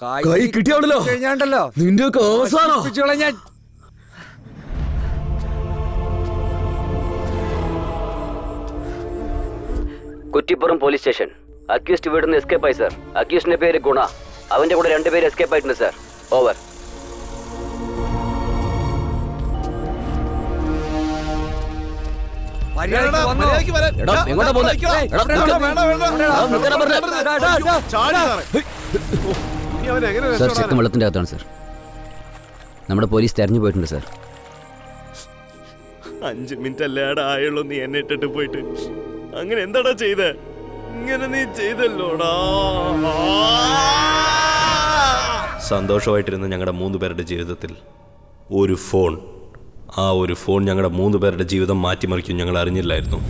കൈ കിട്ടിയാണല്ലോ നിന്റെ അവസാനോ. Kuttippuram police station. അക്യൂസ്ഡ് വീടുന്ന് എസ്കേപ്പ് ആയി സർ. അക്യൂസ്ഡിന്റെ പേര് ഗുണ. അവന്റെ കൂടെ 2 പേര് എസ്കേപ്പ് ആയിട്ടുണ്ട് സർ. ഓവർ. സർ ചെക്കൻ വെള്ളത്തിന്റെ അകത്താണ് സർ. നമ്മുടെ പോലീസ് തെരഞ്ഞു പോയിട്ടുണ്ട് സർ. 5 മിനിറ്റ് അല്ലേടാ ആയുള്ളൂ നീ എന്നെ ഇട്ടിട്ട് പോയിട്ട്. അങ്ങനെ എന്താടാ ചെയ്തേ? ഇങ്ങനെ നീ ചെയ്തല്ലോടാ. സന്തോഷമായിട്ടിരുന്ന ഞങ്ങളുടെ 3 പേരുടെ ജീവിതത്തിൽ ഒരു ഫോൺ, ആ ഒരു ഫോൺ ഞങ്ങളുടെ 3 പേരുടെ ജീവിതം മാറ്റിമറിക്കും ഞങ്ങൾ അറിഞ്ഞില്ലായിരുന്നു.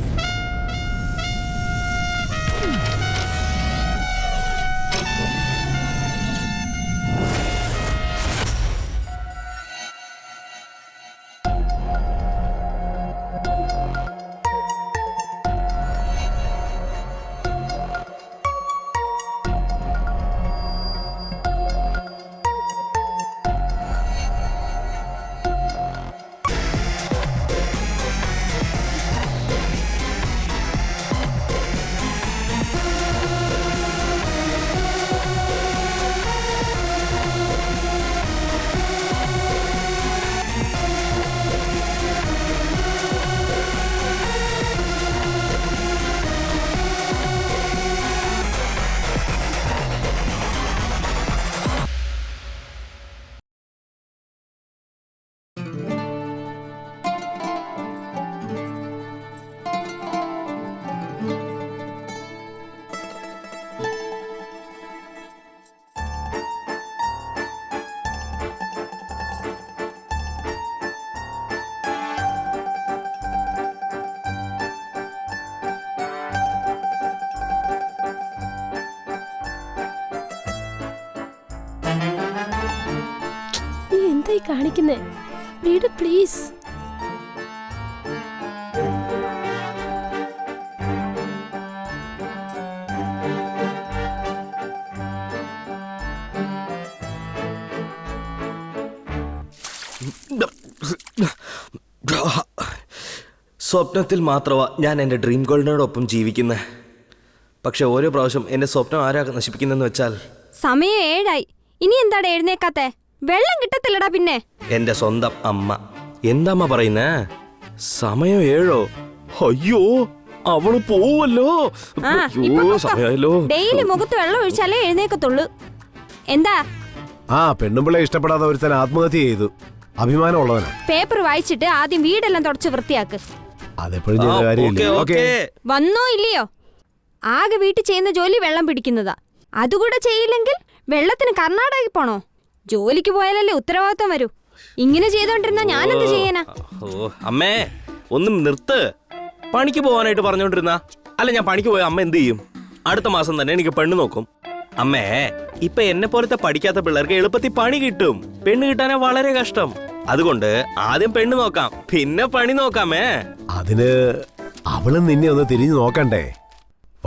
എന്തായി കാണിക്കുന്നേ? വീട് പ്ലീസ്. സ്വപ്നത്തിൽ മാത്രമാ ഞാൻ എൻ്റെ ഡ്രീം ഗേളിനോടൊപ്പം ജീവിക്കുന്നത്. പക്ഷെ ഓരോ പ്രാവശ്യം എൻ്റെ സ്വപ്നം ആരാ നശിപ്പിക്കുന്നെന്ന് വെച്ചാൽ. സമയം 7 ഇനി എന്താടാ എഴുന്നേക്കാത്തെ? വെള്ളം കിട്ടത്തില്ലടാ. പിന്നെ എൻ്റെ സ്വന്തം അമ്മ. എന്താമ്മ പറയുന്നേ? സമയം 7? അയ്യോ അവള് പോവല്ലോ. സമയല്ലോ. ഡെയിലി മുഖത്ത് വെള്ളം ഒഴിച്ചാലേ എഴുന്നേക്കത്തുള്ളൂ. എന്താ? പെണ്ണുമ്പിളെ ഇഷ്ടപ്പെടാതെ ഒരുത്തൻ ആത്മഹത്യ ചെയ്തു. അഭിമാനമുള്ളവനാ. പേപ്പർ വായിച്ചിട്ട് ആദ്യം വീടെല്ലാം തുടച്ച് വൃത്തിയാക്ക്. അതെപ്പോഴും ചെയ്ത കാര്യമില്ല. വന്നോ ഇല്ലയോ? ആകെ വീട്ടിൽ ചെയ്യുന്ന ജോലി വെള്ളം പിടിക്കുന്നതാ. അതുകൂടെ ചെയ്യില്ലെങ്കിൽ വെള്ളത്തിന് കർണാടകയിൽ പോണോ? ജോലിക്ക് പോയാലല്ലേ ഉത്തരവാദിത്തം വരൂ. ഇങ്ങനെ ചെയ്തോണ്ടിരുന്ന ഞാനെന്ത് ചെയ്യാനാ? അമ്മേ ഒന്നും നിർത്ത്. പണിക്ക് പോകാനായിട്ട് പറഞ്ഞോണ്ടിരുന്ന. അല്ല ഞാൻ പണിക്ക് പോയ അമ്മ എന്ത് ചെയ്യും? അടുത്ത മാസം തന്നെ എനിക്ക് പെണ്ണ് നോക്കും. അമ്മേ ഇപ്പൊ എന്നെ പോലത്തെ പഠിക്കാത്ത പിള്ളേർക്ക് എളുപ്പത്തിൽ പണി കിട്ടും. പെണ്ണ് കിട്ടാനാ വളരെ കഷ്ടം. അതുകൊണ്ട് ആദ്യം പെണ്ണ് നോക്കാം, പിന്നെ പണി നോക്കാമേ. അതിന് അവളും നിന്നെ ഒന്ന് തിരിഞ്ഞു നോക്കണ്ടേ?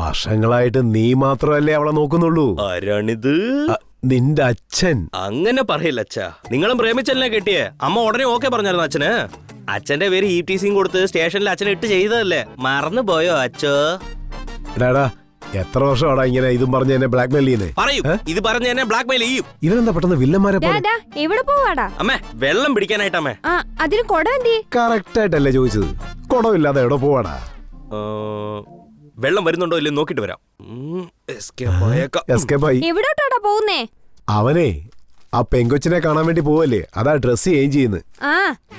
വർഷങ്ങളായിട്ട് നീ മാത്രമല്ലേ അവളെ നോക്കുന്നുള്ളൂ. ആരാണിത്? നിന്റെ അച്ഛൻ. അങ്ങനെ പറയില്ല അച്ഛാ. നിങ്ങളും പ്രേമിച്ചല്ലേ കെട്ടിയേ? അമ്മ ഉടനെ ഓക്കെ പറഞ്ഞായിരുന്നു അച്ഛന്. അച്ഛന്റെ പേര് ETC കൊടുത്ത് സ്റ്റേഷനിൽ അച്ഛനെ ഇട്ട് ചെയ്തതല്ലേ? മറന്നു പോയോ അച്ഛോ? എടാ എത്ര വർഷമാടാ ഇങ്ങനെ ഇതും പറഞ്ഞ് എന്നെ ബ്ലാക്ക്മെയിൽ ചെയ്യുന്നേ? പറയും ഇത് പറഞ്ഞ് എന്നെ ബ്ലാക്ക്മെയിൽ ചെയ്യും. ഇവരെന്താ പെട്ടെന്ന് വില്ലന്മാരെ എവിടെ പോവാടാ? അമ്മേ വെള്ളം പിടിക്കാനായിട്ടമ്മേ. അതിന് കൊട എന്തി? കറക്റ്റ് ആയിട്ടല്ലേ ചോദിച്ചത്. കുടമില്ലാതെ എവിടെ പോവാടാ? വെള്ളം വരുന്നുണ്ടോ ഇല്ലേ നോക്കിട്ട് വരാം. എവിടോട്ടാടാ പോകുന്നേ? അവനെ ആ പെങ്കൊച്ചിനെ കാണാൻ വേണ്ടി പോവല്ലേ, അതാ ഡ്രസ് ചേഞ്ച് ചെയ്യുന്നത്.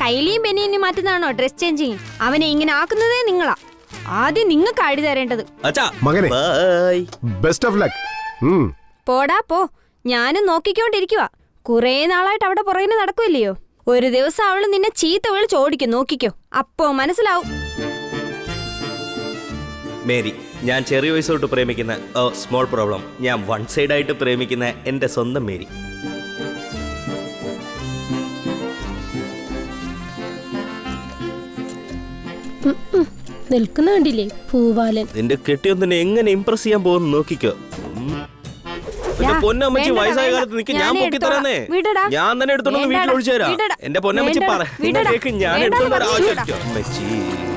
കൈലിയും ബനിയനും മാറ്റുന്നതാണോ ഡ്രസ് ചേഞ്ചിങ്? അവനെ ഇങ്ങനെ ആക്കുന്നതേ നിങ്ങളാ. ആദ്യം നിങ്ങൾക്ക് അടി തരേണ്ടത്. മകനെ ബെസ്റ്റ് ഓഫ് ലക്ക്. പോടാ പോ. ഞാനും നോക്കിക്കൊണ്ടിരിക്കുവാ. കുറേ നാളായിട്ട് അവിടെ പുറകിന് നടക്കുമല്ലയോ. ഒരു ദിവസം അവള് നിന്നെ ചീത്ത വിളിച്ച് ഓടിക്കും. നോക്കിക്കോ, അപ്പോ മനസ്സിലാവും. മേരി, ഞാൻ ചെറിയ വയസ്സ് തൊട്ട് പ്രേമിക്കുന്ന സ്മോൾ പ്രോബ്ലം. ഞാൻ വൺ സൈഡായിട്ട് പ്രേമിക്കുന്ന എൻ്റെ സ്വന്തം മേരി. നിൽക്കുന്ന കണ്ടില്ലേ പൂവാലൻ. നിന്റെ കെട്ടിയൊന്നിനെ എങ്ങനെ ഇംപ്രസ് ചെയ്യാൻ പോകുന്നു നോക്കിക്കോ. എന്റെ പൊന്നമ്മച്ചി വേണ്ടടാ, വയസ്സായ വേണ്ട. കാലത്ത് നിക്ക് ഞാൻ ഞാനേ പൊക്കി തരാന്നേ. എടുത്തോളാം. വിടടാ. ഞാൻ തന്നെ എടുത്തോണ്ട് വീട്ടിൽ വേണ്ടടാ. ഒഴിച്ചു തരാം. വിടടാ. എന്റെ പൊന്നമ്മച്ചി വേണ്ട. പറയുന്ന വിടടാ. കേക്ക് ഞാൻ വേണ്ട എടുത്തോണ്ട് എന്ന് വരാം. പറഞ്ഞു. അമ്മച്ചി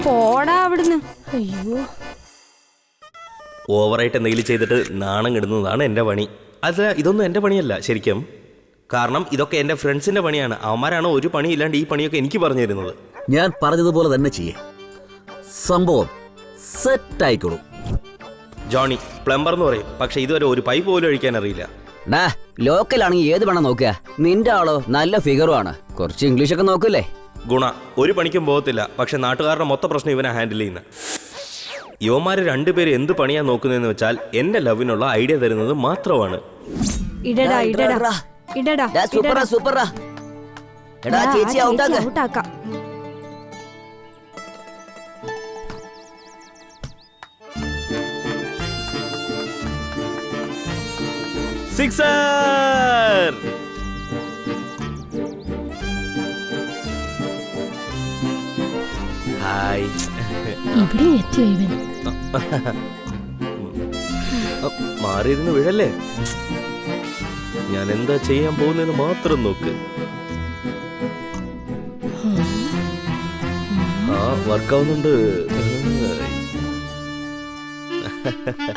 പോടാ അവിടുന്ന്. അയ്യോ ഓവറായിട്ട് എന്തെങ്കിലും ചെയ്തിട്ട് നാണം കിടുന്നതാണ് എന്റെ പണി. അല്ല, ഇതൊന്നും എന്റെ പണിയല്ല ശരിക്കും. കാരണം ഇതൊക്കെ എന്റെ ഫ്രണ്ട്സിന്റെ പണിയാണ്. അവന്മാരാണ് ഒരു പണിയില്ലാണ്ട് ഈ പണിയൊക്കെ എനിക്ക് പറഞ്ഞു തരുന്നത്. ഞാൻ പറഞ്ഞതുപോലെ തന്നെ ചെയ്യേ, സംഭവം സെറ്റ് ആയിക്കോളും. ജോണി പ്ലംബർ എന്ന് പറയും, പക്ഷെ ഇതുവരെ ഒരു പൈപ്പ് പോലും ഒഴിക്കാൻ അറിയില്ല. ഡാ ലോക്കലാണെങ്കിൽ ഏത് വേണം നോക്കുക. നിന്റെ ആളോ നല്ല ഫിഗറുമാണ്, കുറച്ച് ഇംഗ്ലീഷൊക്കെ നോക്കൂലേ. ഗുണ ഒരു പണിക്കും പോകത്തില്ല, പക്ഷെ നാട്ടുകാരുടെ മൊത്തം പ്രശ്നം ഇവനെ ഹാൻഡിൽ ചെയ്യുന്ന. യുവമാര് രണ്ടുപേരും എന്ത് പണിയാ നോക്കുന്നതെന്ന് വെച്ചാൽ എന്റെ ലവിനുള്ള ഐഡിയ തരുന്നത് മാത്രമാണ്. ഇടടാ ഇടടാ ഇടടാ ഡാ, സൂപ്പറാ സൂപ്പറാ. എടാ ചേച്ചി ഔട്ടാക്ക്. ഔട്ടാക്കാം. സിക്സർ. ഹായ്. ഇവിടെ എത്തിയോ ഇവൻ? മാറിയിരുന്ന് വീഴല്ലേ. ഞാൻ എന്താ ചെയ്യാൻ പോകുന്നതെന്ന് മാത്രം നോക്ക്. ആ വർക്കാവുന്നുണ്ട്.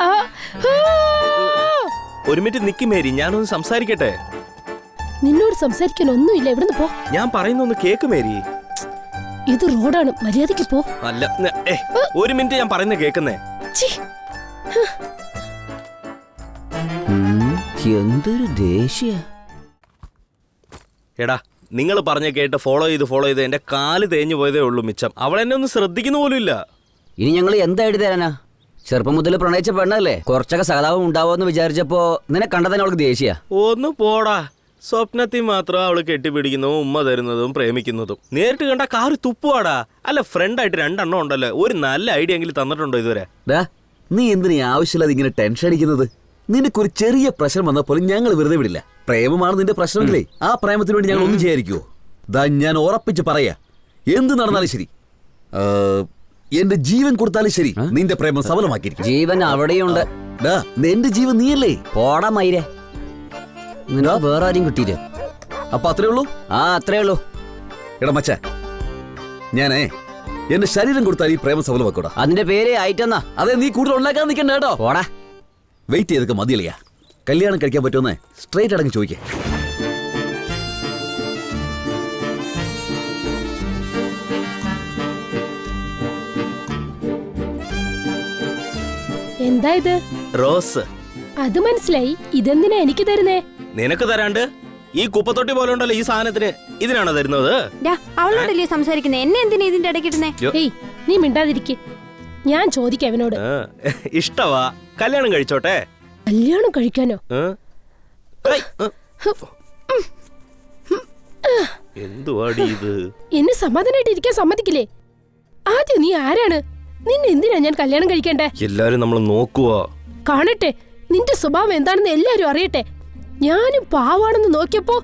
ആ, ആ! ഒരു മിനിറ്റ് നിക്ക് മേരി, ഞാനൊന്ന് സംസാരിക്കട്ടെ. നിന്നോട് സംസാരിക്കാൻ ഒന്നുമില്ല, ഇവിടുന്ന് പോ. ഞാൻ പറയുന്നൊന്ന് കേക്ക് മേരി. ഇത് റോഡാണ്, മര്യാദയ്ക്ക് പോ. അല്ല ഒരു മിനിറ്റ് ഞാൻ പറയുന്ന കേക്കുന്നേ. ഛീ, എന്തൊരു ദേഷ്യ. എടാ നിങ്ങൾ പറഞ്ഞ കേട്ട് ഫോളോ ചെയ്ത് എന്റെ കാല് തേഞ്ഞു പോയതേ ഉള്ളൂ മിച്ചം. അവൾ എന്നെ ഒന്ന് ശ്രദ്ധിക്കുന്ന പോലും ഇല്ല. ഇനി ഞങ്ങൾ എന്താ എഴുതി തരാനാ? ചെറുപ്പം മുതൽ പ്രണയിച്ച പെണ്ണല്ലേ, കുറച്ചൊക്കെ സഹതാപം ഉണ്ടാവുമെന്ന് വിചാരിച്ചപ്പോ നിന്നെ കണ്ടതന്നെ അവൾക്ക് ദേഷ്യ. ഒന്ന് പോടാ. സ്വപ്നത്തിൽ മാത്രം അവള് കെട്ടിപ്പിടിക്കുന്നതും ഉമ്മ തരുന്നതും പ്രേമിക്കുന്നതും. നേരിട്ട് കണ്ട കാറ് തുപ്പുവാടാ. അല്ല ഫ്രണ്ടായിട്ട് രണ്ടെണ്ണം ഉണ്ടല്ലോ. ഒരു നല്ല ഐഡിയ എങ്കിലും തന്നിട്ടുണ്ടോ ഇതുവരെ? നീ എന്തിനാ ആവശ്യമില്ലാതെ ഇങ്ങനെ ടെൻഷൻ അടിക്കുന്നത്? നിനക്കൊരു ചെറിയ പ്രശ്നം വന്നപ്പോലും ഞങ്ങൾ വെറുതെ വിടില്ല. പ്രേമമാണ് നിന്റെ പ്രശ്നമെങ്കിലേ ആ പ്രേമത്തിന് വേണ്ടി ഞങ്ങൾ ഒന്നും ചെയ്യാതിരിക്കുവോ? ദാ ഞാൻ ഉറപ്പിച്ച് പറയാ, എന്ത് നടന്നാലും ശരി, എന്റെ ജീവൻ കൊടുത്താലും ശരി, നിന്റെ പ്രേമം സഫലമാക്കിയിരിക്കും. ജീവൻ അവിടെയുണ്ട്. എന്റെ ജീവൻ നീയല്ലേ. പോടാ മൈരെ, നിനക്ക് വേറെ ആരും കിട്ടിയില്ല. അപ്പൊ അത്രേ ഉള്ളൂ? ആ അത്രേ ഉള്ളൂ. എടാ മച്ചാ, ഞാനേ എന്റെ ശരീരം കൊടുത്താൽ ഈ പ്രേമം സഫലമാക്കൂടാ. അതിന്റെ പേര് ആയിട്ടെന്നാ. അതെ, നീ കൂടുതൽ ഉണ്ടാക്കാൻ നിൽക്കണ്ട കേട്ടോ. പോടാ. വെയിറ്റ് ചെയ്തൊക്കെ മതിയല്ലയാ. കല്യാണം കഴിക്കാൻ പറ്റുമെന്ന് സ്ട്രേറ്റ് അടങ്ങി ചോദിക്കേ. എന്താ ഇത്? റോസ്. അത് മനസ്സിലായി. ഇതെന്തിനാ എനിക്ക് തരുന്നേ? നിനക്ക് തരാണ്ട് ഈ കുപ്പത്തൊട്ടി പോലെ ഉണ്ടല്ലോ ഈ സാധനത്തിന്, ഇതിനാണോ തരുന്നത്? അവളോടല്ലേ സംസാരിക്കുന്നത്, എന്നെ എന്തിനാ ഇതിന്റെ ഇടയ്ക്കിടുന്നേ? ഏയ് നീ മിണ്ടാതിരിക്കെ, ഞാൻ ചോദിക്കാം അവനോട്. ഇഷ്ടവാ, കല്യാണം കഴിച്ചോട്ടെ. കല്യാണം കഴിക്കാനോ? എന്തുവാടി ഇത്? എന്നെ സമാധാനായിട്ട് ഇരിക്കാൻ സമ്മതിക്കില്ലേ? ആദ്യം നീ ആരാണ്? നിന്നെ എന്തിനാ ഞാൻ കല്യാണം കഴിക്കണ്ടേ? എല്ലാരും നമ്മൾ നോക്കുവാ. കാണട്ടെ, നിന്റെ സ്വഭാവം എന്താണെന്ന് എല്ലാരും അറിയട്ടെ. ഞാനും പാവാണെന്ന് നോക്കിയപ്പോ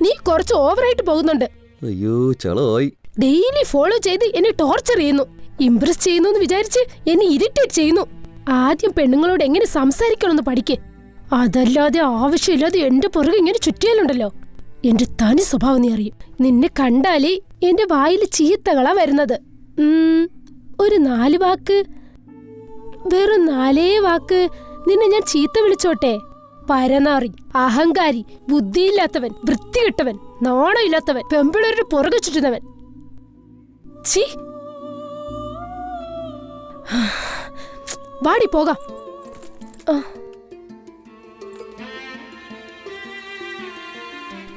നീ കുറച്ച് ഓവറായിട്ട് പോകുന്നുണ്ട്. അയ്യോ ചളോയ്. ഡെയിലി ഫോളോ ചെയ്ത് എന്നെ ടോർച്ചർ ചെയ്യുന്നു. ഇംപ്രസ് ചെയ്യുന്നു എന്ന് വിചാരിച്ച് എന്നെ ഇറിറ്റേറ്റ് ചെയ്യുന്നു. ആദ്യം പെണ്ണുങ്ങളോട് എങ്ങനെ സംസാരിക്കണമെന്ന് പഠിക്ക്. അതല്ലാതെ ആവശ്യമില്ലാതെ എന്റെ പുറകെ ഇങ്ങനെ ചുറ്റിയാലുണ്ടല്ലോ, എന്റെ തനി സ്വഭാവം നീ അറിയും. നിന്നെ കണ്ടാലേ എന്റെ വായിൽ ചീത്തകളാ വരുന്നത്. ഒരു 4 വാക്ക്, വെറും 4 വാക്ക് നിന്നെ ഞാൻ ചീത്ത വിളിച്ചോട്ടെ? പരനാറി, അഹങ്കാരി, ബുദ്ധിയില്ലാത്തവൻ, വൃത്തികെട്ടവൻ, നാണമില്ലാത്തവൻ, പെമ്പിളരുടെ പുറകെ ചുറ്റുന്നവൻ. ഛീ, വാടി പോകാം.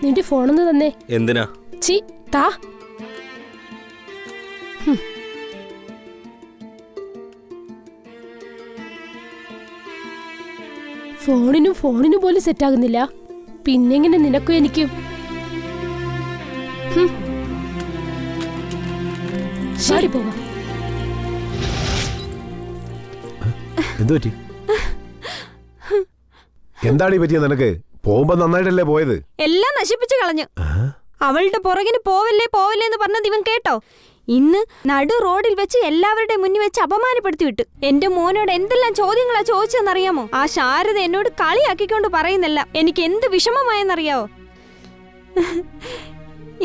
നിന്റെ ഫോണൊന്ന് തന്നെ. എന്തിനാ? ഛീ, താ. ഫോണിനും പോലും സെറ്റാകുന്നില്ല, പിന്നെങ്ങനെ നിനക്കും എനിക്കും? ശരി പോവാ. എന്തു പറ്റി? എന്താണ് ഈ പറ്റിയത് നിനക്ക്? പോകുമ്പോ നന്നായിട്ടല്ലേ പോയത്? എല്ലാം നശിപ്പിച്ചു കളഞ്ഞു. അവളുടെ പുറകിന് പോവല്ലേ എന്ന് പറഞ്ഞത് ഇവൻ കേട്ടോ? ഇന്ന് നടു റോഡിൽ വെച്ച് എല്ലാവരുടെ മുന്നിൽ വെച്ച് അപമാനപ്പെടുത്തി വിട്ടു. എന്റെ മോനോട് എന്തെല്ലാം ചോദ്യങ്ങളാ ചോദിച്ചെന്നറിയാമോ? ആ ശാരദ എന്നോട് കളിയാക്കിക്കൊണ്ട് പറയുന്നില്ല. എനിക്ക് എന്ത് വിഷമമായെന്നറിയാവോ?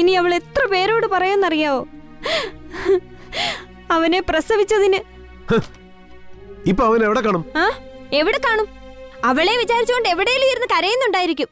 ഇനി അവൾ എത്ര പേരോട് പറയുമെന്നറിയാവോ? അവനെ പ്രസവിച്ചതിന്. ഇപ്പൊ അവൻ എവിടെ കാണും? ആ എവിടെ കാണും? അവളെ വിചാരിച്ചുകൊണ്ട് എവിടെയെങ്കിലും ഇരുന്ന് കരയുന്നുണ്ടായിരിക്കും.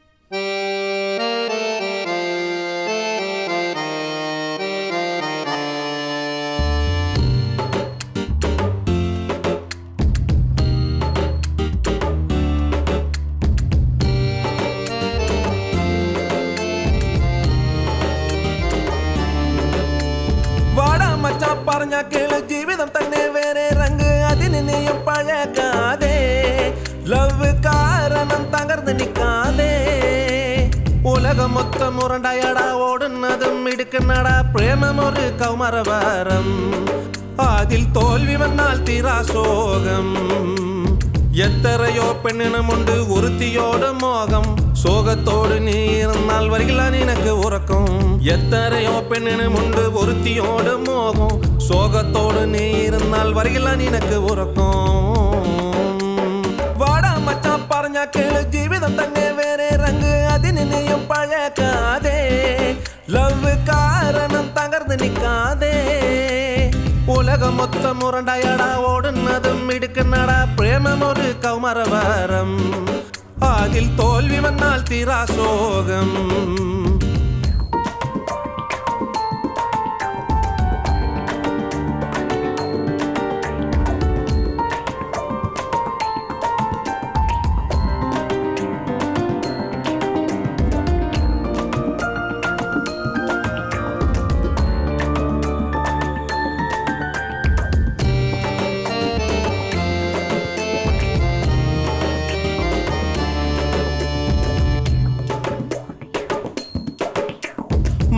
പറഞ്ഞ കേള് ജീവിതം തന്നെ വേറെ റങ്ക് അതിന് നീയും പഴകാതെ ലവ് കാരണം തകർന്ന് നിൽക്കാതെ ഉലകം മൊത്തം ഉറണ്ടയടാ ഓടുന്നതും ഇടുക്കുന്നടാ പ്രേമമൊരു കൗമരവാരം അതിൽ തോൽവി വന്നാൽ തീരാശോകം എത്രയോ പെണ്ണിനുമുണ്ട് ഒരുത്തിയോട് മോഹം സോകത്തോട് നീ ഇരുന്നാൽ വരികില്ല നിനക്ക് ഉറക്കം എത്രയോ പെണ്ണിനുമുണ്ട് ഒരുത്തിയോട് മോഹം സോകത്തോട് നീ ഇരുന്നാൽ വരികില്ല നിനക്ക് ഉറക്കം വാടാ മച്ചാ പറഞ്ഞ കേള് ജീവിതം തന്നെ വേറെ റങ്ക് അതിന് നീയും പഴകാതെ ലവ് കാരണം തകർന്ന് നിൽക്കാതെ ഉലകം മൊത്തം ഉറണ്ടയടാ ഓടുന്നതും ഇടുക്കുന്നടാ പ്രേമമൊരു കൗമരവാരം അതിൽ തോൽവി വന്നാൽ തീരാശോകം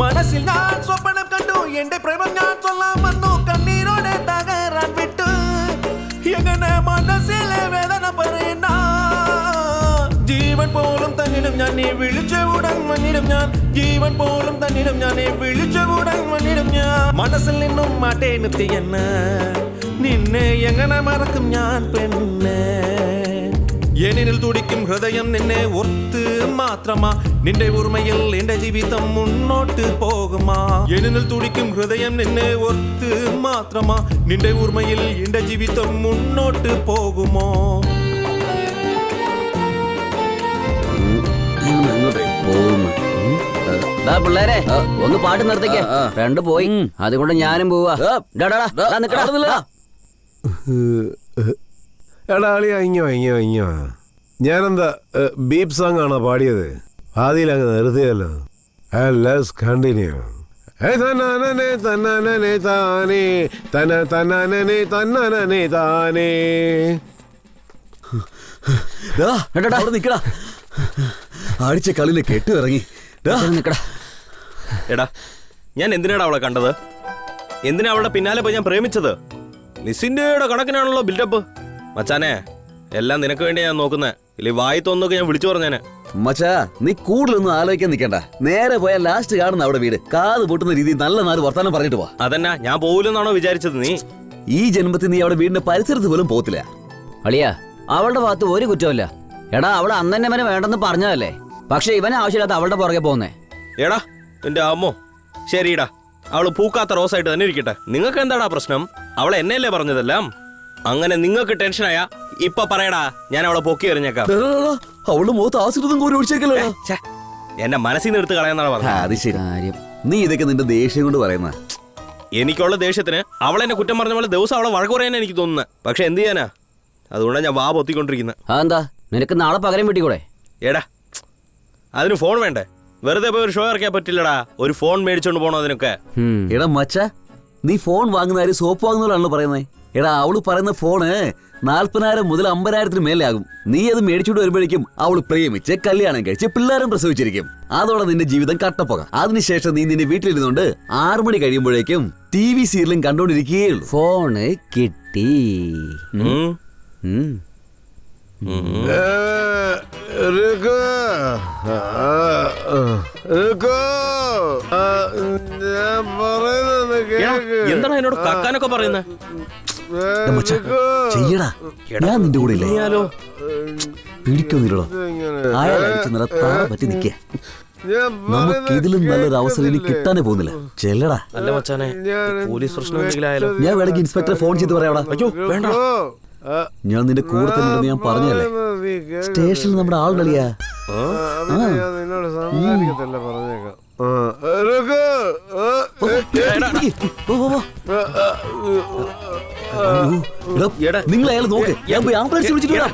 മനസ്സിൽ ഞാൻ സ്വപ്നം കണ്ടു എന്റെ പ്രേമം ഞാൻ ചൊല്ലാൻ വന്നു കണ്ണീരോടെ തകരാൻ വിട്ടു എങ്ങനെ മനസ്സിലെ വേദന പറയുന്ന ജീവൻ പോലും തന്നിടും ഞാൻ നീ വിളിച്ച ഉടൻ വന്നിടും ഞാൻ ജീവൻ പോലും തന്നിടും ഞാൻ നീ വിളിച്ച ഉടൻ വന്നിടും ഞാൻ മനസ്സിൽ നിന്നും മാറ്റേ നിർത്തിയെന്ന നിന്നെ എങ്ങനെ മറക്കും ഞാൻ പെണ്ണെ എന്നിൽ തുടിക്കും ഹൃദയം നിന്നെ ഓർത്ത് മാത്രമാ നിന്റെ ഓർമ്മയിൽ എന്റെ ജീവിതം മുന്നോട്ട് പോകുമാ എന്നിൽ തുടിക്കും ഹൃദയം നിന്നെ ഓർത്ത് മാത്രമാ നിന്റെ ഓർമ്മയിൽ എന്റെ ജീവിതം മുന്നോട്ട് പോകുമോ പിള്ളേരെ ഒന്ന് പാട്ട് നിർത്തിക്കേ രണ്ട് പോയി അതുകൊണ്ട് ഞാനും പോവാ എടാ അളിയാ ഇങ്ങോ ഞാനെന്താ ബീപ് സോങ് ആണോ പാടിയത് ആദ്യം അങ്ങ് നിർത്തിയല്ലോ ലെറ്റ്സ് കണ്ടിന്യൂ തന്നാനേ തന്നാനേ താനേ തന്നാനേ തന്നാനേ താനേ നിക്കടാ അടിച്ച കളിയില് കെട്ടു ഇറങ്ങി നിക്കടാ. എടാ ഞാൻ എന്തിനാടാ അവളെ കണ്ടത്? എന്തിനാ അവളുടെ പിന്നാലെ പോയി ഞാൻ പ്രേമിച്ചത്? നിസിന്റെയുടെ കണക്കിനാണല്ലോ ബിൽഡപ്പ്. മച്ചാനെ എല്ലാം നിനക്ക് വേണ്ടി ഞാൻ നോക്കുന്നേ. ഇല്ല വായി തോന്നൊക്കെ ഞാൻ വിളിച്ചു പറഞ്ഞേനെ. മച്ചാ നീ കൂടുതലൊന്നും ആലോചിക്കാൻ നിൽക്കണ്ട. നേരെ പോയാൽ ലാസ്റ്റ് കാണുന്ന അവിടെ വീട് കാത് പൊട്ടുന്ന രീതിയിൽ നല്ല നാല് വർത്താനം പറഞ്ഞിട്ട് പോവാ. അതന്നെ ഞാൻ പോകില്ലെന്നാണോ വിചാരിച്ചത് നീ? ഈ ജന്മത്തിൽ നീ അവിടെ വീടിന്റെ പരിസരത്ത് പോലും പോകത്തില്ല. അളിയാ അവളുടെ ഭാഗത്ത് ഒരു കുറ്റമില്ല. എടാ അവള് അന്നെ അവനെ വേണ്ടെന്ന് പറഞ്ഞതല്ലേ. പക്ഷെ ഇവനെ ആവശ്യമില്ലാത്ത അവളുടെ പുറകെ പോകുന്നേ. എടാ എന്റെ അമ്മോ ശരിടാ, അവള് പൂക്കാത്ത റോസായിട്ട് തന്നെ ഇരിക്കട്ടെ. നിങ്ങൾക്ക് എന്താടാ പ്രശ്നം? അവളെ എന്നെയല്ലേ പറഞ്ഞതെല്ലാം. അങ്ങനെ നിങ്ങൾക്ക് ടെൻഷനായ ഇപ്പൊ പറയടാ, ഞാൻ അവളെ പൊക്കി എറിഞ്ഞേക്കാം. അവളുടെ മുഖത്ത് ആശ്രിതം കോരി ഒഴിച്ചേക്കല്ലോ. എന്നെ മനസ്സിൽ നിന്ന് എടുത്ത് കളയാന്നാണ് പറഞ്ഞത്. അത് ശരി. നീ ഇതൊക്കെ നിന്റെ ദേഷ്യം കൊണ്ട് പറയുന്ന. എനിക്കുള്ള ദേഷ്യത്തിന് അവളെന്നെ കുറ്റം പറഞ്ഞ പോലെ ദിവസം അവളെ വഴക്ക് പറയാൻ എനിക്ക് തോന്നുന്നത്. പക്ഷെ എന്ത് ചെയ്യാനാ, അതുകൊണ്ടാണ് ഞാൻ വാ പൊത്തിക്കൊണ്ടിരിക്കുന്നത്. അതെന്താ നിനക്ക് നാളെ പകരം വീട്ടിക്കൂടെ? എടാ അതിന് ഫോൺ വേണ്ടേ? വെറുതെ പോയി ഒരു ഷോ ഇറക്കാൻ പറ്റില്ലടാ. ഒരു ഫോൺ മേടിച്ചോണ്ട് പോണോ അതിനൊക്കെ? എടാ മച്ച, നീ ഫോൺ വാങ്ങുന്ന കാര്യം സോപ്പ് വാങ്ങുന്നവരാണല്ലോ പറയുന്നത്. എടാ അവള് പറയുന്ന ഫോണ് 40,000 മുതൽ 50,000 മേലെ ആകും. നീ അത് മേടിച്ചോണ്ട് വരുമ്പോഴേക്കും അവള് പ്രേമിച്ച് കല്യാണം കഴിച്ച് പിള്ളേരും പ്രസവിച്ചിരിക്കും. അതോടെ നിന്റെ ജീവിതം കട്ടപ്പോക. അതിനുശേഷം നീ നിന്റെ വീട്ടിലിരുന്നുകൊണ്ട് 6 മണി കഴിയുമ്പോഴേക്കും TV സീരിയലും കണ്ടോണ്ടിരിക്കുകയുള്ളൂ. ഫോണ് കിട്ടി. ഞാൻ പറയുന്നത് എന്താണ് എന്നോട് കക്കാനൊക്കെ പറയുന്നത്? ചെയ്യടാ, ഞാൻ നിന്റെ കൂടെ ഇല്ലേ? പിടിക്കൊന്നില്ലടോ, അയാൾ അടിച്ചു നിറത്താൻ പറ്റി നിൽക്കുക. നമുക്ക് ഇതിലും നല്ലൊരു അവസരം ഇനി കിട്ടാനേ പോകുന്നില്ല. ചെല്ലടാ. അല്ല മച്ചാനെ, പോലീസ് പ്രശ്നം എന്തെങ്കിലും ആയാലോ? ഞാൻ വേണമെങ്കിൽ ഇൻസ്പെക്ടറെ ഫോൺ ചെയ്ത് പറയാടാ. അയ്യോ വേണ്ട, ഞാൻ നിന്റെ കൂടെ തന്നെ ഉണ്ടെന്ന് ഞാൻ പറഞ്ഞല്ലേ. സ്റ്റേഷനിൽ നമ്മുടെ ആളുകളിയാ. നിന്നോട് സംസാരിക്കത്തില്ല, പറഞ്ഞേക്കാം. നിങ്ങൾ അയാൾ നോക്ക്, ഞാൻ പോയി ആംബുലൻസ് വിളിച്ചിട്ട് വരാം.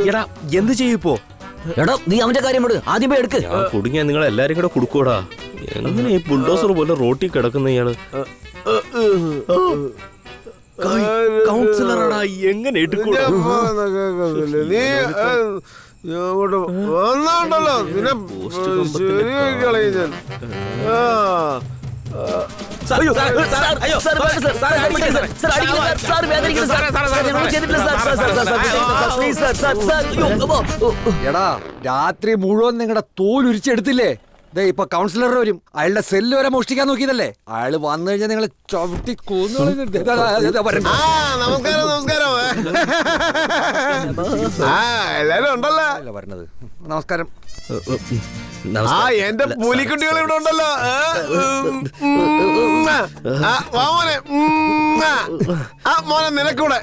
എടാ എന്ത് ചെയ്യിപ്പോ? എടോ നീ അവന്റെ കാര്യം വിട്, ആദ്യം പോയി എടുക്ക്. ഞാൻ കുടുങ്ങിയ നിങ്ങൾ എല്ലാരും കൂടെ കൊടുക്കൂടാ. എങ്ങനെ ഈ ബുൾഡോസർ പോലെ റോട്ടിൽ കിടക്കുന്ന ഇയാള്? കൗൺസിലറാടാ, എങ്ങനെ എടുക്കൂടാ? നീ അങ്ങോട്ട് വന്നോണ്ടല്ലോ, നിന്നെ ശരിയാക്കി കളയും ഞാൻ. എടാ രാത്രി മുഴുവൻ നിങ്ങളുടെ തോലുരിച്ചെടുത്തില്ലേ? ഇപ്പൊ കൗൺസിലർ വരും, അയാളുടെ സെല്ല് വരെ മോഷ്ടിക്കാൻ നോക്കിയതല്ലേ? അയാള് വന്നു കഴിഞ്ഞാൽ നിങ്ങളെ ചവിട്ടി കൊന്നു. നമസ്കാരം നമസ്കാരം. എല്ലാരും ഉണ്ടല്ലോ പറഞ്ഞത്. നമസ്കാരം. എന്റെ പുലിക്കുട്ടികൾ ഇവിടെ ഉണ്ടല്ലോ. മോനെ, മോനെ നിനക്കൂടെ.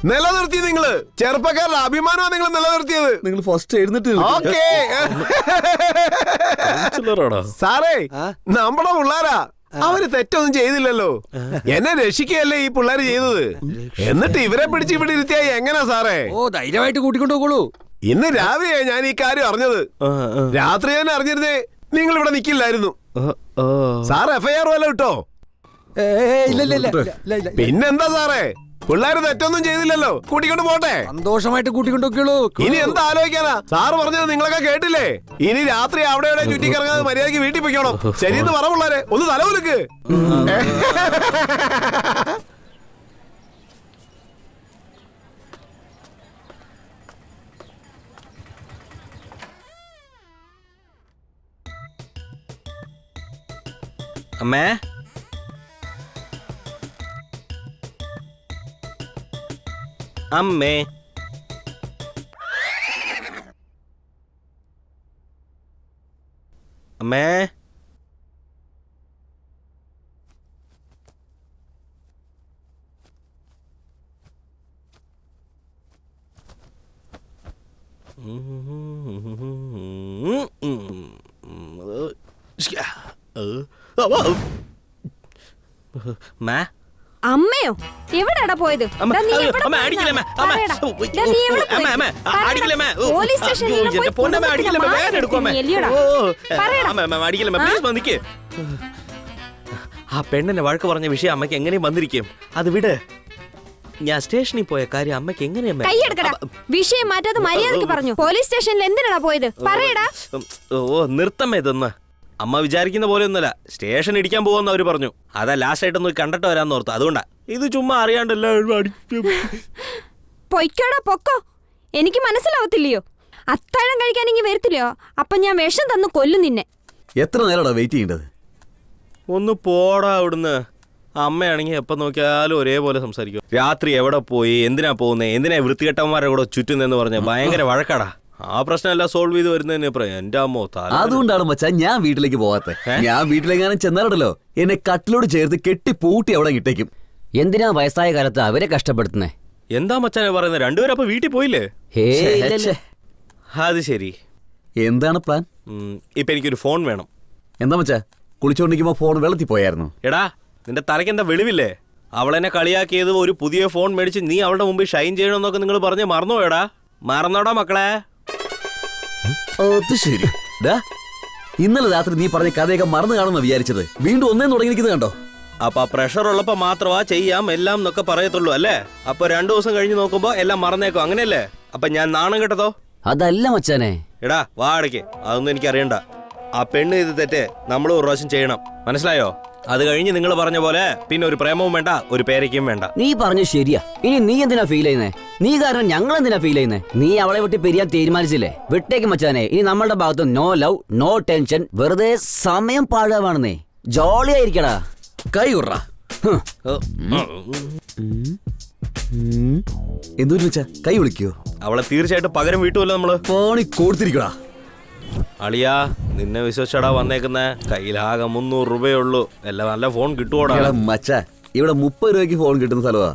നിലനിർത്തി നിങ്ങള്, ചെറുപ്പക്കാരുടെ അഭിമാനമാണ് നിങ്ങൾ നിലനിർത്തിയത്. നിങ്ങൾ ഫസ്റ്റ് എഴുന്നിട്ട് ഓക്കേ സാറേ, നമ്മുടെ പിള്ളേരാ, അവര് തെറ്റൊന്നും ചെയ്തില്ലല്ലോ. എന്നെ രക്ഷിക്കുകയല്ലേ ഈ പിള്ളേര് ചെയ്തത്. എന്നിട്ട് ഇവരെ പിടിച്ച് ഇവിടെ ഇരുത്തിയായി എങ്ങനാ സാറേ? ഓ ധൈര്യമായിട്ട് കൂട്ടിക്കൊണ്ടുപോകോളൂ. ഇന്ന് രാവിലെയാ ഞാൻ ഈ കാര്യം അറിഞ്ഞത്. രാത്രി തന്നെ അറിഞ്ഞിരുന്നേ നിങ്ങൾ ഇവിടെ നിൽക്കില്ലായിരുന്നു. സാർ FIR വല്ല ഇട്ടോ? പിന്നെന്താ സാറേ, പിള്ളേര് തെറ്റൊന്നും ചെയ്തില്ലല്ലോ, കൂട്ടിക്കൊണ്ട് പോട്ടെ. സന്തോഷമായിട്ട് കൂട്ടിക്കൊണ്ടുപോക്കോളൂ. ഇനി എന്താ ആലോചിക്കാനാ? സാറ് പറഞ്ഞത് നിങ്ങളൊക്കെ കേട്ടില്ലേ? ഇനി രാത്രി അവിടെ എവിടെ ചുറ്റിക്കിറങ്ങാതെ മര്യാദയ്ക്ക് വീട്ടിൽ പോയിക്കോണം. ശരിയെന്ന് പറ പിള്ളേരെ, ഒന്ന് തലവുലുക്ക്. അമ്മേ, അമ്മേ, അമ്മേ, മേ അമ്മയോ? എവിടെടാ പോയത്? അമ്മ, നീ എവിടെ അമ്മ, പോയെന്നാ? അടിക്കില്ലേ, അമ്മ, അമ്മ. പറയടാ. ഡാ, നീ എവിടെ അമ്മ, പോയത്? അമ്മ, പറയടാ. അടിക്കില്ലേ, അമ്മ. പോലീസ് സ്റ്റേഷനിൽ അയ്യോ, എന്റെ പൊന്നമ്മ, അടിക്കില്ലേ, അമ്മ, വേഗം എടുക്കും, അമ്മ. എലിയടാ. പറയടാ. അമ്മ, അമ്മ, അടിക്കില്ലേ, അമ്മ, please വന്നിക്ക്. ആ പെണ്ണിനെ വഴക്ക് പറഞ്ഞ വിഷയം അമ്മയ്ക്ക് എങ്ങനെയും വന്നിരിക്കും. അത് വിട്. ഞാൻ സ്റ്റേഷനിൽ പോയ കാര്യം അമ്മയ്ക്ക് എങ്ങനെയാ? കൈയെടുക്കടാ. വിഷയം മാറ്റാതെ മര്യാദയ്ക്ക് പറഞ്ഞു. പോലീസ് സ്റ്റേഷനിൽ എന്തിനാ പോയത്? പറയടാ. ഓ നിർത്തമ്മ ഇതൊന്ന്. അമ്മ വിചാരിക്കുന്ന പോലെ ഒന്നുമല്ല. സ്റ്റേഷൻ ഇടിക്കാൻ പോകുമെന്ന് അവര് പറഞ്ഞു. അതാ ലാസ്റ്റ് ആയിട്ടൊന്ന് കണ്ടിട്ട് വരാന്ന് ഓർത്തു. അതുകൊണ്ടാ. ഇത് ചുമ്മാ അറിയാണ്ടല്ലോ. പൊയ്ക്കോടാ, പൊക്കോ. എനിക്ക് മനസ്സിലാവത്തില്ലയോ? അത്താഴം കഴിക്കാൻ ഇങ്ങ് വരത്തില്ലയോ? അപ്പൊ ഞാൻ വിഷം തന്നു കൊല്ലും നിന്നെ. എത്ര നേരടാ വെയിറ്റ് ചെയ്യേണ്ടത്? ഒന്ന് പോടാ അവിടുന്ന്. അമ്മയാണെങ്കിൽ എപ്പം നോക്കിയാലും ഒരേപോലെ സംസാരിക്കും. രാത്രി എവിടെ പോയി, എന്തിനാ പോകുന്നത്, എന്തിനാ വൃത്തികെട്ടന്മാരുടെ കൂടെ ചുറ്റുന്നെന്ന് പറഞ്ഞ ഭയങ്കര വഴക്കാടാ. ആ പ്രശ്നമെല്ലാം സോൾവ് ചെയ്ത് വരുന്നതിന് എന്റെ അമ്മോ അതുകൊണ്ടാണ് മച്ചാ ഞാൻ വീട്ടിലേക്ക് പോവാത്തെ. ഞാൻ വീട്ടിലെങ്ങാനും ചെന്നാലുണ്ടല്ലോ എന്നെ കട്ടിലോട് ചേർത്ത് കെട്ടി പൂട്ടി അവിടെ കിട്ടേക്കും. എന്തിനാ വയസ്സായ കാലത്ത് അവരെ കഷ്ടപ്പെടുത്തുന്നേ? എന്താ മച്ചാനെ പറയുന്നത്? രണ്ടുപേരും അപ്പൊ വീട്ടിൽ പോയില്ലേ? അത് ശരി. എന്താണ് പ്ലാൻ? ഇപ്പൊ എനിക്കൊരു ഫോൺ വേണം. എന്താ മച്ചാ, കുളിച്ചോണ്ടിരിക്കുമ്പോ ഫോൺ വെള്ളത്തിൽ പോയായിരുന്നു? എടാ നിന്റെ തലയ്ക്ക് എന്താ വെളിവില്ലേ? അവളെന്നെ കളിയാക്കിയത് ഒരു പുതിയ ഫോൺ മേടിച്ച് നീ അവളുടെ മുമ്പിൽ ഷൈൻ ചെയ്യണമെന്നൊക്കെ നിങ്ങൾ പറഞ്ഞ് മറന്നോടാ? മറന്നോടാ മക്കളെ? അത് ശരി. ഇന്നലെ രാത്രി നീ പറഞ്ഞ കഥയൊക്കെ മറന്നു കാണുന്ന വിചാരിച്ചത്. വീണ്ടും ഒന്നേ തുടങ്ങിയിരിക്കുന്നത് കണ്ടോ? അപ്പൊ പ്രഷർ ഉള്ളപ്പോ മാത്രമാ ചെയ്യാം എല്ലാം എന്നൊക്കെ പറയത്തുള്ളൂ അല്ലേ? അപ്പൊ 2 ദിവസം കഴിഞ്ഞ് നോക്കുമ്പോ എല്ലാം മറന്നേക്കോ, അങ്ങനെയല്ലേ? അപ്പൊ ഞാൻ നാണം കേട്ടതോ? അതല്ല മച്ചാനെ. എടാ വാടക്ക്, അതൊന്നും എനിക്ക് അറിയണ്ട. ആ പെണ്ണ് ഇത് തെറ്റ് നമ്മൾ ഒരു പ്രാവശ്യം ചെയ്യണം, മനസ്സിലായോ? അത് കഴിഞ്ഞ് നിങ്ങൾ പറഞ്ഞ പോലെ പിന്നെ ഒരു പ്രേമവും വേണ്ട ഒരു പേരയ്ക്കും വേണ്ട. നീ പറഞ്ഞു ശരിയാ. ഇനി നീ എന്തിനാ ഫീൽ ചെയ്യുന്നേ? നീ കാരണം ഞങ്ങൾ എന്തിനാ ഫീൽ ചെയ്യുന്നേ? നീ അവളെ വിട്ട് പിരിയാൻ തീരുമാനിച്ചില്ലേ? വിട്ടേക്ക് മച്ചാനെ. ഇനി നമ്മളുടെ ഭാഗത്ത് നോ ലവ്, നോ ടെൻഷൻ. വെറുതെ സമയം പാഴാവാണെന്നേ. ജോളി ആയിരിക്കടാ. കൈ ഉറ. എന്തുകൊണ്ട് വെച്ചാ കൈ വിളിക്കോ? അവളെ തീർച്ചയായിട്ടും പകരം വീട്ടുമല്ലോ നമ്മള്. ഫോണിൽ കൊടുത്തിരിക്കടാ. അളിയാ, നിന്നെ വിശ്വസിച്ചടാ വന്നേക്കുന്ന. കയ്യിലാകെ 300 രൂപയുള്ളൂ. എല്ലാം നല്ല ഫോൺ കിട്ടുവോടാ? മച്ചാ, ഇവിടെ 30 രൂപയ്ക്ക് ഫോൺ കിട്ടുന്ന സ്ഥലമാ.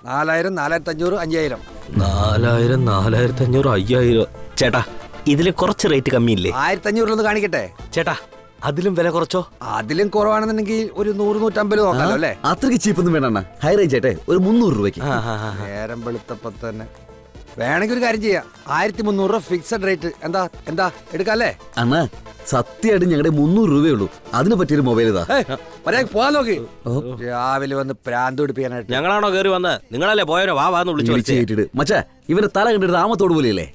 4000, 4500, 5000. 4000, 4500, 5000. ചേട്ടാ, ഇതില് കുറച്ച് റേറ്റ് കമ്മിയില്ലേ? 1500 കാണിക്കട്ടെ ചേട്ടാ, അതിലും വില കുറച്ചോ? അതിലും കുറവാണെന്നുണ്ടെങ്കിൽ ഒരു 100-150 നോക്കാലോ അല്ലേ? അത്രയ്ക്ക് ചീപ്പൊന്നും വേണ്ട. ഹൈ റേഞ്ച് ആയിട്ടെ ഒരു 300 രൂപയ്ക്ക്. നേരം വെളുത്തപ്പോ തന്നെ വേണമെങ്കിൽ ഒരു കാര്യം ചെയ്യാം. 1300 രൂപ ഫിക്സഡ് റേറ്റ്. എന്താ എടുക്കാല്ലേ? അണ്ണാ, സത്യമായിട്ട് ഞങ്ങളുടെ 300 രൂപയുള്ളൂ. അതിനെ പറ്റിയൊരു മൊബൈൽ ഇതാ. പോവാൻ നോക്കി. രാവിലെ വന്ന് പ്രാന്ത് പിടിപ്പിക്കാനായിട്ട്. ഞങ്ങളാണോ കയറി വന്ന്? നിങ്ങളല്ലേ പോയവരോ? വാന്ന് വിളിച്ചു. മച്ചാ, ഇവന്റെ തല കണ്ടിട്ട് ആമത്തോട് പോലെയല്ലേ?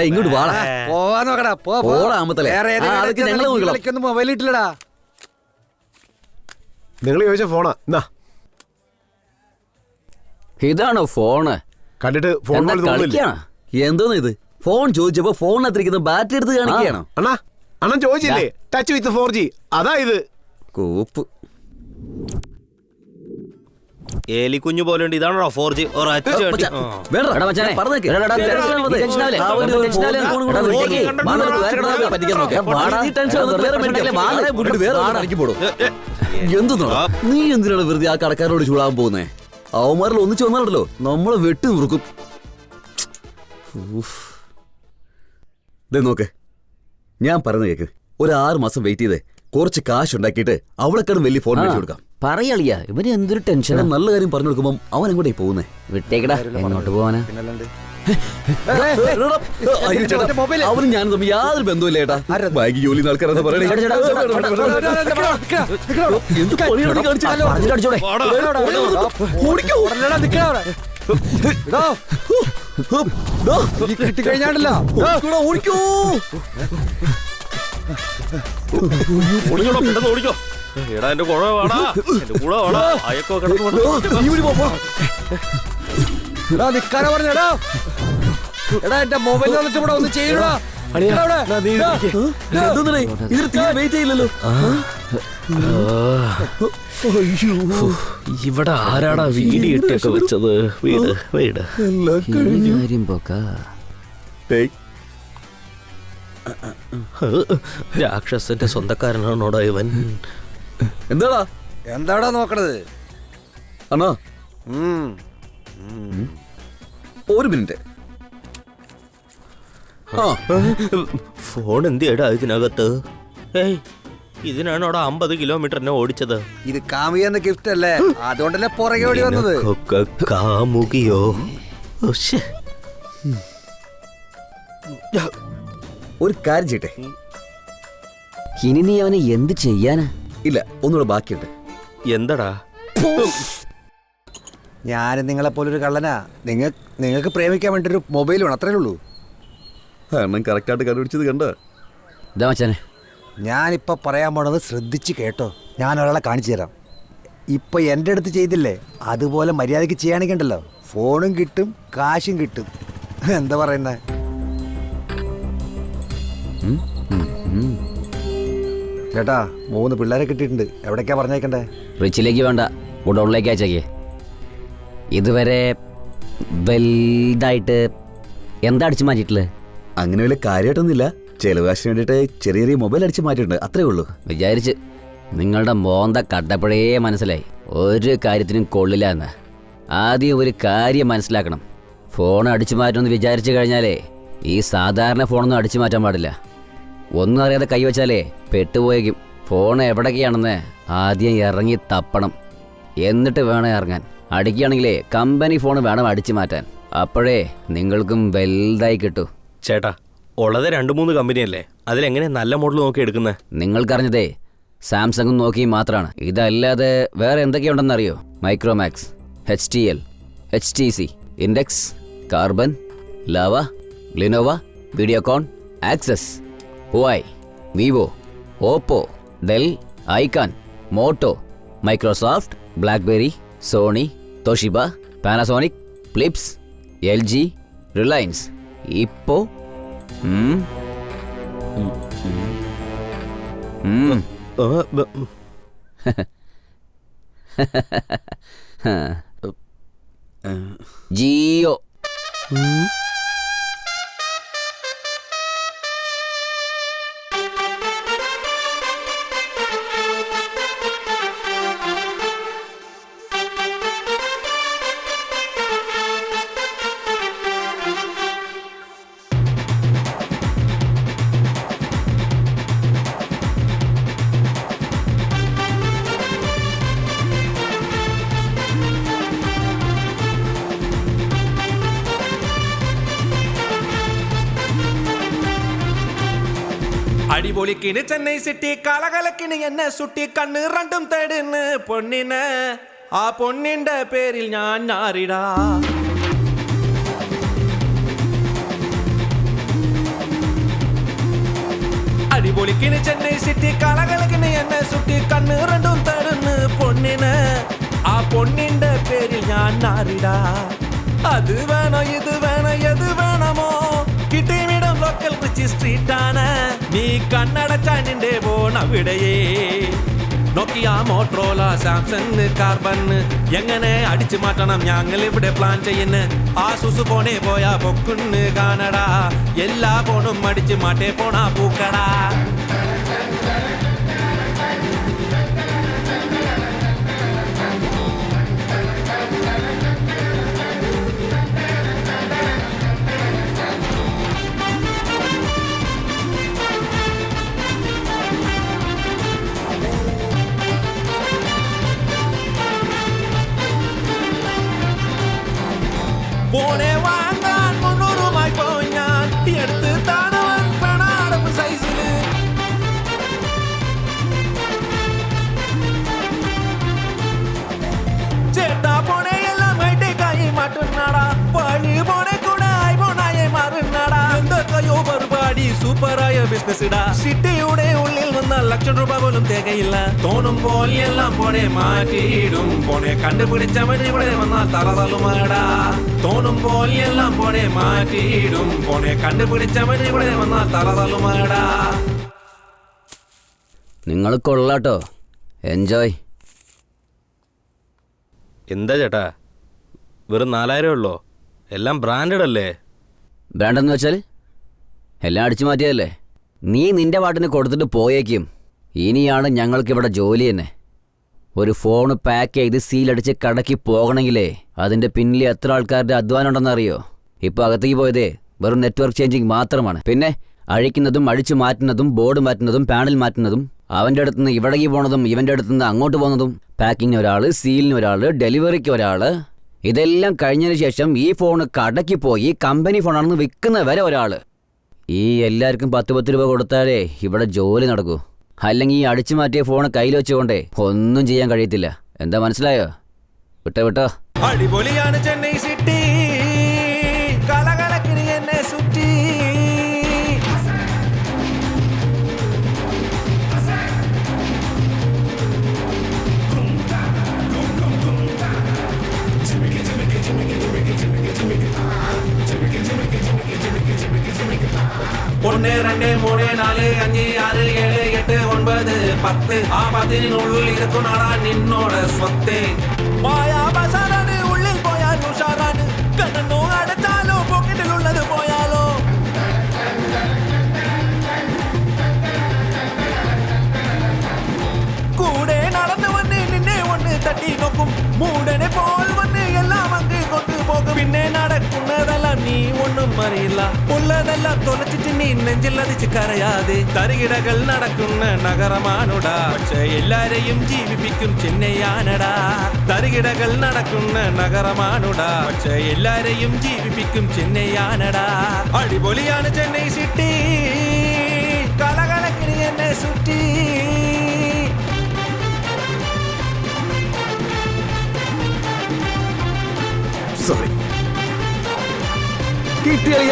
ഇങ്ങോട്ട് വാടാ. പോവാൻ നോക്കടാ. മൊബൈൽ ഇട്ടില്ലടാ. നിങ്ങൾ ചോദിച്ച ഫോണാ. ഇതാണോ ഫോണ്? കണ്ടിട്ട് ഫോൺ എന്തോന്ന് ഇത്? ഫോൺ ചോദിച്ചപ്പോ ഫോണിനകത്തിരിക്കുന്ന ബാറ്ററി എടുത്ത് കാണിക്കുകയാണോ? അണ്ണൻ ചോദിച്ചില്ലേ ടച്ച് വിത്ത് 4G? അതാ ഇത്. കോപ്പ് ഏലിക്കുഞ്ഞു പോലെ ഉണ്ട്. ഇതാണോ 4G? നീ എന്തിനാണ് വെറുതെ ആ കടക്കാരോട് ചൂടാൻ പോകുന്നേ? അവന്മാരിൽ ഒന്നിച്ച് വന്നാലുണ്ടല്ലോ നമ്മളെ വെട്ടി നുറുക്കും. നോക്ക്, ഞാൻ പറയുന്നത് കേക്ക്. ഒരു 6 മാസം വെയിറ്റ് ചെയ്തേ കുറച്ച് കാശ് ഉണ്ടാക്കിയിട്ട് അവളെക്കാളും വലിയ ഫോൺ മേടിച്ചു കൊടുക്കാം. പറയളിയാ, ഇവന് എന്തൊരു ടെൻഷൻ. നല്ല കാര്യം പറഞ്ഞു കൊടുക്കുമ്പോ അവൻ എങ്ങോട്ടേ പോകുന്നേ? വിട്ടേക്കടാ, എങ്ങോട്ട് പോവാനാ? അവനും ഞാനും തമ്മിൽ യാതൊരു ബന്ധമില്ല ഏട്ടാ. ബാഗ് ജോലി ആൾക്കാരെന്താ പറയണേ? കിട്ടിക്കഴിഞ്ഞാണ്ടല്ലോ ഓടിക്കോ. എടാ, എന്റെ കൂടെ വാടാ. എന്റെ കൂടെ വാടാ. അയക്കോ നിക്കാനാ പറഞ്ഞടാ. എടാ, എന്റെ മൊബൈൽ ഇവിടെ ഒന്ന് ചെയ്യടാ. ഇവിടെ ആരാടാ വീട് ഇട്ടൊക്കെ വെച്ചത്? വീട് രാക്ഷസന്റെ സ്വന്തക്കാരനാണോടാ ഇവൻ? എന്താടാ നോക്കണത്? അണ്ണാ, ഒരു മിനിറ്റ്. ഫോൺ എന്തിയടാ ഇതിനകത്ത്? ഇതിനാണോടാ 50 കിലോമീറ്റർ എന്നെ ഓടിച്ചത്? ഇത് കാമുകിയെന്ന ഗിഫ്റ്റ് അല്ലേ? അതുകൊണ്ടല്ലേ പുറകെ ഓടി വന്നത്. കാമുകിയോ? ഒരു കാര്യം ചെയ്യട്ടെ. ഇനി നീ അവനെ എന്ത് ചെയ്യാനാ? ഇല്ല, ഒന്നുകൂടെ ബാക്കിയുണ്ട്. എന്തടാ? ഞാനും നിങ്ങളെ പോലൊരു കള്ളനാ. നിങ്ങൾക്ക് പ്രേമിക്കാൻ വേണ്ടി ഒരു മൊബൈൽ വേണം, അത്രേ ഉള്ളൂ. എണ്ണം കറക്റ്റായിട്ട് കണ്ടുപിടിച്ചത് കണ്ട. ഞാനിപ്പോൾ പറയാൻ പോണത് ശ്രദ്ധിച്ച് കേട്ടോ. ഞാൻ ഒരാളെ കാണിച്ചു തരാം. ഇപ്പം എൻ്റെ അടുത്ത് ചെയ്തില്ലേ, അതുപോലെ മര്യാദയ്ക്ക് ചെയ്യുകയാണെങ്കിൽ ഉണ്ടല്ലോ, ഫോണും കിട്ടും കാശും കിട്ടും. എന്താ പറയുന്നേ? ചേട്ടാ, 3 പിള്ളേരെ കിട്ടിയിട്ടുണ്ട്. എവിടേക്കാ പറഞ്ഞേക്കണ്ടേ? റിച്ചിലേക്ക് വേണ്ട, ഗുഡൗണിലേക്ക് അയച്ചേക്കേ. ഇതുവരെ വലുതായിട്ട് എന്താ അടിച്ചു മാറ്റിയിട്ടില്ലേ? അങ്ങനെ വലിയ കാര്യമായിട്ടൊന്നുമില്ല. ചെലവ് കാശിന് വേണ്ടിയിട്ട് ചെറിയ ചെറിയ മൊബൈൽ അടിച്ച് മാറ്റിയിട്ടുണ്ട്, അത്രേ ഉള്ളൂ. വിചാരിച്ച് നിങ്ങളുടെ മോന്ത കട്ടപ്പഴേ മനസ്സിലായി ഒരു കാര്യത്തിനും കൊള്ളില്ല എന്ന്. ആദ്യം ഒരു കാര്യം മനസ്സിലാക്കണം. ഫോൺ അടിച്ചു മാറ്റുമെന്ന് വിചാരിച്ചു കഴിഞ്ഞാലേ ഈ സാധാരണ ഫോണൊന്നും അടിച്ചു മാറ്റാൻ പാടില്ല. ഒന്നും അറിയാതെ കൈവച്ചാലേ പെട്ടുപോയേക്കും. ഫോൺ എവിടേക്കാണെന്ന് ആദ്യം ഇറങ്ങി തപ്പണം, എന്നിട്ട് വേണം ഇറങ്ങാൻ. അടിക്കുകയാണെങ്കിലേ കമ്പനി ഫോൺ വേണം അടിച്ചു മാറ്റാൻ. അപ്പോഴേ നിങ്ങൾക്കും വലുതായി കിട്ടൂ. ചേട്ടാ, ഉള്ളത് 2-3 കമ്പനിയല്ലേ? അതിലെങ്ങനെ നല്ല മോഡൽ നോക്കി എടുക്കുന്നത്? നിങ്ങൾക്കറിഞ്ഞതേ സാംസങ്ങും നോക്കിയും മാത്രമാണ്. ഇതല്ലാതെ വേറെ എന്തൊക്കെയുണ്ടെന്നറിയോ? Micromax, HTL, HTC, Intex, Karbonn, Lava, Lenovo, Videocon, ആക്സസ്, ഹുവായ്, വിവോ, ഓപ്പോ, ഡെൽ, ഐക്കാൺ, Moto, Microsoft, BlackBerry, Sony, Toshiba, Panasonic, Philips, LG, Reliance. ഇപ്പോ ജിയോ. അടിപൊളിക്കിന് ചെന്നൈ സിറ്റി, കലകലക്കിന് എന്നെ സുട്ടി, കണ്ണ് രണ്ടും തേടുന്ന് പൊന്നിന്, ആ പൊന്നിന്റെ പേരിൽ ഞാൻ ഞാറിടാ. അടിപൊളിക്കിന് ചെന്നൈ സിറ്റി, കലകലക്കിന് എന്നെ സുട്ടി, കണ്ണ് രണ്ടും തേടുന്ന് പൊന്നിന്, ആ പൊന്നിന്റെ പേരിൽ ഞാൻ ഞാറിടാ. അത് വേണോ ഇത് വേണോ ഏത് വേണമോ, കിട്ടിയിടം ലോക്കൽ റിച്ച് സ്ട്രീറ്റ് ആണ്. നീ കണ്ണടച്ചാ നിന്റെ പോണവിടയേ. നോക്കിയ, മോട്ടോറോള, സാംസങ്, കാർബൺ എങ്ങനെ അടിച്ചു മാറ്റണം ഞങ്ങൾ ഇവിടെ പ്ലാൻ ചെയ്യുന്നു. ആ സുസു പോണേ പോയാ പൊക്കുന്ന് കാണടാ, എല്ലാ ഫോണും അടിച്ചു മാറ്റേ പോണാ പൂക്കടാ. പോണേ വാങ്ങാൻ 300 പോയി ഞാൻ, എടുത്ത് താണവൻ പെണാടപ്പ് സൈസില്. ചേട്ടാ പോണേ എല്ലാം ഹൈടെക്കായി മാറ്റുന്നാടാ, പഴി പോണേ കൂടെ ഐഫോണായി മാറുന്നാടാ. എന്തൊക്കെയോ പരിപാടി സൂപ്പറായ ബിസിനസ് ഇടാ. സിറ്റിയുടെ ഉള്ളിൽ വന്നാൽ ₹1,00,000 പോലും തികയില്ല. തോന്നുമ്പോൾ എല്ലാം പോണേ മാറ്റിയിടും. പോണേ കണ്ടുപിടിച്ചവൻ ഇവിടെ വന്നാൽ തലതലുമാടാ. തോന്നുമ്പോൾ എല്ലാം പോണേ മാറ്റിയിടും. പോണേ കണ്ടുപിടിച്ചവൻ ഇവിടെ വന്നാൽ തലതലുമാടാ. നിങ്ങൾ കൊള്ളാട്ടോ, എൻജോയ്. എന്താ ചേട്ടാ, വെറും 4000 ഉള്ളോ? എല്ലാം ബ്രാൻഡഡ് അല്ലേ? ബ്രാൻഡെന്ന് വെച്ചാൽ എല്ലാം അടിച്ചു മാറ്റിയതല്ലേ? നീ നിന്റെ പാട്ടിന് കൊടുത്തിട്ട് പോയേക്കും. ഇനിയാണ് ഞങ്ങൾക്കിവിടെ ജോലി തന്നെ. ഒരു ഫോൺ പാക്ക് ചെയ്ത് സീലടിച്ച് കടക്കി പോകണമെങ്കിലേ അതിൻ്റെ പിന്നിൽ എത്ര ആൾക്കാരുടെ അധ്വാനം ഉണ്ടെന്ന് അറിയോ? ഇപ്പോൾ അകത്തേക്ക് പോയതേ വെറും നെറ്റ്വർക്ക് ചേഞ്ചിങ് മാത്രമാണ്. പിന്നെ അഴിക്കുന്നതും അഴിച്ചു മാറ്റുന്നതും ബോർഡ് മാറ്റുന്നതും പാനൽ മാറ്റുന്നതും അവൻ്റെ അടുത്തുനിന്ന് ഇവിടേക്ക് പോണതും ഇവൻ്റെ അടുത്തുനിന്ന് അങ്ങോട്ട് പോകുന്നതും പാക്കിങ്ങിന് ഒരാൾ, സീലിന് ഒരാൾ, ഡെലിവറിക്ക് ഒരാൾ, ഇതെല്ലാം കഴിഞ്ഞതിന് ശേഷം ഈ ഫോൺ കടക്കി പോയി കമ്പനി ഫോണാണെന്ന് വിൽക്കുന്ന വരെ ഒരാൾ. ഈ എല്ലാവർക്കും 10 രൂപ കൊടുത്താലേ ഇവിടെ ജോലി നടക്കൂ. അല്ലെങ്കിൽ ഈ അടിച്ചു മാറ്റിയ ഫോൺ കയ്യിൽ വെച്ചുകൊണ്ടേ ഒന്നും ചെയ്യാൻ കഴിയത്തില്ല. എന്താ മനസ്സിലായോ? വിട്ടോ. അടിപൊളിയാണ് ചെന്നൈ സിറ്റി, കലകലക്കിന് എന്നെ സുറ്റി. ഒന്ന് 2 3 4 5 6 7 8 9 10 ആ 10-നുള്ളിൽ ഇരിക്കുന്നാടാ നിന്നോട് സ്വത്ത്. മായാ ബസാറാണ്, ഉള്ളിൽ പോയാൽ ഉഷാറാണ്. കണ്ണോ അടച്ചാലോ പോക്കറ്റിലുള്ളത് പോയാലോ. കൂടെ നടന്നു വന്ന് നിന്നെ ഒന്ന് തട്ടി നോക്കും. മൂടനെ പോൽ വന്ന് എല്ലാം അങ്ങ് കൊണ്ടുപോകും. പിന്നെ നടക്കുന്നതെല്ലാം നീ ഒന്നും അറിയില്ല. ഉള്ളതെല്ലാം തൊലച്ചിട്ട് നീ നെഞ്ചിലതിച്ച് കരയാതെ. തരികിടകൾ നടക്കുന്ന നഗരമാനുടാ, പക്ഷെ എല്ലാരെയും ജീവിപ്പിക്കും ചെന്നൈയാനടാ. തരികിടകൾ നടക്കുന്ന നഗരമാനുടാ, പക്ഷെ എല്ലാരെയും ജീവിപ്പിക്കും ചെന്നൈയാനടാ. അടിപൊളിയാണ് ചെന്നൈ സിറ്റി, കലകലക്കിന് എന്നെ സുറ്റി. സോറി കിട്ടിയ.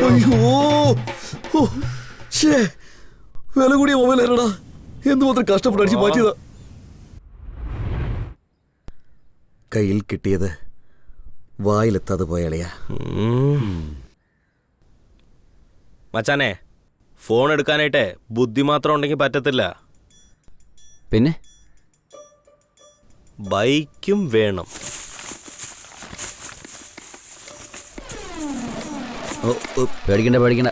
അയ്യോ ഓ, ശ്ശേ, വില കൂടിയ മൊബൈൽ ആരടാ, എന്തുമാത്രം കഷ്ടപ്പെട്ട് അടിച്ച് മാറ്റിയതാ. കയ്യിൽ കിട്ടിയത് വായിലെത്താതെ പോയാളിയാ. മച്ചാനെ, ഫോൺ എടുക്കാനായിട്ടേ ബുദ്ധി മാത്രം ഉണ്ടെങ്കിൽ പറ്റത്തില്ല, പിന്നെ ബൈക്കും വേണം. പേടിക്കണ്ട.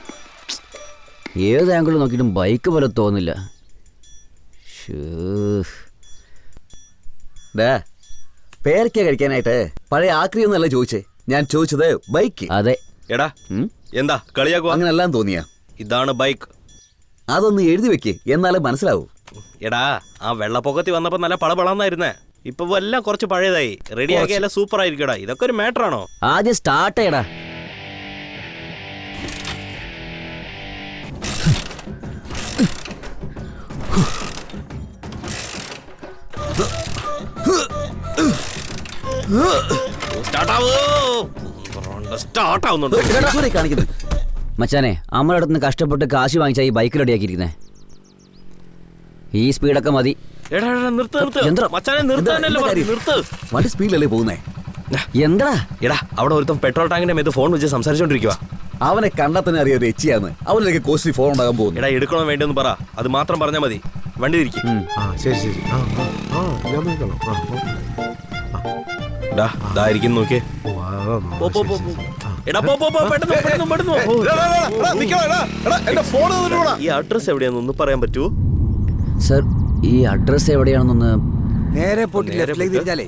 ഏത് ആംഗിൾ നോക്കിയിട്ടും ബൈക്ക് പോലെ തോന്നില്ല. പേരയ്ക്ക കഴിക്കാനായിട്ട് പഴയ ആക്രിയൊന്നല്ല ചോദിച്ചേ, ഞാൻ ചോദിച്ചത് ബൈക്ക്. അതെ. എടാ എന്താ കളിയാക്കുവാ? അങ്ങനെ എല്ലാം തോന്നിയാ? ഇതാണ് ബൈക്ക്. അതൊന്ന് എഴുതി വെക്ക്, എന്നാലേ മനസ്സിലാവൂ. എടാ, ആ വെള്ളപ്പൊക്കത്തിൽ വന്നപ്പോ നല്ല പളപളന്നായിരുന്നേ. ഇപ്പൊ എല്ലാം കുറച്ച് പഴയതായി. റെഡിയാക്കിയാലും സൂപ്പർ ആയിരിക്കടാ. ഇതൊക്കെ ഒരു മാറ്റർ ആണോ? ആദ്യം സ്റ്റാർട്ട് ചെയ്യടാ. സ്റ്റാർട്ട് ആവുന്നുണ്ട്. കാണിക്കുന്നത് മച്ചാനെ, നമ്മുടെ അടുത്ത് നിന്ന് കഷ്ടപ്പെട്ട് കാശ് വാങ്ങിച്ചാ ഈ ബൈക്ക് റെഡിയാക്കിയിരിക്കുന്നേ. ഈ സ്പീഡൊക്കെ മതി. എടാ നിർത്ത്. മച്ചാനെ നിർത്താനല്ലേ പറഞ്ഞു, നിർത്ത്. വണ്ടി സ്പീഡിലല്ലേ പോകുന്നേ? എന്താ? എടാ, അവിടെ ഒരുത്തം പെട്രോൾ ടാങ്കിന്റെ മേത്ത് ഫോൺ വെച്ച് സംസാരിച്ചോണ്ടിരിക്കുക. അവനെ കണ്ടാൽ തന്നെ അറിയാം ഒരു എച്ചിയാന്ന്. അവനിലേക്ക് കോസ്റ്റ്ലി ഫോൺ ഉണ്ടാകാൻ പോകുന്നു. എടാ, എടുക്കണോ വേണ്ടെന്ന് പറ, അത് മാത്രം പറഞ്ഞാൽ മതി. വണ്ടി തിരിക്കും. ശരി ഞാൻ നോക്കണം. ഇതായിരിക്കും നോക്കിയേ. എടാ പോ പെട്ടെന്ന്. ഈ അഡ്രസ് എവിടെയാന്ന് ഒന്ന് പറയാൻ പറ്റുമോ? സർ, ഈ അഡ്രസ് എവിടെയാണെന്നൊന്ന്. നേരെ പോയിട്ട് ലെഫ്റ്റിലേക്ക് തിരിഞ്ഞാലേ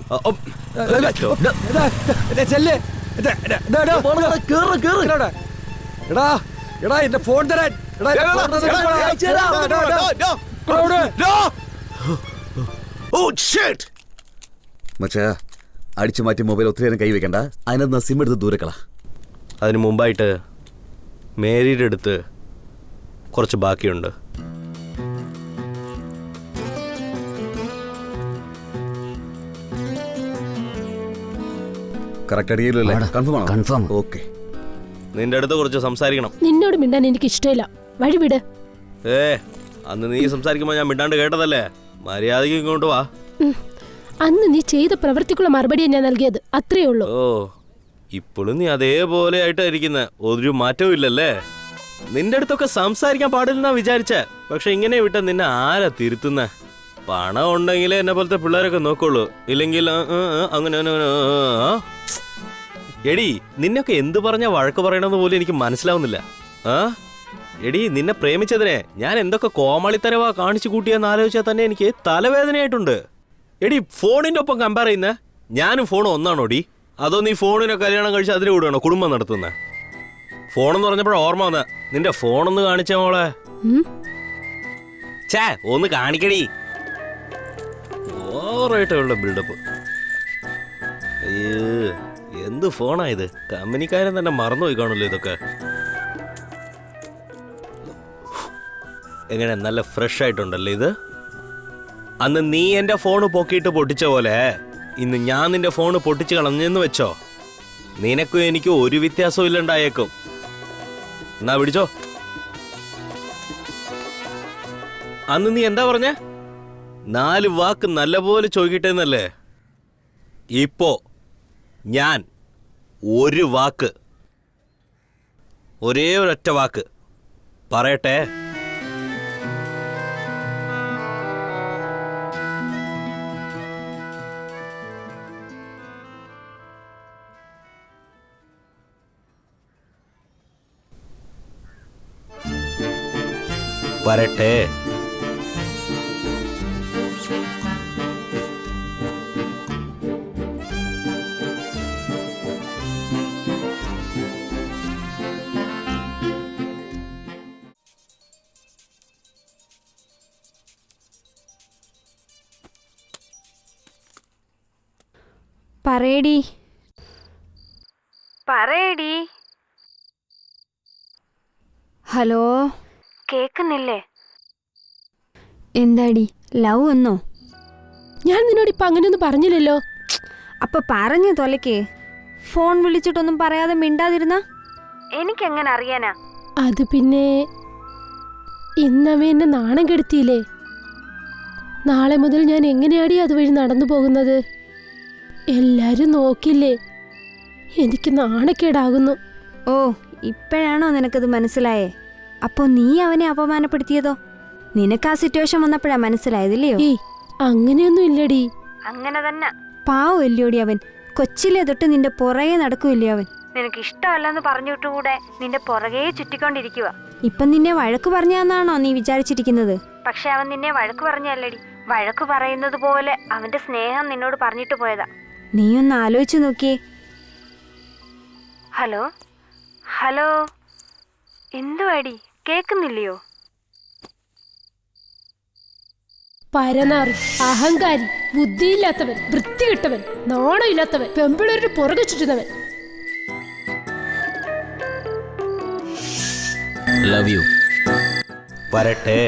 എടാ എന്റെ ഫോൺ തരാൻ. മച്ചാ, അടിച്ചു മാറ്റി മൊബൈൽ ഒത്തിരി നേരം കൈ വെക്കണ്ട. അതിനകത്ത് സിം എടുത്ത് ദൂരക്കളാ. അതിന് മുമ്പായിട്ട് മേരിയുടെ അടുത്ത് കുറച്ച് ബാക്കിയുണ്ട്. കറക്റ്റ് അടിയില്ലല്ലേ? കൺഫേം ആണോ? കൺഫേം. ഓക്കെ. നിന്റെ അടുത്ത് കുറച്ച് സംസാരിക്കണം. നിന്നോട് മിണ്ടാൻ എനിക്ക് ഇഷ്ടമില്ല. വഴിവിട്. അന്ന് നീ സംസാരിക്കുമ്പോ ഞാൻ മിണ്ടാണ്ട് കേട്ടതല്ലേ. മര്യാദയ്ക്ക് ഇങ്ങോട്ട് വാ. അന്ന് നീ ചെയ്ത പ്രവൃത്തിക്കുള്ള മറുപടിയാണ് ഞാൻ നൽകിയത്, അത്രേ ഉള്ളൂ. ഓ, ഇപ്പോഴും നീ അതേപോലെ ആയിട്ടായിരിക്കുന്ന, ഒരു മാറ്റവും ഇല്ലല്ലേ. നിന്റെ അടുത്തൊക്കെ സംസാരിക്കാൻ പാടില്ലെന്നാ വിചാരിച്ചേ. പക്ഷെ ഇങ്ങനെ വിട്ട നിന്നെ ആരാ തിരുത്തുന്ന? പണം ഉണ്ടെങ്കിലേ എന്നെ പോലത്തെ പിള്ളേരൊക്കെ നോക്കുള്ളൂ, ഇല്ലെങ്കിൽ അങ്ങനെ. എടി, നിന്നൊക്കെ എന്ത് പറഞ്ഞാ വഴക്ക് പറയണമെന്ന് പോലും എനിക്ക് മനസ്സിലാവുന്നില്ല. എടി, നിന്നെ പ്രേമിച്ചതിനെ ഞാൻ എന്തൊക്കെ കോമാളിത്തരവാ കാണിച്ചു കൂട്ടിയെന്ന് ആലോചിച്ചാൽ തന്നെ എനിക്ക് തലവേദനയായിട്ടുണ്ട്. എടി, ഫോണിന്റെ ഒപ്പം കമ്പയർ ചെയ്യുന്നേ. ഞാനും ഫോണും ഒന്നാണോ ഡി? അതോ നീ ഫോണിനെ കല്യാണം കഴിച്ച് അതിന് കൂടെയാണോ കുടുംബം നടത്തുന്നത്? ഫോണെന്ന് പറഞ്ഞപ്പോഴാണ് ഓർമ്മ വന്ന. നിന്റെ ഫോണൊന്ന് കാണിച്ച മോളെ. ചേ, ഒന്ന് കാണിക്കടി. ഓവറായിട്ടുള്ള ബിൽഡപ്പ്. എന്ത് ഫോണാ ഇത്? കമ്പനിക്കാരൻ തന്നെ മറന്നുപോയി കാണുമല്ലോ ഇതൊക്കെ. എങ്ങനെ നല്ല ഫ്രഷ് ആയിട്ടുണ്ടല്ലേ ഇത്? അന്ന് നീ എന്റെ ഫോണ് പൊക്കിയിട്ട് പൊട്ടിച്ച പോലെ ഇന്ന് ഞാൻ നിന്റെ ഫോണ് പൊട്ടിച്ച് കളഞ്ഞെന്ന് വെച്ചോ, നിനക്കും എനിക്കും ഒരു വ്യത്യാസവും ഇല്ലണ്ടായേക്കും. എന്നാ പിടിച്ചോ. അന്ന് നീ എന്താ പറഞ്ഞ? 4 വാക്ക് നല്ലപോലെ ചോദിക്കട്ടെന്നല്ലേ. ഇപ്പോ ഞാൻ ഒരു വാക്ക്, ഒരേ ഒരൊറ്റ വാക്ക് പറയട്ടെ. വരട്ടെ. പറയടി. ഹലോ, കേക്കുന്നില്ലേ? എന്താടി, ലവ് വന്നോ? ഞാൻ നിന്നോട് ഇപ്പൊ അങ്ങനെയൊന്നും പറഞ്ഞില്ലല്ലോ. അപ്പൊ പറഞ്ഞു തൊലക്കേ. ഫോൺ വിളിച്ചിട്ടൊന്നും പറയാതെ മിണ്ടാതിരുന്ന എനിക്കെങ്ങനെ അറിയാനാ? അത് പിന്നെ ഇന്നവ എന്നെ നാണം കെടുത്തിയില്ലേ? നാളെ മുതൽ ഞാൻ എങ്ങനെയാടി അതുവഴി നടന്നു പോകുന്നത്? എല്ലാരും നോക്കില്ലേ? എനിക്ക് നാണക്കേടാകുന്നു. ഓ, ഇപ്പോഴാണോ നിനക്കത് മനസ്സിലായേ? അപ്പോ നീ അവനെ അപമാനപ്പെടുത്തിയതോ? നിനക്ക് ആ സിറ്റുവേഷൻ വന്നപ്പോഴാ മനസ്സിലായതില്ലയോ? ഏയ്, അങ്ങനെയൊന്നും ഇല്ലടി. അങ്ങനെ തന്നെ. പാവല്ലോടി അവൻ. കൊച്ചിലെ തൊട്ട് നിന്റെ പുറകെ നടക്കൂല്ലേ അവൻ. നിനക്ക് ഇഷ്ടമല്ലെന്ന് പറഞ്ഞിട്ടുകൂടെ നിന്റെ പുറകെ ചുറ്റിക്കൊണ്ടിരിക്കുക. ഇപ്പം നിന്നെ വഴക്ക് പറഞ്ഞാന്നാണോ നീ വിചാരിച്ചിരിക്കുന്നത്? പക്ഷെ അവൻ നിന്നെ വഴക്ക് പറഞ്ഞല്ലടി. വഴക്ക് പറയുന്നത് പോലെ അവന്റെ സ്നേഹം നിന്നോട് പറഞ്ഞിട്ട് പോയതാ. നീ ഒന്ന് ആലോചിച്ചു നോക്കിയേ. ഹലോ ഹലോ, എന്തുവാടി കേക്കുന്നില്ലയോ? പരനാറി, അഹങ്കാരി, ബുദ്ധിയില്ലാത്തവൻ, വൃത്തികെട്ടവൻ, നാണമില്ലാത്തവൻ, പെമ്പിളൊരു പുറകെ ചുറ്റുന്നവൻ. Love you. വരട്ടെ.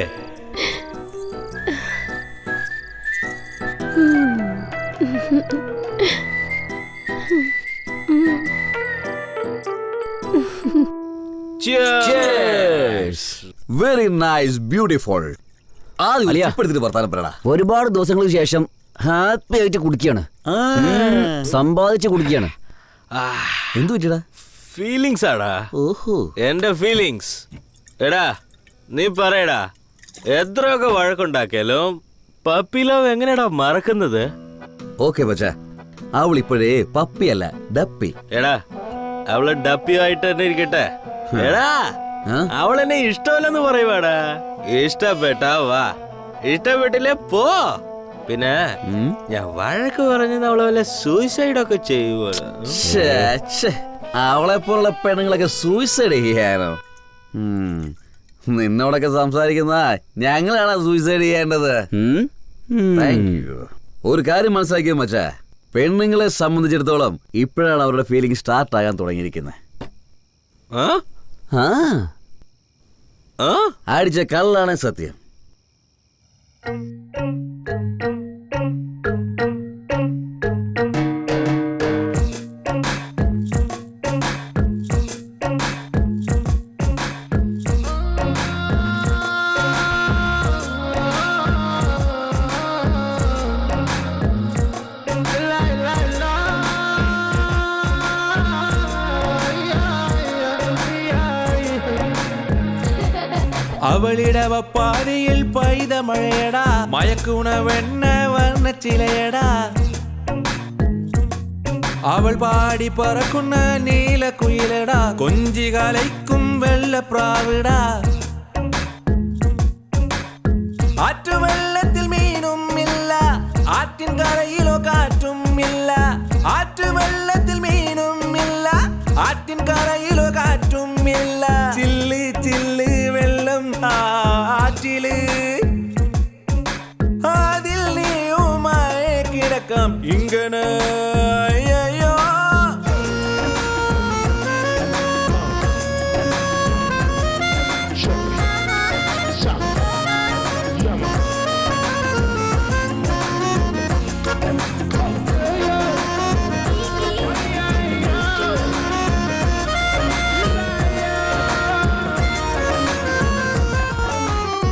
Very nice, beautiful. അലിയാ. വർത്താനം പറയടാ. ഒരുപാട് ദിവസങ്ങൾക്ക് ശേഷം ഹാപ്പി ആയിട്ട് കുടിക്കുകയാണ്. സമ്പാദിച്ച് കുടിക്കുകയാണ്. എന്തു പറ്റിയടാ? ഫീലിങ്സ് ആടാ. ഓഹോ, എന്റെ ഫീലിങ്സ്. എടാ നീ പറയടാ, എത്രയൊക്കെ വഴക്കുണ്ടാക്കിയാലും പപ്പി ലവ് എങ്ങനെയാടാ മറക്കുന്നത്? ഓക്കെ ബച്ചാ, അവൾ ഇപ്പോഴേ പപ്പിയല്ല, ഡപ്പി. എടാ അവള് ഡപ്പിയായിട്ട് തന്നെ ഇരിക്കട്ടെ. എടാ അവളെന്നെ ഇഷ്ടമല്ലെന്ന് പറയുവാടാ. ഇഷ്ടപ്പെട്ടാ വാ, ഇഷ്ടപ്പെട്ടില്ലേ പോ. പിന്നെ ഞാൻ വഴക്ക് പറഞ്ഞത് അവളെ വല്ല സൂയിസൈഡൊക്കെ ചെയ്യുവല്ലോ. അവളെ പോലുള്ള പെണ്ണുങ്ങളൊക്കെ സൂയിസൈഡ് ചെയ്യാനോ? നിന്നോടൊക്കെ സംസാരിക്കുന്ന ഞങ്ങളാണ് സൂയിസൈഡ് ചെയ്യേണ്ടത്. ഒരു കാര്യം മനസ്സിലാക്കിയ മച്ചാ, പെണ്ണുങ്ങളെ സംബന്ധിച്ചിടത്തോളം ഇപ്പോഴാണ് അവരുടെ ഫീലിംഗ് സ്റ്റാർട്ട് ആകാൻ തുടങ്ങിയിരിക്കുന്നത്. അടിച്ച കല്ലാണ് സത്യം. അവളിടവപ്പാതയിൽ പെയ്ത മഴയടാ, മയക്കുണവെണ്ണ വർണ്ണച്ചിലയടാ. അവൾ പാടി പറക്കുന്ന നീലക്കുയിലടാ, കൊഞ്ചി കലയ്ക്കും വെള്ളപ്രാവിടാ. ആറ്റുവെള്ളത്തിൽ മീനും ഇല്ല, ആറ്റിൻ കരയിലോ കാറ്റും ഇല്ല. ആറ്റുവെള്ളത്തിൽ മീനും ഇല്ല, ആറ്റിൻ കരയിലോ കാറ്റും ഇല്ല. ചില്ല് ചില്ല് വെള്ളം ആറ്റില്, അതിൽ നീയുമായി കിടക്കാം ഇങ്ങനെ. അയ്യോ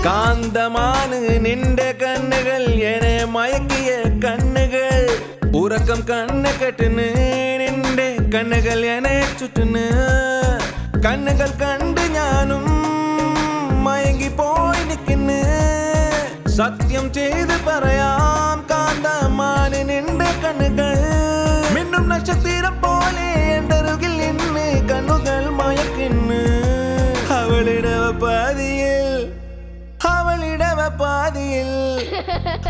കാന്തമാണ് നിന്റെ കണ്ണുകൾ, എന്നെ മയക്കിയ കണ്ണുകൾ. ഉറക്കം കണ്ണ് കെട്ടുന്നു നിന്റെ കണ്ണുകൾ എന്നെ ചുറ്റുന്നു. കണ്ണുകൾ കണ്ട് ഞാനും മയങ്ങിപ്പോയി നിൽക്കുന്നു. സത്യം ചെയ്ത് പറയാം കാന്തമാണ് നിന്റെ കണ്ണുകൾ. മിന്നും നക്ഷത്രം പോലെ എൻ്റെ അരുകിൽ നിന്ന് കണ്ണുകൾ മയക്കുന്നു.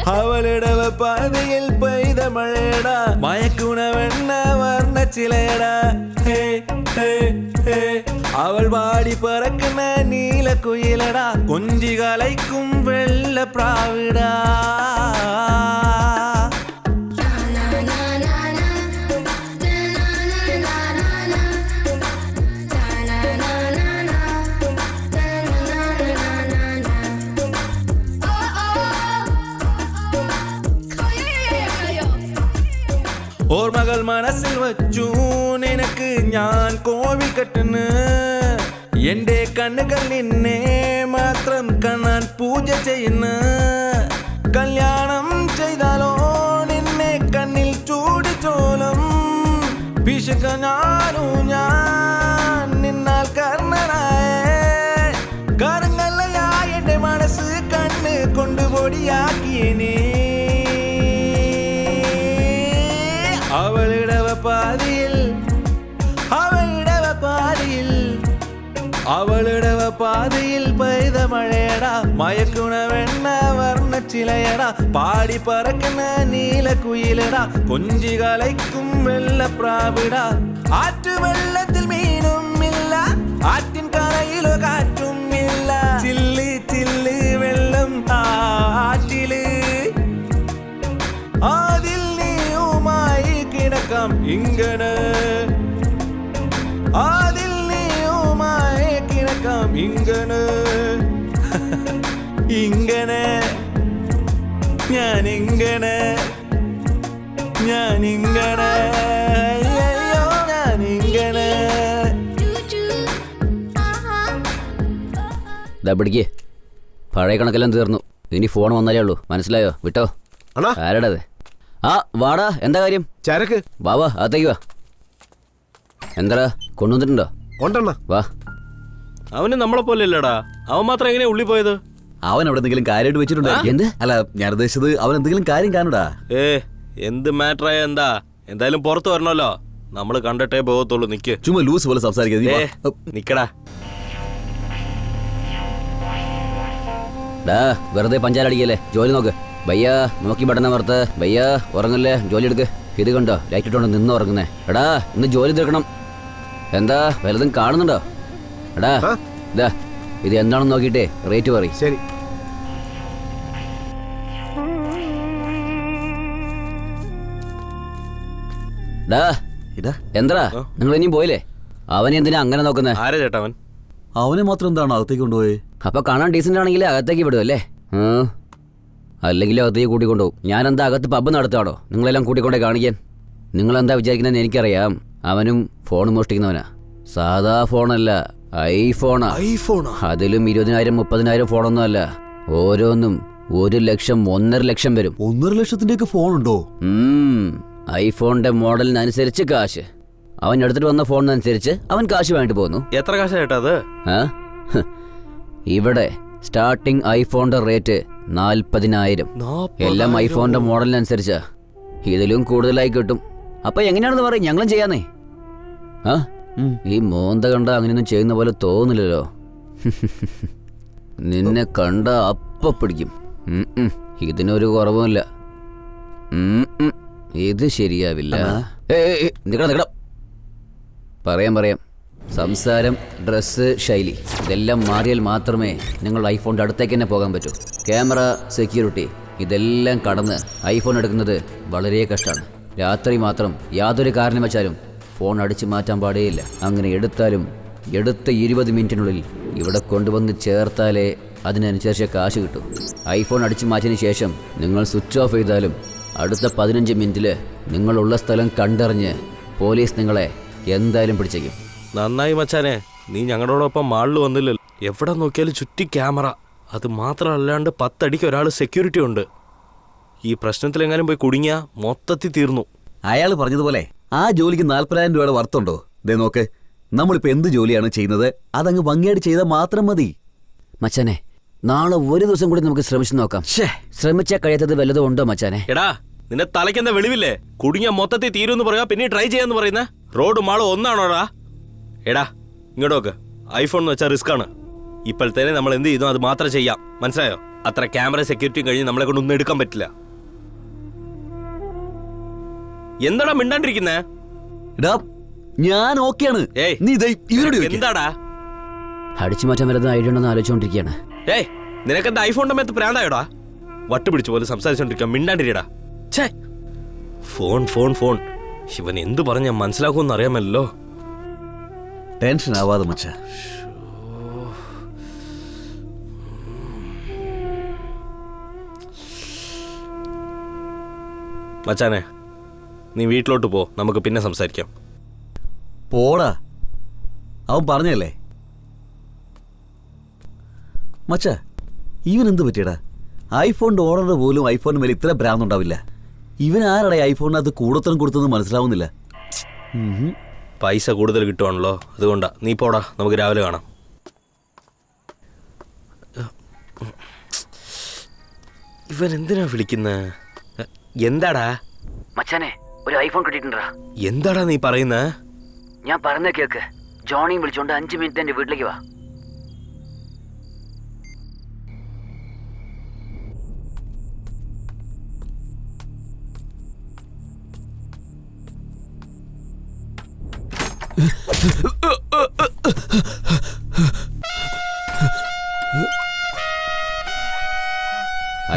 അവളിടവപ്പാതിയിൽ പെയ്ത മഴയടാ, മയക്കുണവെണ്ണ വർണ്ണച്ചിലയടാ. അവൾ പാടി പറക്കുന്ന നീലക്കുയിലടാ, കൊഞ്ചി കലയ്ക്കും വെള്ളപ്രാവിടാ. ഓർമ്മകൾ മനസ്സിൽ വച്ചു നിനക്ക് ഞാൻ കോവിൽ കെട്ടുന്നു. എന്റെ കണ്ണുകൾ നിന്നെ മാത്രം കാണാൻ പൂജ ചെയ്യുന്ന കല്യാണം ചെയ്താലോ നിന്നെ കണ്ണിൽ ചൂടിച്ചോലും പിശുക്കനാനു ഞാൻ നിന്നാൽ കർണനായ കരങ്ങളല്ല എന്റെ മനസ്സ് കണ്ണ് കൊണ്ടുപൊടിയാക്കിയേ അവളുടെ പാതിയിൽ പെയ്ത മഴയടാ മയക്കുണ വെണ്ണ വർണ്ണ ചിലയടാ പാടി പറക്കുന്ന നീലക്കുയിലടാ കൊഞ്ചി കലയ്ക്കും വെള്ളപ്രാവിടാ ആറ്റുവെള്ളത്തിൽ മീനും ഇല്ല ആറ്റിൻ കരയിലോ കാറ്റും ഇല്ല ചില്ലി ചില്ലി വെള്ളം ആറ്റില് അതിൽ നീയുമായി കിടക്കാം ഇങ്ങനെ അതിൽ നീയുമായി കിടക്കാം ഇങ്ങനെ ഇങ്ങനെ ഞാനിങ്ങനെ അയ്യോ ഞാനിങ്ങനെ പിടിക്ക് പഴയ കണക്കെല്ലാം തീർന്നു. ഇനി ഫോൺ വന്നാലേ ഉള്ളൂ. മനസ്സിലായോ? വിട്ടോ. അണ്ണാ ആരടത്? ആ വാടാ, എന്താ കാര്യം? ചരക്ക് വാ അകത്തേക്ക് വാ. എന്താ കൊണ്ടുവന്നിട്ടുണ്ടോ? കൊണ്ടണ്ണ വാ. അവന് നമ്മളെ പോലെ അല്ലടാ. അവൻ മാത്രം എങ്ങനെയാ ഉള്ളി പോയത്? അവൻ അവിടെ എന്തെങ്കിലും കാര്യമായിട്ട് വെച്ചിട്ടുണ്ടോ? എന്ത്? അല്ല, ഞാൻ ഉദ്ദേശിച്ചത് അവൻ എന്തെങ്കിലും കാര്യം കാണൂടാ. എന്ത് മാറ്ററായ എന്താ? എന്തായാലും പുറത്തു വരണല്ലോ. നമ്മള് കണ്ടിട്ടേ പോകത്തുള്ളൂ. നിക്ക്. ചുമ്മാ ലൂസ് പോലെ സംസാരിക്കാതെ. നിക്കടാ. വെറുതെ പഞ്ചാരടിക്കല്ലേ. ജോലി നോക്ക്. ഭയ്യാ നോക്കി ബട്ടണ വറുത്ത്. ഭയ്യാ ഉറങ്ങല്ലേ, ജോലി എടുക്ക്. ഇത് കണ്ടോ ലൈറ്റ് ഇട്ടോണ്ട് നിന്ന് ഉറങ്ങുന്നേ. എടാ ഇന്ന് ജോലി തീർക്കണം. എന്താ വലുതും കാണുന്നുണ്ടോ? എടാ ഇതാ ഇത് എന്താണെന്ന് നോക്കിയിട്ടേ റേറ്റ് പറയും. ശരി. എന്താ നിങ്ങൾ ഇനിയും പോയില്ലേ? അവനെ എന്തിനാ അങ്ങനെ നോക്കുന്നേ? ആരാ ചേട്ടാ അവൻ? അവനെ മാത്രം എന്താണ് അകത്തേക്ക് കൊണ്ടുപോയി? അപ്പൊ കാണാൻ ഡീസന്റ് ആണെങ്കിൽ അകത്തേക്ക് വിടും അല്ലേ? അല്ലെങ്കിൽ അകത്തേക്ക് കൂട്ടിക്കൊണ്ടുപോകും. ഞാനെന്താ അകത്ത് പബ്ബ് നടത്താണോ നിങ്ങളെല്ലാം കൂട്ടിക്കൊണ്ടേ കാണിക്കാൻ? നിങ്ങളെന്താ വിചാരിക്കുന്നതെന്ന് എനിക്കറിയാം. അവനും ഫോൺ മോഷ്ടിക്കുന്നവനാ. സാധാ ഫോണല്ല, ഐഫോണാ. അതിലും 20,000 30,000 ഫോണൊന്നും അല്ല. ഓരോന്നും 1 ലക്ഷം 1.5 ലക്ഷം വരും. 1.5 ലക്ഷത്തിന്റെയൊക്കെ ഫോണുണ്ടോ? ഐഫോണിന്റെ മോഡലിനനുസരിച്ച് കാശ്. അവൻ എടുത്തിട്ട് വന്ന ഫോണിനനുസരിച്ച് അവൻ കാശ് വേണ്ടി പോകുന്നു. എത്ര കാശാ ചേട്ടാ അത്? ഇവിടെ സ്റ്റാർട്ടിംഗ് ഐഫോണിന്റെ റേറ്റ് 40,000. എല്ലാം ഐഫോണിന്റെ മോഡലിനനുസരിച്ചാ. ഇതിലും കൂടുതലായി കിട്ടും. അപ്പൊ എങ്ങനെയാണെന്ന് പറയും, ഞങ്ങളും ചെയ്യാന്നേ. ഈ മോന്ത കണ്ട അങ്ങനെയൊന്നും ചെയ്യുന്ന പോലെ തോന്നില്ലല്ലോ. നിന്നെ കണ്ട അപ്പ പിടിക്കും. ഇതിനൊരു കുറവുമില്ല. ഇത് ശരിയാവില്ല. പറയാം. സംസാരം, ഡ്രസ്സ്, ശൈലി ഇതെല്ലാം മാറിയാൽ മാത്രമേ നിങ്ങൾ ഐഫോണിൻ്റെ അടുത്തേക്ക് തന്നെ പോകാൻ പറ്റൂ. ക്യാമറ, സെക്യൂരിറ്റി ഇതെല്ലാം കടന്ന് ഐഫോൺ എടുക്കുന്നത് വളരെ കഷ്ടമാണ്. രാത്രി മാത്രം യാതൊരു കാരണം വെച്ചാലും ഫോൺ അടിച്ചു മാറ്റാൻ പാടേയില്ല. അങ്ങനെ എടുത്താലും എടുത്ത 20 മിനിറ്റിനുള്ളിൽ ഇവിടെ കൊണ്ടുവന്ന് ചേർത്താലേ അതിനനുസരിച്ച് കാശ് കിട്ടും. ഐഫോൺ അടിച്ചു മാറ്റിയതിന് ശേഷം നിങ്ങൾ സ്വിച്ച് ഓഫ് ചെയ്താലും അടുത്ത 15 മിനിറ്റിൽ നിങ്ങളുള്ള സ്ഥലം കണ്ടറിഞ്ഞ് പോലീസ് നിങ്ങളെ എന്തായാലും പിടിച്ചേക്കും. നന്നായി മച്ചാനെ, നീ ഞങ്ങളോടൊപ്പം മാളിൽ വന്നില്ലല്ലോ. എവിടെ നോക്കിയാലും ചുറ്റി ക്യാമറ. അത് മാത്രമല്ലാണ്ട് 10 അടിക്ക് ഒരാൾ സെക്യൂരിറ്റി ഉണ്ട്. ഈ പ്രശ്നത്തിലെങ്ങാനും പോയി കുടുങ്ങിയ മൊത്തത്തിൽ തീർന്നു. അയാൾ പറഞ്ഞതുപോലെ ആ ജോലിക്ക് 40,000 രൂപയുടെ വർത്തുണ്ടോ? ദേ നോക്ക്, നമ്മളിപ്പോ എന്ത് ജോലിയാണ് ചെയ്യുന്നത് അതങ്ങ് ഭംഗിയായിട്ട് ചെയ്താൽ മാത്രം മതി. മച്ചാനെ, നാളെ ഒരു ദിവസം കൂടി നമുക്ക് ശ്രമിച്ചു നോക്കാം. ശ്രമിച്ചാൽ കഴിയാത്തത് വല്ലതും ഉണ്ടോ മച്ചാനെ? എടാ നിന്റെ തലയ്ക്കെന്താ വെളിവില്ലേ? കുടുങ്ങിയ മൊത്തത്തിൽ തീരുമെന്ന് പറയാ, പിന്നെ ട്രൈ ചെയ്യാന്ന് പറയുന്ന റോഡ് മാള് ഒന്നാണോടാ? എടാ ഇങ്ങോട്ട് നോക്ക്. ഐഫോൺ എന്ന് വെച്ചാൽ റിസ്ക് ആണ്. ഇപ്പോഴത്തേനെ നമ്മൾ എന്ത് ചെയ്തു അത് മാത്രം ചെയ്യാം. മനസ്സിലായോ? അത്ര ക്യാമറ സെക്യൂരിറ്റി കഴിഞ്ഞ് നമ്മളെ കൊണ്ട് ഒന്നും എടുക്കാൻ പറ്റില്ല. എന്താടാ മിണ്ടാണ്ടിരിക്കുന്നേ? ഞാൻ ഓക്കെയാണ്. എന്താടാ അടിച്ചു മാറ്റാൻ വരുന്ന ഐഡിയ ഉണ്ടെന്ന് ആലോചിച്ചോണ്ടിരിക്കുകയാണ്. നിനക്കെന്താ ഐഫോണിന്റെ മേത്ത് പ്രാന്തായോടാ? വട്ടുപിടിച്ചു പോലെ സംസാരിച്ചോണ്ടിരിക്കാം. മിണ്ടാണ്ടിരിക്കടാ. ഛേ, ഫോൺ ഫോൺ ഫോൺ. ഇവൻ എന്ത് പറഞ്ഞാൽ മനസ്സിലാക്കുമെന്ന് അറിയാമല്ലോ. ടെൻഷൻ ആവാതെ മച്ചാ. മച്ചാനെ, നീ വീട്ടിലോട്ട് പോ, നമുക്ക് പിന്നെ സംസാരിക്കാം. പോടാ, അവൻ പറഞ്ഞല്ലേ മച്ചാ. ഇവൻ എന്ത് പറ്റിയടാ? ഐഫോണിന്റെ ഓർഡർ പോലും ഐഫോണിന് മേലെ ഇത്ര ഭ്രാന്തുണ്ടാവില്ല. ഇവൻ ആരുടെ ഐഫോണിനകത്ത് കൂടത്തരം കൊടുത്തെന്ന് മനസ്സിലാവുന്നില്ല. പൈസ കൂടുതൽ കിട്ടുവാണല്ലോ, അതുകൊണ്ടാ. നീ പോടാ, നമുക്ക് രാവിലെ കാണാം. ഇവൻ എന്തിനാ വിളിക്കുന്നത്? എന്താടാ മച്ചാനെ, ഒരു ഐഫോൺ കിട്ടിയിട്ടുണ്ടാ. എന്താടാ നീ പറയുന്നേ? ഞാൻ പറഞ്ഞ കേക്ക്. ജോണിയും വിളിച്ചോണ്ട് 5 മിനിറ്റ് എന്റെ വീട്ടിലേക്ക് വാ.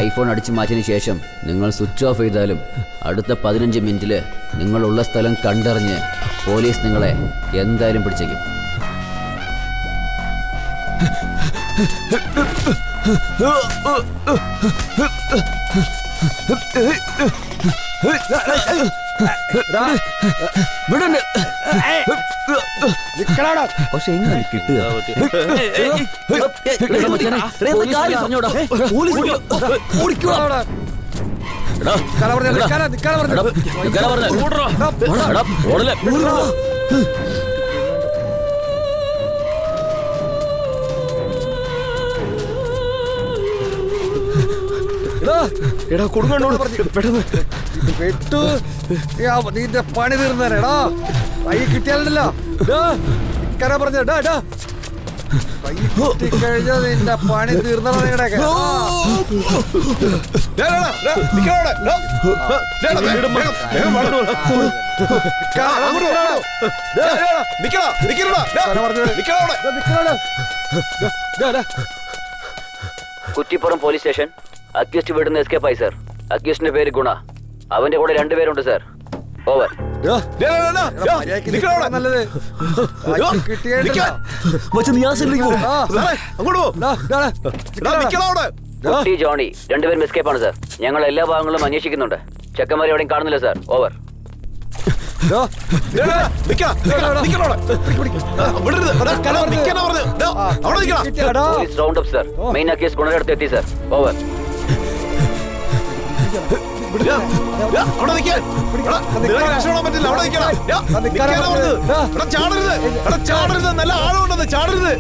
ഐഫോൺ അടിച്ചു മാറ്റിയതിന് ശേഷം നിങ്ങൾ സ്വിച്ച് ഓഫ് ചെയ്താലും അടുത്ത 15 മിനിറ്റിൽ നിങ്ങളുള്ള സ്ഥലം കണ്ടറിഞ്ഞ് പോലീസ് നിങ്ങളെ എന്തായാലും പിടിച്ചേക്കും. പക്ഷെ എങ്ങനെ കിട്ടുക? എടാ കൊടുക്കണ്ടോട് പെട്ടെന്ന് വെട്ടു. നിന്റെ പണി തീർന്നേടാ. കൈ കിട്ടിയാലോ ഇക്കനെ പറഞ്ഞ കൈ കിട്ടിക്കഴിഞ്ഞാൽ നിന്റെ പണി തീർന്നോ? Kuttippuram police station. അക്യൂസ്ഡ് വീടുന്ന് എസ്കേപ്പ് ആയി സർ. അക്യൂസ്ഡിന്റെ പേര് ഗുണ. അവന്റെ കൂടെ 2 പേരുണ്ട് സർ. ഓവർ. കുട്ടി ജോണി 2 പേരും എസ്കേപ്പ് ആണ് സർ. ഞങ്ങൾ എല്ലാ ഭാഗങ്ങളും അന്വേഷിക്കുന്നുണ്ട്. ചെക്കന്മാരെ എവിടെയും കാണുന്നില്ല sir. Over. Police round up sir. Main accused ഗുണയുടെ അടുത്ത് എത്തി സർ. ഓവർ. നല്ല ആളുണ്ടെന്ന് ചാടരുത്.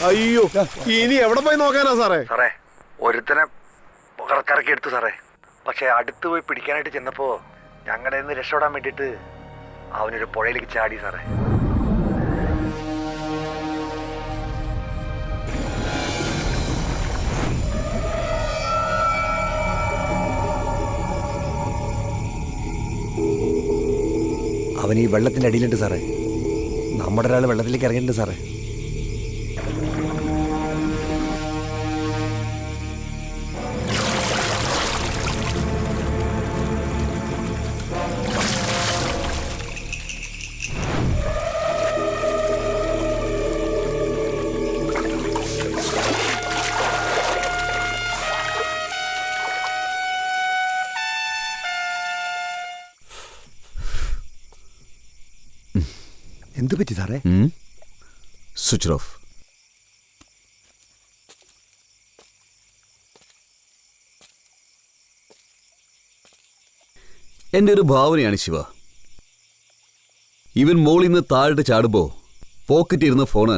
അയ്യോ, ഇനി എവിടെ പോയി നോക്കാനാ സാറേ? സാറേ, ഒരുത്തനെ കറക്കി എടുത്തു സാറേ. പക്ഷെ അടുത്ത് പോയി പിടിക്കാനായിട്ട് ചെന്നപ്പോ ഞങ്ങളുടെ നിന്ന് രക്ഷപ്പെടാൻ വേണ്ടിട്ട് അവനൊരു പുഴയിലേക്ക് ചാടി സാറേ. അവൻ ഈ വെള്ളത്തിന്റെ അടിയിലുണ്ട് സാറേ. നമ്മുടെ ഒരാൾ വെള്ളത്തിലേക്ക് ഇറങ്ങിയിട്ടുണ്ട് സാറേ. എന്ത് പറ്റി സാറേ? Switch off. എൻ്റെ ഒരു ഭാവനയാണ് ശിവ. ഇവൻ മോളിൽ നിന്ന് താഴോട്ട് ചാടുമ്പോ പോക്കറ്റ് ഇരുന്ന ഫോണ്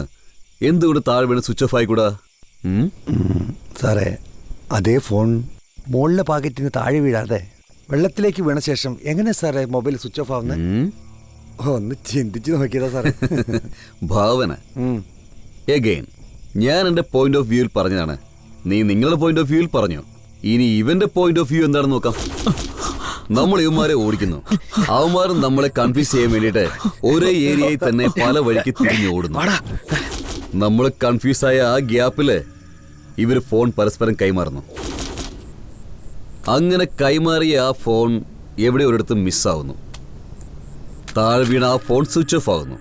എന്തുകൊണ്ട് താഴെ വീണ് സ്വിച്ച് ഓഫ് ആയിക്കൂടാ? സാറേ, അതേ ഫോൺ മോളിലെ പാക്കറ്റിന് താഴെ വീഴാതെ വെള്ളത്തിലേക്ക് വീണ ശേഷം എങ്ങനെ സാറേ മൊബൈൽ സ്വിച്ച് ഓഫ് ആവുന്നത്? ഒന്ന് ചിന്തിച്ചു നോക്കിയതാ സാറേ. ഭാവന. എഗെയിൻ ഞാൻ എൻ്റെ പോയിന്റ് ഓഫ് വ്യൂവിൽ പറഞ്ഞതാണ്. നീ നിങ്ങളുടെ പോയിന്റ് ഓഫ് വ്യൂവിൽ പറഞ്ഞു. ഇനി ഇവന്റെ പോയിന്റ് ഓഫ് വ്യൂ എന്താണെന്ന് നോക്കാം. നമ്മൾ ഇവന്മാരെ ഓടിക്കുന്നു, അവന്മാരും നമ്മളെ കൺഫ്യൂസ് ചെയ്യാൻ വേണ്ടിയിട്ട് ഒരേ ഏരിയയിൽ തന്നെ പല വഴിക്ക് തിരിഞ്ഞു ഓടുന്നു. നമ്മൾ കൺഫ്യൂസായ ആ ഗ്യാപ്പില് ഇവർ ഫോൺ പരസ്പരം കൈമാറുന്നു. അങ്ങനെ കൈമാറിയ ആ ഫോൺ എവിടെ ഒരിടത്തും മിസ്സാവുന്നു. താഴെ വീണ ആ ഫോൺ സ്വിച്ച് ഓഫ് ആകുന്നു.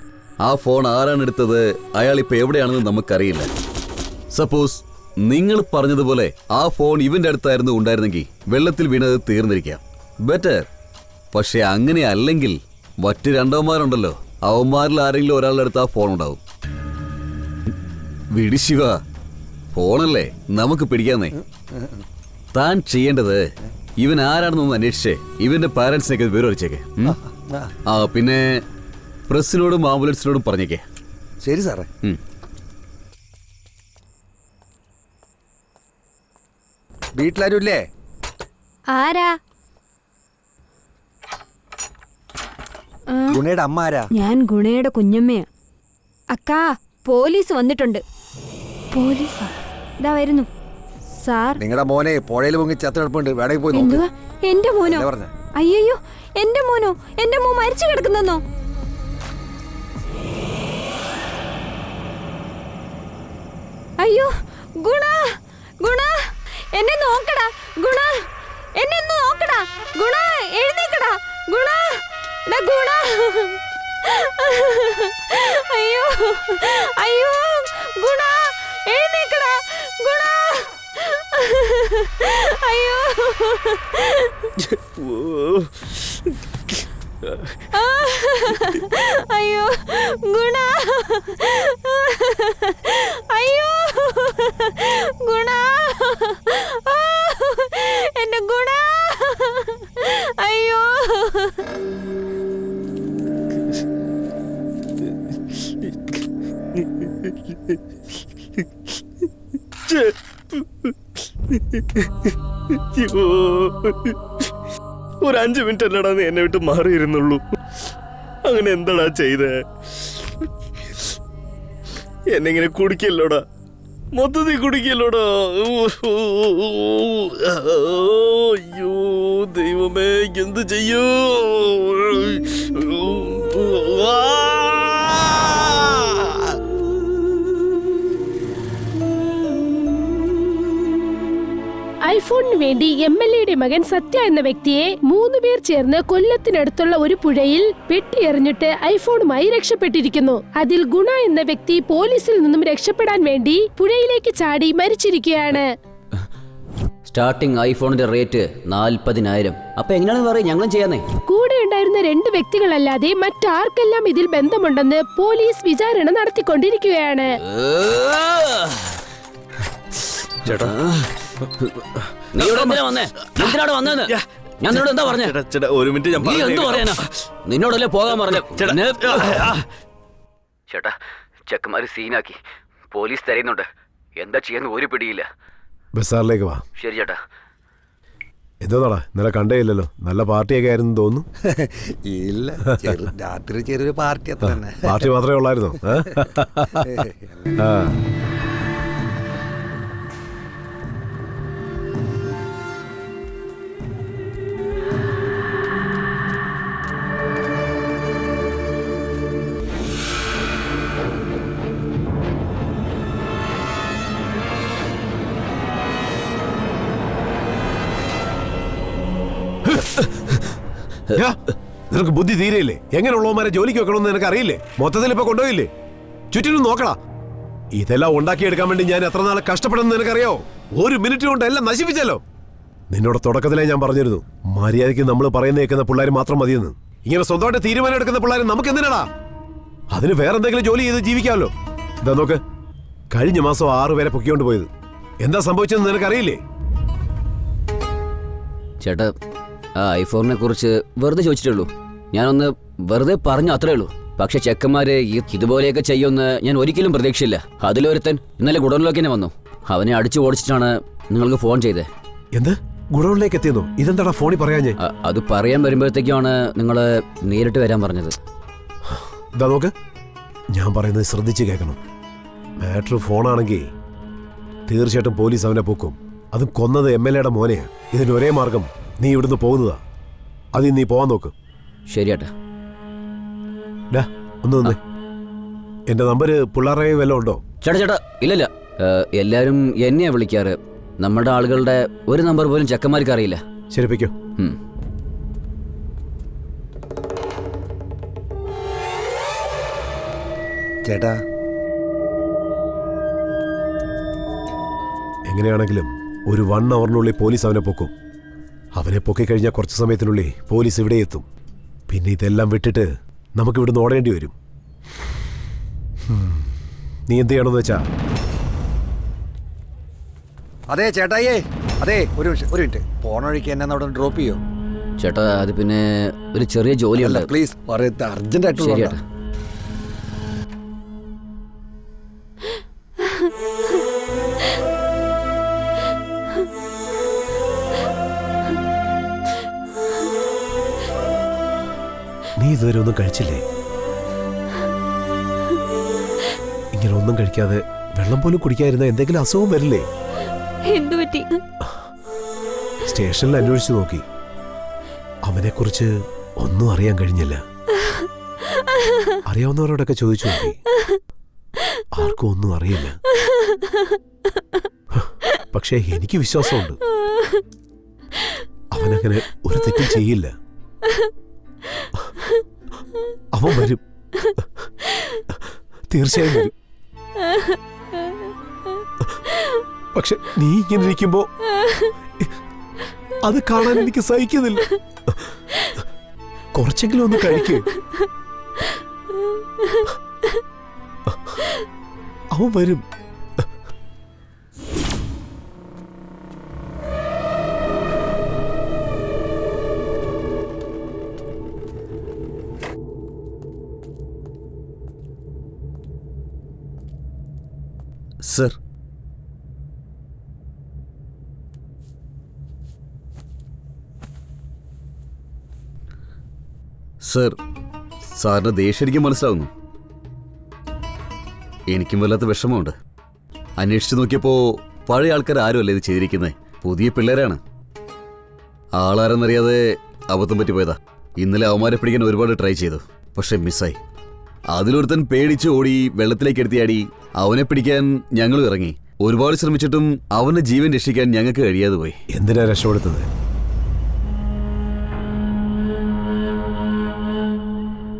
ആ ഫോൺ ആരാണ് എടുത്തത്, അയാൾ ഇപ്പൊ എവിടെയാണെന്ന് നമുക്കറിയില്ല. സപ്പോസ് നിങ്ങൾ പറഞ്ഞതുപോലെ ആ ഫോൺ ഇവന്റെ അടുത്തായിരുന്നു ഉണ്ടായിരുന്നെങ്കിൽ വെള്ളത്തിൽ വീണത് തീർന്നിരിക്കാം, ബെറ്റർ. പക്ഷെ അങ്ങനെ അല്ലെങ്കിൽ മറ്റ് രണ്ടവന്മാരുണ്ടല്ലോ, അവന്മാരിൽ ആരെങ്കിലും ഒരാളുടെ അടുത്ത് ആ ഫോൺ ഉണ്ടാവും. വിടി ശിവ, ഫോണല്ലേ നമുക്ക് പിടിക്കാന്നേ. താൻ ചെയ്യേണ്ടത് ഇവൻ ആരാണെന്നൊന്ന് അന്വേഷിച്ചേ ഇവന്റെ പാരന്റ്സിനൊക്കെ വിവരം അറിയിച്ചേക്കെ. ആ പിന്നെ പ്രസിനോടും ആംബുലൻസിനോടും പറഞ്ഞേക്കേ. ശരി സാറേ. വീട്ടിലാരും ഇല്ലേ? ആരാ? ഗുണയുടെ അമ്മ ആരാ? ഞാൻ ഗുണയുടെ കുഞ്ഞമ്മയാ. അക്കാ, പോലീസ് വന്നിട്ടുണ്ട്. പോലീസാ? ഇതാ വരുന്നു സാർ. നിങ്ങളുടെ മോനെ പുഴയിൽ പൊങ്ങി ചത്ത് കിടപ്പുണ്ട്, വേണമെങ്കിൽ പോയി നോക്ക്. എന്തുവാ? എന്റെ മോനോ? എന്താ പറഞ്ഞെ? അയ്യോ, എന്റെ മോനോ? എന്റെ മോൻ മരിച്ചു കിടക്കുന്നോ? അയ്യോ, ഗുണ, ഗുണ, എന്നെ നോക്കടാ. ഗുണ, എന്നെ ഒന്ന് നോക്കടാ. ഗുണ, എഴുന്നേക്കടാ. ഗുണ, ഗുണ. അയ്യോ, അയ്യോ, ഗുണ, എഴുന്നേക്കടാ. ഗുണ, അയ്യോ. അയ്യോ, ഗുണ, അയ്യോ, ഗുണ, എന്റെ ഗുണ, അയ്യോ. ഒരു 5 മിനിറ്റ് അല്ലടാ നീ എന്നെ വിട്ട് മാറിയിരുന്നുള്ളൂ. അങ്ങനെ എന്താടാ ചെയ്തേ? എന്നെങ്ങനെ കുടിക്കല്ലോടാ, മൊത്തത്തിൽ കുടിക്കല്ലോടാ. അയ്യോ ദൈവമേ, എന്ത് ചെയ്യൂ? ഐഫോണിന് വേണ്ടി MLA-യുടെ മകൻ സത്യ എന്ന വ്യക്തിയെ 3 പേർ ചേർന്ന് കൊല്ലത്തിനടുത്തുള്ള ഒരു പുഴയിൽ വെട്ടിയെറിഞ്ഞിട്ട് ഐഫോണുമായി രക്ഷപ്പെട്ടിരിക്കുന്നു. അതിൽ ഗുണ എന്ന വ്യക്തി പോലീസിൽ നിന്നും രക്ഷപ്പെടാൻ വേണ്ടി പുഴയിലേക്ക് ചാടി മരിച്ചിരിക്കുകയാണ്. Starting ഐഫോണിന്റെ rate 40,000. അപ്പൊ എങ്ങനെയാണെന്ന് പറയും, ഞങ്ങളും ചെയ്യാന്നേ. കൂടെ ഉണ്ടായിരുന്ന 2 വ്യക്തികളല്ലാതെ മറ്റാർക്കെല്ലാം ഇതിൽ ബന്ധമുണ്ടെന്ന് പോലീസ് വിചാരണ നടത്തിക്കൊണ്ടിരിക്കുകയാണ്. ചേട്ടാ, നീ ഇവിടെ എന്തിനാ വന്നേ? എന്തിനാണ് വന്നേന്ന് ഞാൻ നിന്നോട് എന്താ പറഞ്ഞേ? ഒരു മിനിറ്റ്, ഞാൻ നീ എന്ത് പറയാനാ? നിന്നോടല്ലേ പോകാൻ പറഞ്ഞു. ചേട്ടാ, ചെക്കന്മാര് സീനാക്കി. പോലീസ് തരുന്നുണ്ട്. എന്താ ചെയ്യാന്ന് ഒരു പിടിയില്ല. ബസാറിലേക്ക് വാ. ശരി ചേട്ടാ. എന്തോന്നാടാ, ഇന്നലെ കണ്ടേ ഇല്ലല്ലോ. നല്ല പാർട്ടിയൊക്കെ ആയിരുന്നു തോന്നുന്നു. ഇല്ല, രാത്രി ചെറിയൊരു പാർട്ടി അത്ര തന്നെ. പാർട്ടി മാത്രമേ ഉള്ളായിരുന്നോ? ആ നിനക്ക് ബുദ്ധി തീരെയില്ലേ? എങ്ങനെയുള്ളവന്മാരെ ജോലിക്ക് വെക്കണമെന്ന് നിനക്ക് അറിയില്ലേ? മൊത്തത്തിൽ ഇപ്പൊ കൊണ്ടുപോയില്ലേ? ചുറ്റിനും നോക്കടാ. ഇതെല്ലാം ഉണ്ടാക്കിയെടുക്കാൻ വേണ്ടി ഞാൻ എത്ര നാളെ കഷ്ടപ്പെടുന്നത് നിനക്കറിയോ? 1 മിനിറ്റ് കൊണ്ട് എല്ലാം നശിപ്പിച്ചല്ലോ. നിന്നോട് തുടക്കത്തിലേ ഞാൻ പറഞ്ഞിരുന്നു, മര്യാദയ്ക്ക് നമ്മൾ പറയുന്ന കേൾക്കുന്ന പിള്ളേർ മാത്രം മതിയെന്ന്. ഇങ്ങനെ സ്വന്തമായിട്ട് തീരുമാനം എടുക്കുന്ന പിള്ളേർ നമുക്ക് എന്തിനാടാ? അതിന് വേറെ എന്തെങ്കിലും ജോലി ചെയ്ത് ജീവിക്കാമല്ലോ. ഇതാ നോക്ക്, കഴിഞ്ഞ മാസം 6 പേരെ പൊക്കിക്കൊണ്ട് പോയത്. എന്താ സംഭവിച്ചതെന്ന് നിനക്കറിയില്ലേ? ചേട്ടാ, ആ ഐഫോണിനെ കുറിച്ച് വെറുതെ ചോദിച്ചിട്ടുള്ളൂ. ഞാനൊന്ന് വെറുതെ പറഞ്ഞു, അത്രേ ഉള്ളൂ. പക്ഷെ ചെക്കന്മാര് ഇതുപോലെയൊക്കെ ചെയ്യുമെന്ന് ഞാൻ ഒരിക്കലും പ്രതീക്ഷയില്ല. അതിലൊരുത്തൻ ഇന്നലെ ഗുഡൌണിലേക്ക് തന്നെ വന്നു. അവനെ അടിച്ചു ഓടിച്ചിട്ടാണ് നിങ്ങൾക്ക് ഫോൺ ചെയ്തത്. എന്ത്? ഗുഡൌണിലേക്ക് എത്തിയെന്നോ? ഇതെന്താടാ ഫോണിൽ പറയാഞ്ഞേ? അത് പറയാൻ വരുമ്പോഴത്തേക്കാണ് നിങ്ങൾ നേരിട്ട് വരാൻ പറഞ്ഞത്. ഇതാ നോക്ക്, ഞാൻ പറയുന്നത് ശ്രദ്ധിച്ച് കേൾക്കണം. മാറ്റർ ഫോണാണെങ്കിൽ തീർച്ചയായിട്ടും പോലീസ് അവനെ പൊക്കും. അതും കൊന്നത് MLA-യുടെ മോനെയാ. ഇതിന് ഒരേ മാർഗം, നീ ഇവിടുന്ന് പോകുന്നതാ. അതിൽ നീ പോവാൻ നോക്ക്. ശരിയാട്ടാ. ഒന്ന് വന്നേ. എന്റെ നമ്പര് പിള്ളേരെ വല്ലതും ഉണ്ടോ? ചേട്ടാ, ഇല്ലല്ല. എല്ലാരും എന്നെയാ വിളിക്കാറ്. നമ്മുടെ ആളുകളുടെ ഒരു നമ്പർ പോലും ചെക്കന്മാർക്ക് അറിയില്ല. ശരിപ്പിക്കോ. ചേട്ടാ, എങ്ങനെയാണെങ്കിലും ഒരു 1 അവറിനുള്ളിൽ പോലീസ് അവനെ പൊക്കും. അവനെ പൊക്കിക്കഴിഞ്ഞാൽ കുറച്ച് സമയത്തിനുള്ളിൽ പോലീസ് ഇവിടെ എത്തും. പിന്നെ ഇതെല്ലാം വിട്ടിട്ട് നമുക്ക് ഇവിടുന്ന് ഓടേണ്ടി വരും. നീ എന്ത് ചെയ്യണമെന്ന് വെച്ചാ അതെ ചേട്ടായിയേ, അതെ ഒരു മിനിറ്റ്, പോണ വഴിക്ക് എന്നെ അവിടെ ഡ്രോപ്പ് ചെയ്യോ? ചേട്ടാ അത് പിന്നെ ഒരു ചെറിയ ജോലിയുണ്ട്. പ്ലീസ് അർജന്റ് ആയിട്ട് ശരി ചേട്ടാ. നീ ഇതുവരെ ഒന്നും കഴിച്ചില്ലേ? ഇങ്ങനെ ഒന്നും കഴിക്കാതെ വെള്ളം പോലും കുടിക്കാതിരുന്ന എന്തെങ്കിലും അസുഖം വരില്ലേ? എന്തു പറ്റി? സ്റ്റേഷനിൽ അന്വേഷിച്ചു നോക്കി, അവനെക്കുറിച്ച് ഒന്നും അറിയാൻ കഴിഞ്ഞില്ല. അറിയാവുന്നവരോടൊക്കെ ചോദിച്ചു നോക്കി, ആർക്കും ഒന്നും അറിയില്ല. പക്ഷേ എനിക്ക് വിശ്വാസമുണ്ട്, അവനങ്ങനെ ഒരു തെറ്റും ചെയ്യില്ല. അവൻ വരും, തീർച്ചയായും വരും. പക്ഷെ നീ ഇങ്ങനെ ഇരിക്കുമ്പോ അത് കാണാൻ എനിക്ക് സഹിക്കുന്നില്ല. കുറച്ചെങ്കിലും ഒന്ന് കഴിക്ക്. അവൻ വരും. സർ, സർ, സാറിന്റെ ദേഷ്യം എനിക്ക് മനസ്സിലാവുന്നു. എനിക്കും വല്ലാത്ത വിഷമമുണ്ട്. അന്വേഷിച്ചു നോക്കിയപ്പോൾ പഴയ ആൾക്കാർ ആരുമല്ല ഇത് ചെയ്തിരിക്കുന്നത്, പുതിയ പിള്ളേരാണ്. ആളാരെന്നറിയാതെ അബദ്ധം പറ്റിപ്പോയതാ. ഇന്നലെ അവന്മാരെ പിടിക്കാൻ ഒരുപാട് ട്രൈ ചെയ്തു, പക്ഷെ മിസ്സായി. അതിലൊരുത്തൻ പേടിച്ച് ഓടി വെള്ളത്തിലേക്ക് എടുത്തിയാടി. അവനെ പിടിക്കാൻ ഞങ്ങൾ ഇറങ്ങി. ഒരുപാട് ശ്രമിച്ചിട്ടും അവന്റെ ജീവൻ രക്ഷിക്കാൻ ഞങ്ങൾക്ക് കഴിയാതെ പോയി. എന്തിനാ രക്ഷപ്പെടുത്തത്?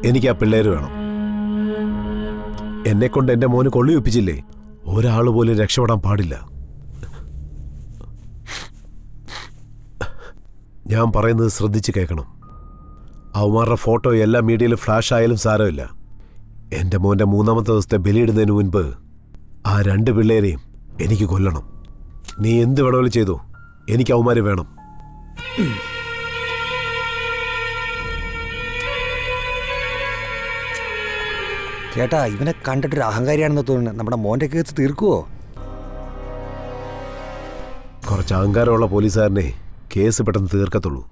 എനിക്ക് ആ പിള്ളേര് വേണം. എന്നെ കൊണ്ട് എന്റെ മോന് കൊള്ളി ഒപ്പിച്ചില്ലേ? ഒരാൾ പോലും രക്ഷപ്പെടാൻ പാടില്ല. ഞാൻ പറയുന്നത് ശ്രദ്ധിച്ച് കേൾക്കണം. അവന്മാരുടെ ഫോട്ടോ എല്ലാ മീഡിയയിലും ഫ്ലാഷ് ആയാലും സാരമില്ല. എന്റെ മോന്റെ 3ാമത്തെ ദിവസത്തെ ബലിയിടുന്നതിന് മുൻപ് ആ 2 പിള്ളേരെയും എനിക്ക് കൊല്ലണം. നീ എന്ത് വേണമെങ്കിലും ചെയ്തോ, എനിക്ക് അവന്മാര് വേണം. ചേട്ടാ, ഇവനെ കണ്ടിട്ടൊരു അഹങ്കാരിയാണെന്ന് തോന്നുന്നു. നമ്മുടെ മോന്റെ കേസ് തീർക്കുവോ? കുറച്ച് അഹങ്കാരമുള്ള പോലീസുകാരനെ കേസ് പെട്ടെന്ന് തീർക്കത്തുള്ളൂ.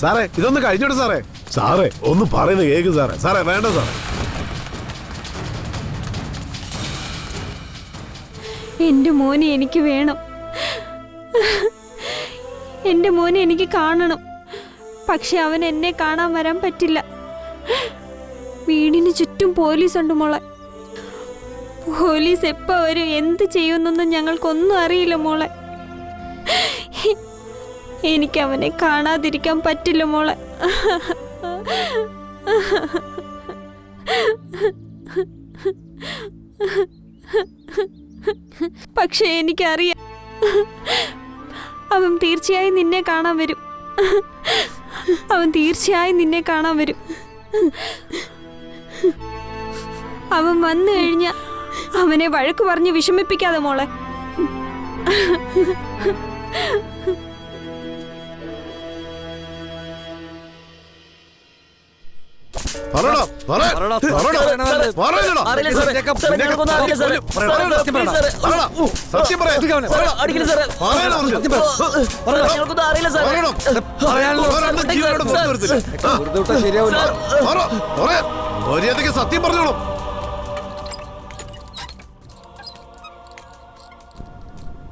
സാറേ, ഇതൊന്ന് കഴിഞ്ഞോട്ടെ സാറേ. സാറേ ഒന്ന് പറയുന്നത് കേക്ക് സാറേ. സാറേ വേണ്ട സാറേ. എന്റെ മോനെ എനിക്ക് വേണം. എന്റെ മോനെ എനിക്ക് കാണണം. പക്ഷെ അവൻ എന്നെ കാണാൻ വരാൻ പറ്റില്ല. വീടിന് ചുറ്റും പോലീസുണ്ട് മോളെ. പോലീസ് എപ്പോ വരും, എന്ത് ചെയ്യുന്നൊന്നും ഞങ്ങൾക്കൊന്നും അറിയില്ല മോളെ. എനിക്ക് അവനെ കാണാതിരിക്കാൻ പറ്റില്ല മോളെ. പക്ഷെ എനിക്കറിയാം, അവൻ തീർച്ചയായും നിന്നെ കാണാൻ വരും. അവൻ തീർച്ചയായും നിന്നെ കാണാൻ വരും. അവൻ വന്നു കഴിഞ്ഞ അവനെ വഴക്ക് പറഞ്ഞ് വിഷമിപ്പിക്കാതെ മോളെ. സത്യം പറഞ്ഞോളൂ.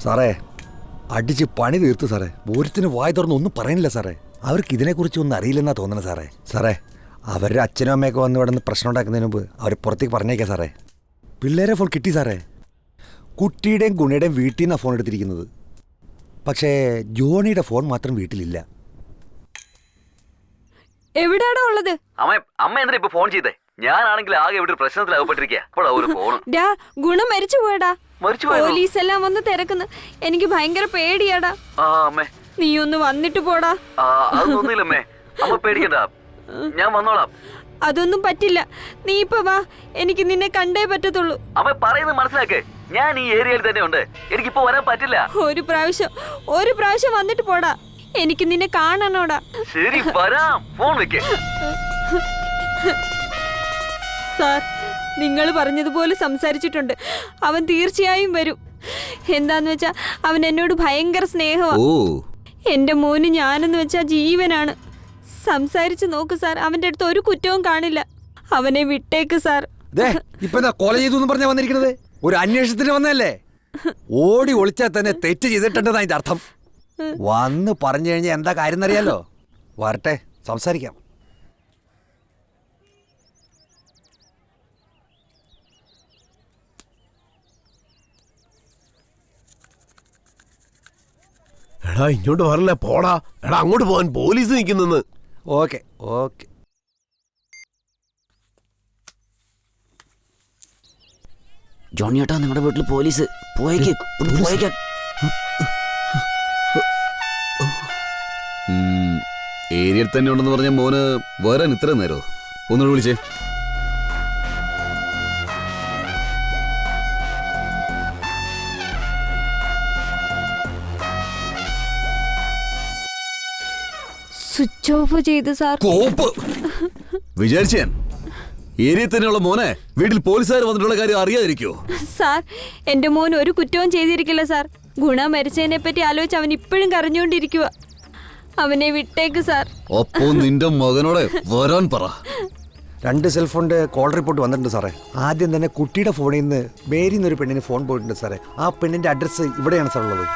സാറേ, അടിച്ച് പണി തീർത്തു സാറേ. ഒരുത്തിന് വായ തുറന്ന് ഒന്നും പറയുന്നില്ല സാറേ. അവർക്ക് ഇതിനെക്കുറിച്ച് ഒന്നും അറിയില്ലെന്നാ തോന്നണേ സാറേ. സാറേ, അവരുടെ അച്ഛനും അമ്മയൊക്കെ വന്ന് ഇവിടെ നിന്ന് പ്രശ്നം ഉണ്ടാക്കുന്നതിന് മുമ്പ് അവർ പുറത്തേക്ക് പറഞ്ഞേക്കാം സാറേ. പിള്ളേരെ ഫോൺ കിട്ടി സാറേ. കുട്ടിയുടെയും ഗുണയുടെയും വീട്ടിൽ നിന്നാണ് ഫോൺ എടുത്തിരിക്കുന്നത്. പക്ഷേ ജോണിയുടെ ഫോൺ മാത്രം വീട്ടിലില്ല. എവിടാണോ ഉള്ളത്? അമ്മ എന്തിനാ ഇപ്പൊ ഫോൺ ചെയ്തേ? ഞാനാണെങ്കിൽ ആകെ ഇവിടെ ഒരു പ്രശ്നത്തിൽ അകപ്പെട്ടിരിക്കുക. ഗുണം മരിച്ചു പോയടാ. പോലീസ് എല്ലാം വന്ന് തിരക്കുന്നു. എനിക്ക് ഭയങ്കര പേടിയാടാ. നീ ഒന്ന് വന്നിട്ട് പോടാ. അതൊന്നുമില്ലമ്മേ, അമ്മ പേടിക്കണ്ട. ഞാൻ വന്നോളാം. അതൊന്നും പറ്റില്ല. നീ ഇപ്പൊ വാ, എനിക്ക് നിന്നെ കണ്ടേ പറ്റത്തുള്ളൂ. അമ്മ പറയുന്നത് മനസ്സിലാക്ക്. ഞാൻ ഈ ഏരിയയിൽ തന്നെ ഉണ്ട്. എനിക്കിപ്പോ വരാൻ പറ്റില്ല. ഒരു പ്രാവശ്യം വന്നിട്ട് പോടാ. എനിക്ക് നിന്നെ കാണണോടാ. ശരി, വരാം. ഫോൺ വെക്ക്. സാർ, നിങ്ങൾ പറഞ്ഞതുപോലെ സംസാരിച്ചിട്ടുണ്ട്. അവൻ തീർച്ചയായും വരും. എന്താന്ന് വെച്ചാ അവൻ എന്നോട് ഭയങ്കര സ്നേഹമാണ്. ഓ, എന്റെ മോന് ഞാനെന്ന് വെച്ചാ ജീവനാണ്. സംസാരിച്ചു നോക്ക് സാർ, അവന്റെ അടുത്ത് ഒരു കുറ്റവും കാണില്ല. അവനെ വിട്ടേക്ക് സാർ. ഇപ്പൊ എന്താ കൊല ചെയ്തു എന്ന് പറഞ്ഞാ വന്നിരിക്കുന്നത്? ഒരു അന്വേഷണത്തിന് വന്നല്ലേ? ഓടി ഒളിച്ചാൽ തന്നെ തെറ്റ് ചെയ്തിട്ടുണ്ടെന്നാ അതിന്റെ അർത്ഥം. വന്ന് പറഞ്ഞു കഴിഞ്ഞാൽ എന്താ കാര്യം എന്നറിയാലോ. വരട്ടെ, സംസാരിക്കാം. എടാ ഇങ്ങോട്ട് വരല്ലേ, പോടാ. എടാ അങ്ങോട്ട് പോവാൻ പോലീസ് നിൽക്കുന്നെന്ന്. Okay okay. ജോണി ഏട്ടാ, നിങ്ങളുടെ വീട്ടിൽ പോലീസ്. പോയേക്കാൻ ഏരിയയിൽ തന്നെ ഉണ്ടെന്ന് പറഞ്ഞ മോന് വരാൻ ഇത്ര നേരോ? ഒന്നുകൂടെ വിളിച്ചേ. സ്വിച്ച് ഓഫ് ചെയ്ത് സാർ. വിചാരിച്ചു ഞാൻ ഏരിയയിൽ തന്നെയുള്ള മോനെ വീട്ടിൽ പോലീസുകാർ വന്നിട്ടുള്ള കാര്യം അറിയാതിരിക്കോ? സാർ, എന്റെ മോൻ ഒരു കുറ്റവും ചെയ്തിരിക്കില്ല സാർ. ഗുണ മരിച്ചതിനെ പറ്റി ആലോചിച്ച് അവൻ ഇപ്പോഴും കരഞ്ഞുകൊണ്ടിരിക്കുക. അവനെ വിട്ടേക്ക് സാർ. അപ്പോ നിന്റെ മകനോടെ വരാൻ പറ. 2 സെൽഫോണിന്റെ കോൾ റിപ്പോർട്ട് വന്നിട്ടുണ്ട് സാറേ. ആദ്യം തന്നെ കുട്ടിയുടെ ഫോണിൽ നിന്ന് മേരി എന്നൊരു പെണ്ണിന് ഫോൺ പോയിട്ടുണ്ട് സാറേ. ആ പെണ്ണിന്റെ അഡ്രസ്സ് ഇവിടെയാണ് സാർ ഉള്ളത്.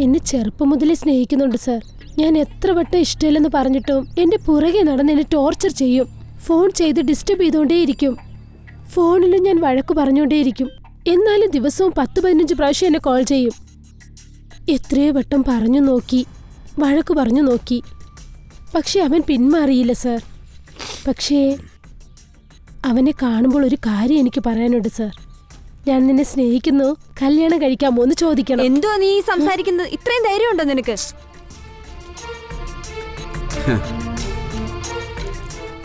എന്നെ ചെറുപ്പം മുതലേ സ്നേഹിക്കുന്നുണ്ട് സാർ. ഞാൻ എത്ര വട്ടം ഇഷ്ടമില്ലെന്ന് പറഞ്ഞിട്ടും എന്റെ പുറകെ നടന്ന് എന്നെ ടോർച്ചർ ചെയ്യും. ഫോൺ ചെയ്ത് ഡിസ്റ്റർബ് ചെയ്തുകൊണ്ടേയിരിക്കും. ഫോണിലും ഞാൻ വഴക്ക് പറഞ്ഞുകൊണ്ടേയിരിക്കും. എന്നാലും ദിവസവും 10-15 പ്രാവശ്യം എന്നെ കോൾ ചെയ്യും. എത്രയോ വട്ടം പറഞ്ഞു നോക്കി, വഴക്ക് പറഞ്ഞു നോക്കി. പക്ഷെ അവൻ പിന്മാറിയില്ല സാർ. പക്ഷേ അവനെ കാണുമ്പോൾ ഒരു കാര്യം എനിക്ക് പറയാനുണ്ട് സാർ. ഞാൻ നിന്നെ സ്നേഹിക്കുന്നു, കല്യാണം കഴിക്കാമോ എന്ന് ചോദിക്കണം. എന്തോ നീ സംസാരിക്കുന്നത്? ഇത്രയും ധൈര്യമുണ്ടോ നിനക്ക്?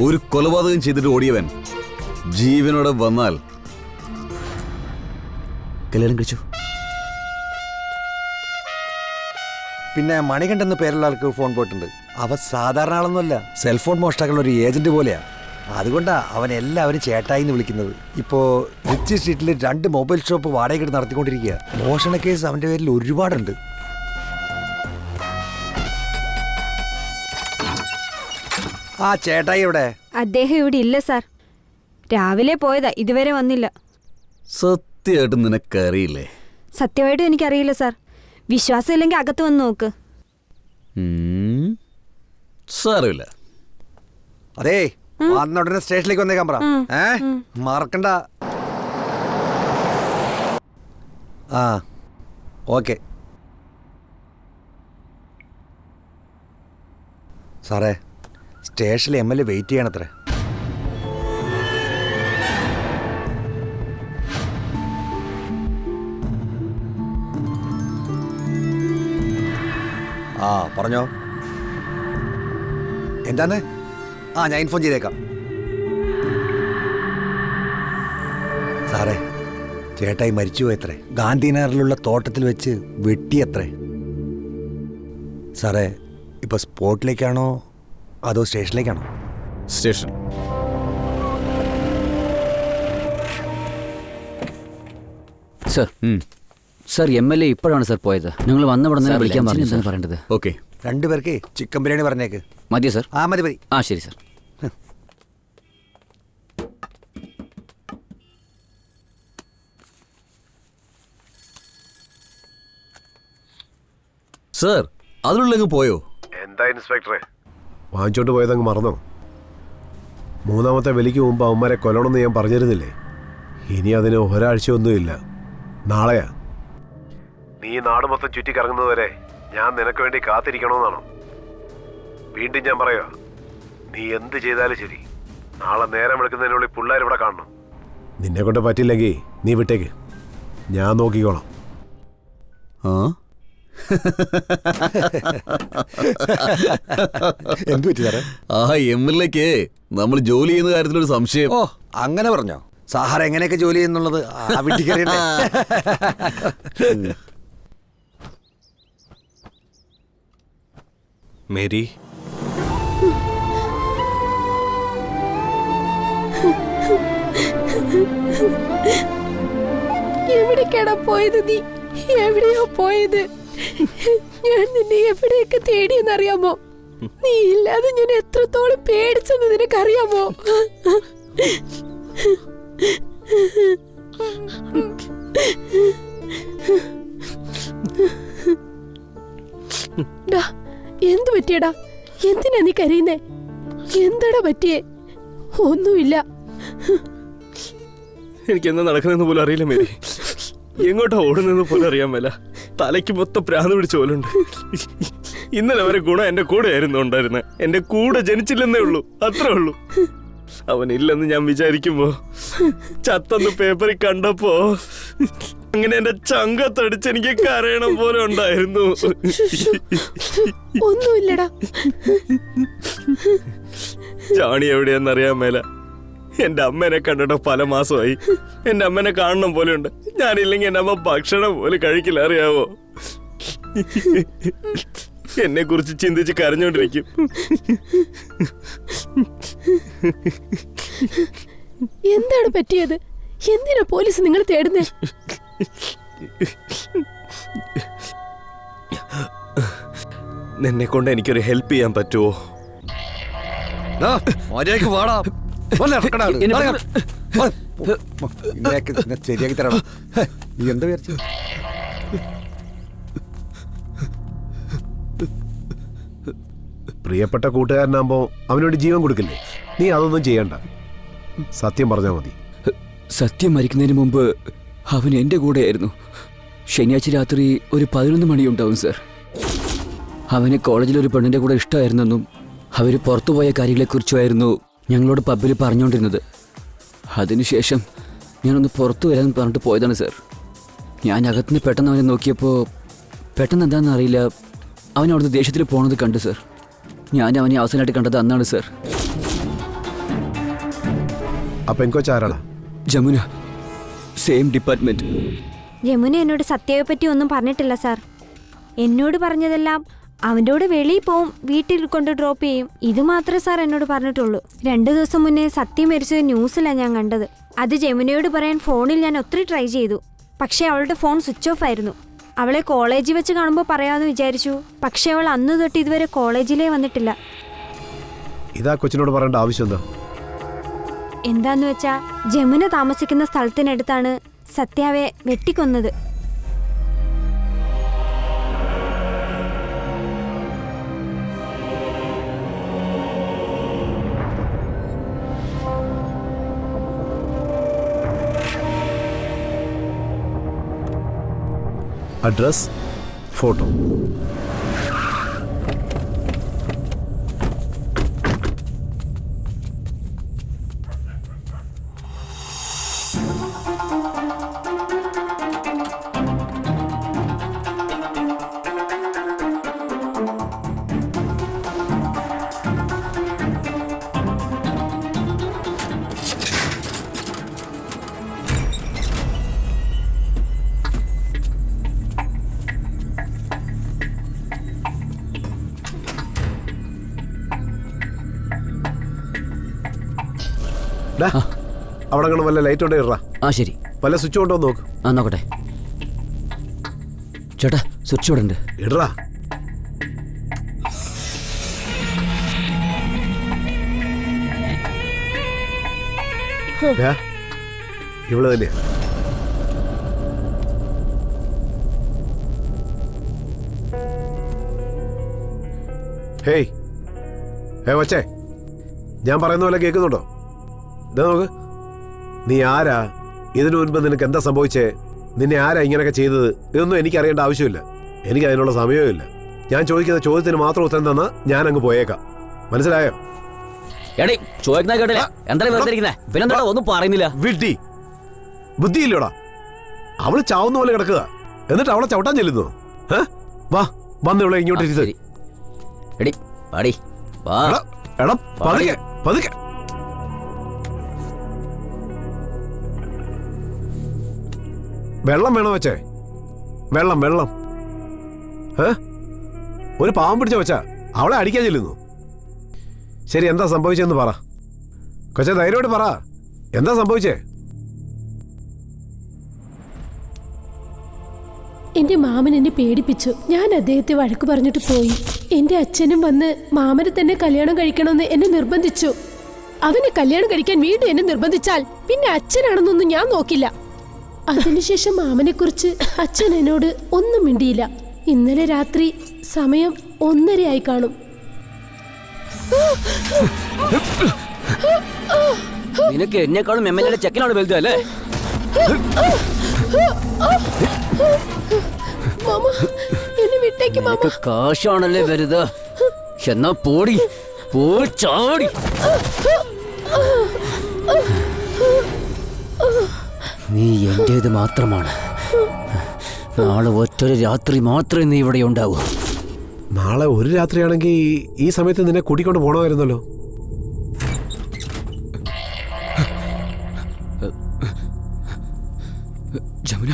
ഒരു കൊലപാതകം ചെയ്തിട്ട് ഓടിയവൻ ജീവനോടെ വന്നാൽ കല്യാണം കഴിച്ചു. പിന്നെ മണികണ്ഠൻ എന്ന പേരുള്ള ആൾക്ക് ഫോൺ പോയിട്ടുണ്ട്. അവ സാധാരണ ആളൊന്നുമല്ല, സെൽഫോൺ മോഷ്ടാക്കളുടെ ഒരു ഏജന്റ് പോലെയാ. അതുകൊണ്ടാ അവൻ എല്ലാവരും ചേട്ടായി എന്ന് വിളിക്കുന്നത്. ഇപ്പോൾ റിച്ച് സ്ട്രീറ്റിൽ 2 മൊബൈൽ ഷോപ്പ് വാടകയ്ക്ക് നടത്തിക്കൊണ്ടിരിക്കുക. മോഷണ കേസ് അവൻ്റെ പേരിൽ ഒരുപാടുണ്ട്. ആ ചേട്ടായി എവിടെ? അദ്ദേഹം ഇവിടെ ഇല്ല സാർ. രാവിലെ പോയതാ, ഇതുവരെ വന്നില്ല. സത്യമായിട്ട് നിനക്കറിയില്ലേ? സത്യമായിട്ടും എനിക്കറിയില്ല സാർ. വിശ്വാസം ഇല്ലെങ്കിൽ അകത്ത് വന്ന് നോക്ക്. സാരമില്ല. അതേ, വന്ന ഉടനെ സ്റ്റേഷനിലേക്ക് വന്നേക്കാൻ പറ. മറക്കണ്ട. ആ ഓക്കെ സാറേ. സ്റ്റേഷനിൽ MLA വെയിറ്റ് ചെയ്യണത്രേ. ആ പറഞ്ഞോ. എന്താണ്? ഞാൻ ഇൻഫോം ചെയ്തേക്കാം സാറേ. ചേട്ടായി മരിച്ചുപോയത്രേ. ഗാന്ധിനഗറിലുള്ള തോട്ടത്തിൽ വെച്ച് വെട്ടിയത്രേ. സാറേ, ഇപ്പൊ സ്പോട്ടിലേക്കാണോ അതോ സ്റ്റേഷനിലേക്കാണോ? സ്റ്റേഷൻ. സർ, MLA ഇപ്പോഴാണ് സർ പോയത്. നിങ്ങൾ വന്ന ഉടനെ വിളിക്കാൻ പറഞ്ഞു പറയേണ്ടത്. ഓക്കെ. 2 പേർക്ക് ചിക്കൻ ബിരിയാണി പറഞ്ഞേക്ക്. മതിയോ സർ? മതി മതി. ശരി സർ. സർ, അതിനുള്ളങ്ങ് പോയോ? എന്താ ഇൻസ്പെക്ടറെ, വാങ്ങിച്ചോണ്ട് പോയതങ്ങ് മറന്നോ? 3ാമത്തെ വിളിക്ക് മുമ്പ് അവന്മാരെ കൊല്ലണമെന്ന് ഞാൻ പറഞ്ഞിരുന്നില്ലേ? ഇനി അതിന് ഒരാഴ്ചയൊന്നുമില്ല, നാളെയാ. നീ നാട് മൊത്തം ചുറ്റിക്കറങ്ങുന്നതുവരെ ഞാൻ നിനക്ക് വേണ്ടി കാത്തിരിക്കണമെന്നാണോ? വീണ്ടും ഞാൻ പറയുക, നീ എന്ത് ചെയ്താലും ശരി, നാളെ നേരം വെളുക്കുന്നതിനുള്ളിൽ പിള്ളേർ ഇവിടെ കാണണം. നിന്നെ കൊണ്ട് പറ്റില്ലെങ്കിൽ നീ വിട്ടേക്ക്, ഞാൻ നോക്കിക്കോളാം. എന്തു പറ്റി സാറേ? ആ MLAക്ക് നമ്മൾ ജോലി ചെയ്യുന്ന കാര്യത്തിലൊരു സംശയം. ഓ അങ്ങനെ പറഞ്ഞോ? സാർ എങ്ങനെയൊക്കെ ജോലി ചെയ്യുന്നുള്ളത് ആ വീട്ടിൽ മേരി, എവിടേക്കാടാ പോയത് നീ? എവിടെയോ പോയത്? ഞാൻ നിന്നെ എവിടെയൊക്കെ തേടിയെന്നറിയാമോ? നീ ഇല്ലാതെ ഞാൻ എത്രത്തോളം പേടിച്ചെന്ന് നിനക്കറിയാമോ? എന്തു പറ്റിയടാ? എന്തിനാ നീ കരയുന്നേ? എന്താടാ പറ്റിയേ? ഒന്നുമില്ല. എനിക്ക് എന്താ നടക്കുന്നതെന്ന് പോലും അറിയില്ല മേരി. എങ്ങോട്ടാ ഓടുന്നതെന്ന് പോലും അറിയാൻ മേല. തലയ്ക്ക് മൊത്തം പ്രാന്ത് പിടിച്ച പോലുണ്ട്. ഇന്നലെ വരെ ഗുണം എന്റെ കൂടെ ആയിരുന്നു ഉണ്ടായിരുന്നത്. എന്റെ കൂടെ ജനിച്ചില്ലെന്നേ ഉള്ളൂ, അത്രേ ഉള്ളൂ. അവനില്ലെന്ന് ഞാൻ വിചാരിക്കുമ്പോ, ചത്തൊന്ന് പേപ്പറിൽ കണ്ടപ്പോ അങ്ങനെ എന്റെ ചങ്കത്തടിച്ച് എനിക്ക് കരയണം പോലെ ഉണ്ടായിരുന്നു. ഒന്നുമില്ലടാ. ജാണി എവിടെയാന്നറിയാൻ മേല. എന്റെ അമ്മേനെ കണ്ടിട്ട് പല മാസമായി. എന്റെ അമ്മേനെ കാണണം പോലെ ഉണ്ട്. ഞാനില്ലെങ്കിൽ എന്റെ അമ്മ ഭക്ഷണം പോലും കഴിക്കില്ല, അറിയാവോ? എന്നെ കുറിച്ച് ചിന്തിച്ച് കരഞ്ഞോണ്ടിരിക്കും. എന്താണ് പറ്റിയത്? എന്തിനാ പോലീസ് നിങ്ങൾ തേടുന്നേ? നിന്നെ കൊണ്ട് എനിക്കൊരു ഹെൽപ്പ് ചെയ്യാൻ പറ്റുമോ? ശരിയാക്കി തരണം. നീ എന്താ വിചാരിച്ചു? പ്രിയപ്പെട്ട കൂട്ടുകാരനാകുമ്പോ അവനോട് ജീവൻ കൊടുക്കില്ലേ? നീ അതൊന്നും ചെയ്യണ്ട, സത്യം പറഞ്ഞാൽ മതി. സത്യം മരിക്കുന്നതിന് മുമ്പ് അവൻ എൻ്റെ കൂടെയായിരുന്നു. ശനിയാഴ്ച രാത്രി ഒരു 11 മണിയുണ്ടാവും സർ. അവന് കോളേജിലൊരു പെണ്ണിൻ്റെ കൂടെ ഇഷ്ടമായിരുന്നെന്നും അവർ പുറത്തുപോയ കാര്യങ്ങളെക്കുറിച്ചുമായിരുന്നു ഞങ്ങളോട് പബ്ബിൽ പറഞ്ഞുകൊണ്ടിരുന്നത്. അതിനുശേഷം ഞാനൊന്ന് പുറത്തു വരാൻ പറഞ്ഞിട്ട് പോയതാണ് സർ. ഞാൻ അകത്തുനിന്ന് പെട്ടെന്ന് അവനെ നോക്കിയപ്പോൾ പെട്ടെന്ന് എന്താണെന്ന് അറിയില്ല, അവൻ അവിടുന്ന് ദേഷ്യത്തിൽ പോണത് കണ്ടു സർ. ഞാൻ അവനെ അവസാനമായിട്ട് കണ്ടത് അന്നാണ് സർ. ആ പെൺകൊച്ചാരാടാ? Jamuna, same department. യമുന എന്നോട് സത്യയെ പറ്റി ഒന്നും പറഞ്ഞിട്ടില്ല സാർ. എന്നോട് പറഞ്ഞതെല്ലാം അവൻ്റെ കൂടെ വെളിയിൽ പോവും, വീട്ടിൽ കൊണ്ട് ഡ്രോപ്പ് ചെയ്യും, ഇത് മാത്രമേ സാർ എന്നോട് പറഞ്ഞിട്ടുള്ളൂ. 2 ദിവസം മുന്നേ സത്യം മരിച്ചത് ന്യൂസിലാണ് ഞാൻ കണ്ടത്. അത് ജമുനയോട് പറയാൻ ഫോണിൽ ഞാൻ ഒത്തിരി ട്രൈ ചെയ്തു. പക്ഷേ അവളുടെ ഫോൺ സ്വിച്ച് ഓഫ് ആയിരുന്നു. അവളെ കോളേജിൽ വെച്ച് കാണുമ്പോൾ പറയാമെന്ന് വിചാരിച്ചു. പക്ഷേ അവൾ അന്ന് തൊട്ട് ഇതുവരെ കോളേജിലേ വന്നിട്ടില്ല. ഇതാ കൊച്ചിനോട് പറയേണ്ട ആവശ്യം എന്താ? എന്താന്ന് വെച്ചാ ജമുന താമസിക്കുന്ന സ്ഥലത്തിനടുത്താണ് സത്യാവെ വെട്ടിക്കൊന്നത്. Address, photo. അവിടെ അങ്ങനെ വല്ല ലൈറ്റ് ഉണ്ടോ ഇടാ? ആ ശരി. വല്ല സ്വിച്ച് ഉണ്ടോ നോക്ക്. ആ നോക്കട്ടെ. ചേട്ടാ സ്വിച്ച് ഇവിടെ ഉണ്ട്. ഇടറാ. ഇവള് തന്നെയാ. ഹേയ് വച്ചേ, ഞാൻ പറയുന്ന പോലെ കേൾക്കുന്നുണ്ടോ? ഇതാ നോക്ക്. നീ ആരാ? ഇതിനു മുൻപ് നിനക്ക് എന്താ സംഭവിച്ചേ? നിന്നെ ആരാ ഇങ്ങനെയൊക്കെ ചെയ്തത്? ഇതൊന്നും എനിക്ക് അറിയേണ്ട ആവശ്യമില്ല. എനിക്ക് അതിനുള്ള സമയവും ഇല്ല. ഞാൻ ചോദിക്കുന്ന ചോദ്യത്തിന് മാത്രം ഉത്തരം തന്നാ ഞാൻ അങ്ങ് പോയേക്കാം. മനസ്സിലായോ? ഒന്നും പറയുന്നില്ല. വിഡ്ഢി, ബുദ്ധിയില്ലോടാ. അവള് ചാവുന്ന പോലെ കിടക്കുക, എന്നിട്ട് അവളെ ചവിട്ടാൻ ചെല്ലുന്നു. വാ വന്ന് ഇവിടെ ഇങ്ങോട്ട് ഇരുത്ത്. ശരി. എടി പാടി വാ. എടാ, എടാ, പതുക്കെ, പതുക്കെ. വെള്ളം വേണോ വെച്ചേ? വെള്ളം വെള്ളം. ഒരു പാവം പിടിച്ച വെച്ചാ അവളെ അടിക്കാൻ ചെല്ലുന്നു. ശരി, എന്താ സംഭവിച്ചെന്ന് പറ കൊച്ചെ, ധൈര്യമായിട്ട് പറ. എന്താ സംഭവിച്ചേ? എന്റെ മാമൻ എന്നെ പേടിപ്പിച്ചു. ഞാൻ അദ്ദേഹത്തെ വഴക്ക് പറഞ്ഞിട്ട് പോയി. എന്റെ അച്ഛനും വന്ന് മാമനെ തന്നെ കല്യാണം കഴിക്കണമെന്ന് എന്നെ നിർബന്ധിച്ചു. അവനെ കല്യാണം കഴിക്കാൻ വീണ്ടും എന്നെ നിർബന്ധിച്ചാൽ പിന്നെ അച്ഛനാണെന്നൊന്നും ഞാൻ നോക്കില്ല. അതിനുശേഷം മാമനെ കുറിച്ച് അച്ഛൻ എന്നോട് ഒന്നും മിണ്ടിയില്ല. ഇന്നലെ രാത്രി സമയം 1:30 കാണും. നിനക്ക് എന്നെക്കാളും MLA ചെക്കനാണ് വലുത് അല്ലേ? മാമ എന്നെ വിട്ടേക്ക് മാമ. നിനക്ക് കാശാണല്ലേ വലുത്. എന്നാ പോടി ചാടി. നീ എന്റേത് മാത്രമാണ്. നാളെ ഒറ്റൊരു രാത്രി മാത്രമേ നീ ഇവിടെ ഉണ്ടാവൂ. നാളെ ഒരു രാത്രിയാണെങ്കിൽ ഈ സമയത്ത് നിന്നെ കൂട്ടിക്കൊണ്ട് പോകണമായിരുന്നല്ലോ. ജമുന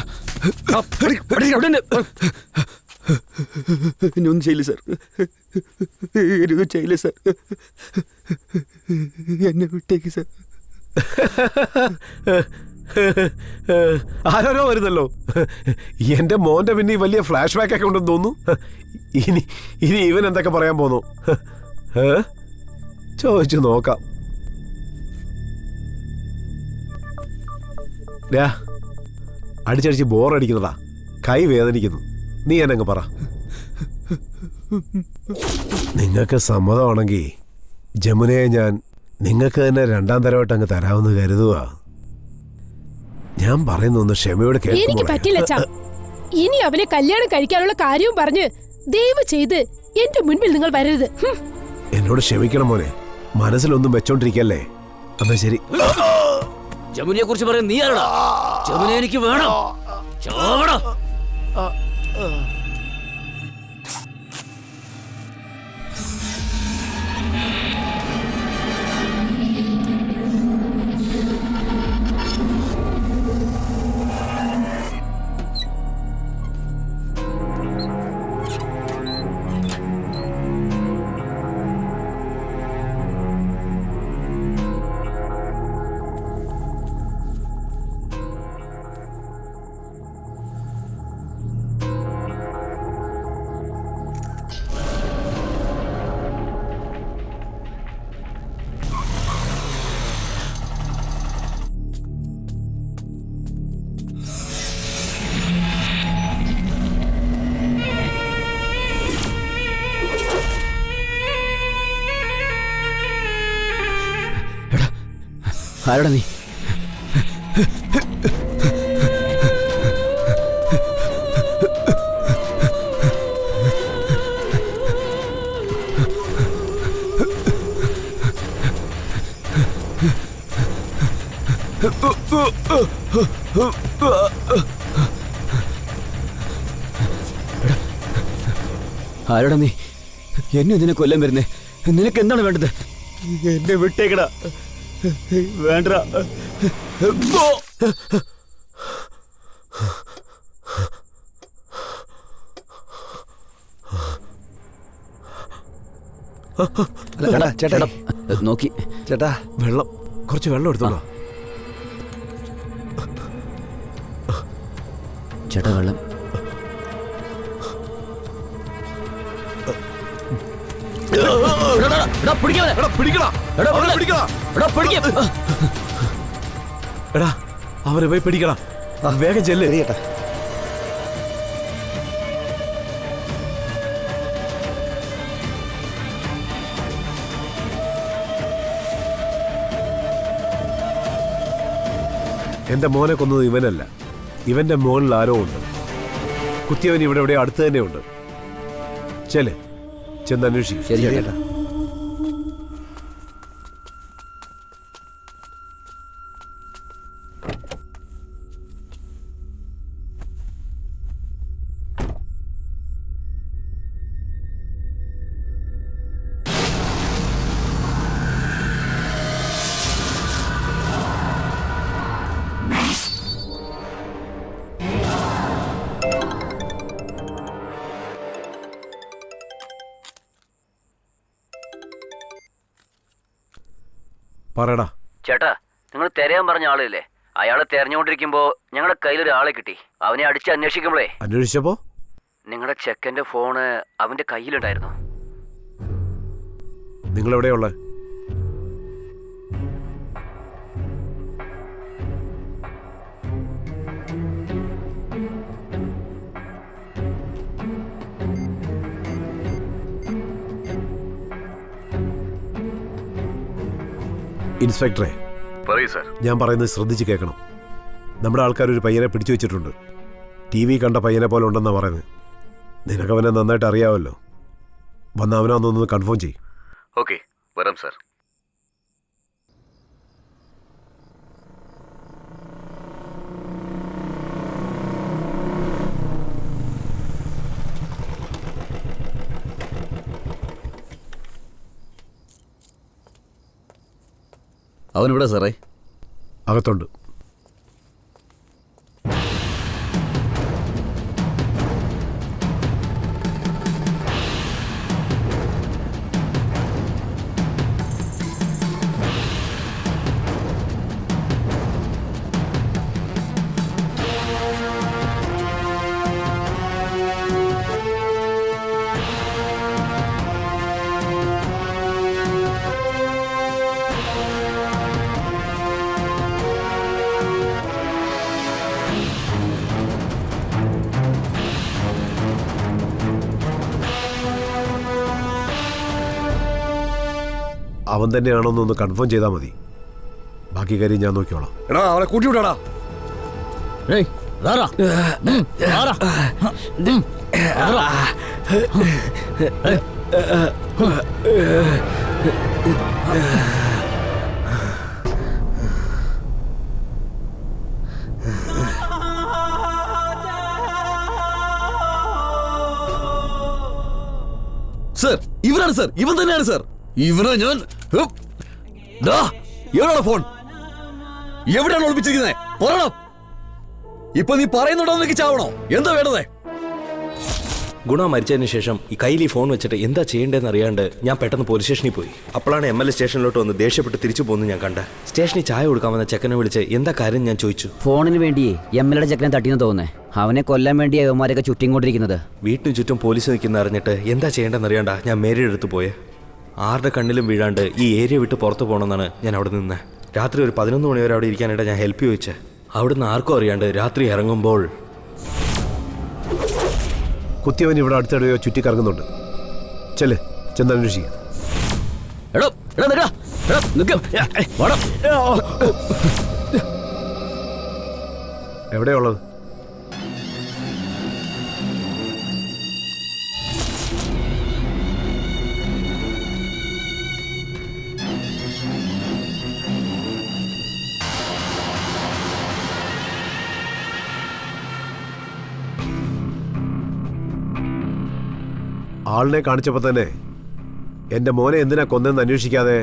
ഒന്നും ചെയ്യില്ല സാർ, എനിക്കൊന്നും ചെയ്യില്ല സാർ, എന്നെ വിട്ടേക്ക് സാർ. ആരോ വരുന്നല്ലോ. എന്റെ മോന്റെ പിന്നെ വലിയ ഫ്ലാഷ് ബാക്ക് ഒക്കെ ഉണ്ടെന്ന് തോന്നുന്നു. ഇനി ഇവൻ എന്തൊക്കെ പറയാൻ പോന്നു ചോദിച്ചു നോക്കാം. അടിച്ചടിച്ച് ബോറടിക്കുന്നതാ, കൈ വേദനിക്കുന്നു. നീ എന്നങ്ങ് പറ. നിങ്ങൾക്ക് സമ്മതമാണെങ്കിൽ ജമുനയെ ഞാൻ നിങ്ങൾക്ക് തന്നെ 2ാം തരമായിട്ട് അങ്ങ് തരാമെന്ന് കരുതുക. ഞാൻ പറയുന്നൊന്ന് ക്ഷമയോട് എനിക്ക് പറ്റില്ല അച്ഛാ. ഇനി അവനെ കല്യാണം കഴിക്കാനുള്ള കാര്യവും പറഞ്ഞ് ദയവ് ചെയ്ത് എന്റെ മുൻപിൽ നിങ്ങൾ വരരുത്. എന്നോട് ക്ഷമിക്കണം മോനെ, മനസ്സിലൊന്നും വെച്ചോണ്ടിരിക്കല്ലേ. എന്നാ ശരി. ജമുനയെ കുറിച്ച് പറയാൻ നീ ആരടാ? ജമുന എനിക്ക് വേണം. ചാവടാ. ആരടാ നീ? ആരടാ നീ? എന്നെ ഇതിനെ കൊല്ലാൻ വരുന്നേ? നിനക്ക് എന്താണ് വേണ്ടത്? എന്നെ വിട്ടേക്കടാ. വേണ്ട. ചേട്ടാ നോക്കി ചേട്ടാ, വെള്ളം, കുറച്ച് വെള്ളം എടുത്തോളൂ. ചേട്ടാ വെള്ളം. എടാ അവരെ പോയി പിടിക്കടാ. വേഗം ചെല്ല്. ചേട്ടാ എന്റെ മോനെ കൊന്നത് ഇവനല്ല, ഇവന്റെ മോനിൽ ആരോ ഉണ്ട്. കുത്തിയവൻ ഇവിടെ ഇവിടെ അടുത്ത് തന്നെ ഉണ്ട്. ചെല്, ചെന്ന് അന്വേഷിക്കും. ശരി ചേട്ടാ. പറയടാ. ചേട്ടാ, നിങ്ങൾ തിരയാൻ പറഞ്ഞ ആളില്ലേ, അയാളെ തെരഞ്ഞുകൊണ്ടിരിക്കുമ്പോ ഞങ്ങളുടെ കയ്യിലൊരാളെ കിട്ടി. അവനെ അടിച്ച് അന്വേഷിക്കുമ്പോഴേ അന്വേഷിച്ചപ്പോ നിങ്ങളുടെ ചെക്കന്റെ ഫോണ് അവന്റെ കയ്യിലുണ്ടായിരുന്നു. നിങ്ങൾ എവിടെയുള്ള? ഇൻസ്പെക്ടറെ, പറയൂ സാർ. ഞാൻ പറയുന്നത് ശ്രദ്ധിച്ച് കേൾക്കണം. നമ്മുടെ ആൾക്കാർ ഒരു പയ്യനെ പിടിച്ചു വെച്ചിട്ടുണ്ട്. ടി വി കണ്ട പയ്യനെ പോലെ ഉണ്ടെന്നാണ് പറയുന്നത്. നിനക്കവനെ നന്നായിട്ട് അറിയാമല്ലോ. വന്ന് അവനൊന്നൊന്ന് കൺഫേം ചെയ്യും. ഓക്കെ, വരാം സാർ. അവനിവിടെ സാറേ? അകത്തുണ്ട്. അവൻ തന്നെയാണോന്നൊന്ന് കൺഫേം ചെയ്താൽ മതി. ബാക്കി കാര്യം ഞാൻ നോക്കിയോളാം. എടാ അവനെ കൂട്ടിവിടാടാ. സർ, ഇവനാണ് സർ, ഇവൻ തന്നെയാണ് സർ. ഇവനാ ഞാൻ. എവിടെയാണ് ഫോൺ? എവിടെയാണ് ഒളിപ്പിച്ചിരിക്കുന്നത്? പറയണം. ഇപ്പൊ നീ പറയുന്നുണ്ടോ എനിക്ക് ചാവണോ? എന്താ വേണ്ടത്? ഗുണ മരിച്ചതിന് ശേഷം ഈ കയ്യിൽ ഈ ഫോൺ വെച്ചിട്ട് എന്താ ചെയ്യേണ്ടതെന്ന് അറിയാണ്ട് ഞാൻ പെട്ടെന്ന് പോലീസ് സ്റ്റേഷനിൽ പോയി. അപ്പോഴാണ് MLA സ്റ്റേഷനിലോട്ട് വന്ന് ദേഷ്യപ്പെട്ട് തിരിച്ചു പോകുന്നത് ഞാൻ കണ്ട. സ്റ്റേഷനിൽ ചായ കൊടുക്കാമെന്ന ചെക്കനെ വിളിച്ച് എന്താ കാര്യം ഞാൻ ചോദിച്ചു. ഫോണിന് വേണ്ടിയേ MLA ചെക്കനെ തട്ടിയെന്ന് തോന്നേ. അവനെ കൊല്ലാൻ വേണ്ടി അവന്മാരൊക്കെ ചുറ്റിക്കൊണ്ടിരിക്കുന്നത്. വീട്ടിന് ചുറ്റും പോലീസ് നിൽക്കുന്ന അറിഞ്ഞിട്ട് എന്താ ചെയ്യേണ്ടതെന്ന് അറിയാണ്ട ഞാൻ മേരിയുടെ അടുത്ത് പോയെ. ആരുടെ കണ്ണിലും വീഴാണ്ട് ഈ ഏരിയ വിട്ട് പുറത്ത് പോകണമെന്നാണ് ഞാൻ അവിടെ നിന്ന്. രാത്രി ഒരു 11 മണി വരെ അവിടെ ഇരിക്കാനായിട്ട് ഞാൻ ഹെൽപ്പ് ചോദിച്ചത്. അവിടുന്ന് ആർക്കും അറിയാണ്ട് രാത്രി ഇറങ്ങുമ്പോൾ കുത്തിയവൻ ഇവിടെ അടുത്തിടെയോ ചുറ്റിക്കറങ്ങുന്നുണ്ട്. ചെല്ല്, ചെന്ന് അന്വേഷിക്കുക. എവിടെയുള്ളത്? ആളിനെ കാണിച്ചപ്പോൾ തന്നെ എൻ്റെ മോനെ എന്തിനാ കൊന്നെന്ന് അന്വേഷിക്കാതെ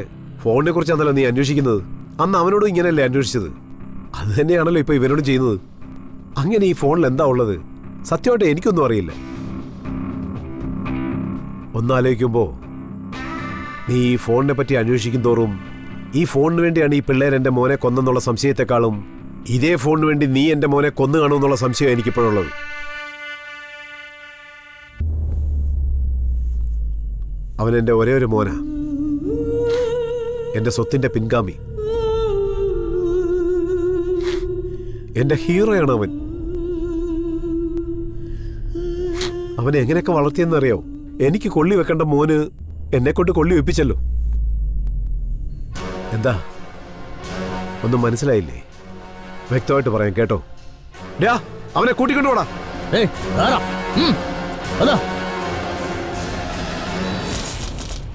ഫോണിനെ കുറിച്ചാണല്ലോ നീ അന്വേഷിക്കുന്നത്. അന്ന് അവനോട് ഇങ്ങനെയല്ലേ അന്വേഷിച്ചത്? അത് തന്നെയാണല്ലോ ഇപ്പോൾ ഇവനോട് ചെയ്യുന്നത്. അങ്ങനെ ഈ ഫോണിൽ എന്താ ഉള്ളത്? സത്യമായിട്ട് എനിക്കൊന്നും അറിയില്ല. ഒന്നാലോചിക്കുമ്പോൾ നീ ഈ ഫോണിനെ പറ്റി അന്വേഷിക്കും തോറും ഈ ഫോണിന് വേണ്ടിയാണ് ഈ പിള്ളേർ എൻ്റെ മോനെ കൊന്നെന്നുള്ള സംശയത്തെക്കാളും ഇതേ ഫോണിന് വേണ്ടി നീ എൻ്റെ മോനെ കൊന്നു കാണുമെന്നുള്ള സംശയം എനിക്കിപ്പോഴുള്ളത്. അവൻ എൻ്റെ ഒരേ ഒരു മോനാ, എൻ്റെ സ്വത്തിൻ്റെ പിൻഗാമി, എൻ്റെ ഹീറോയാണ് അവൻ. അവനെ എങ്ങനെയൊക്കെ വളർത്തിയെന്നറിയോ? എനിക്ക് കൊള്ളി വെക്കേണ്ട മോന് എന്നെക്കൊണ്ട് കൊള്ളി വെപ്പിച്ചല്ലോ. എന്താ ഒന്നും മനസ്സിലായില്ലേ? വ്യക്തമായിട്ട് പറയാം കേട്ടോ. അവനെ കൂട്ടിക്കൊണ്ടുപോടാ.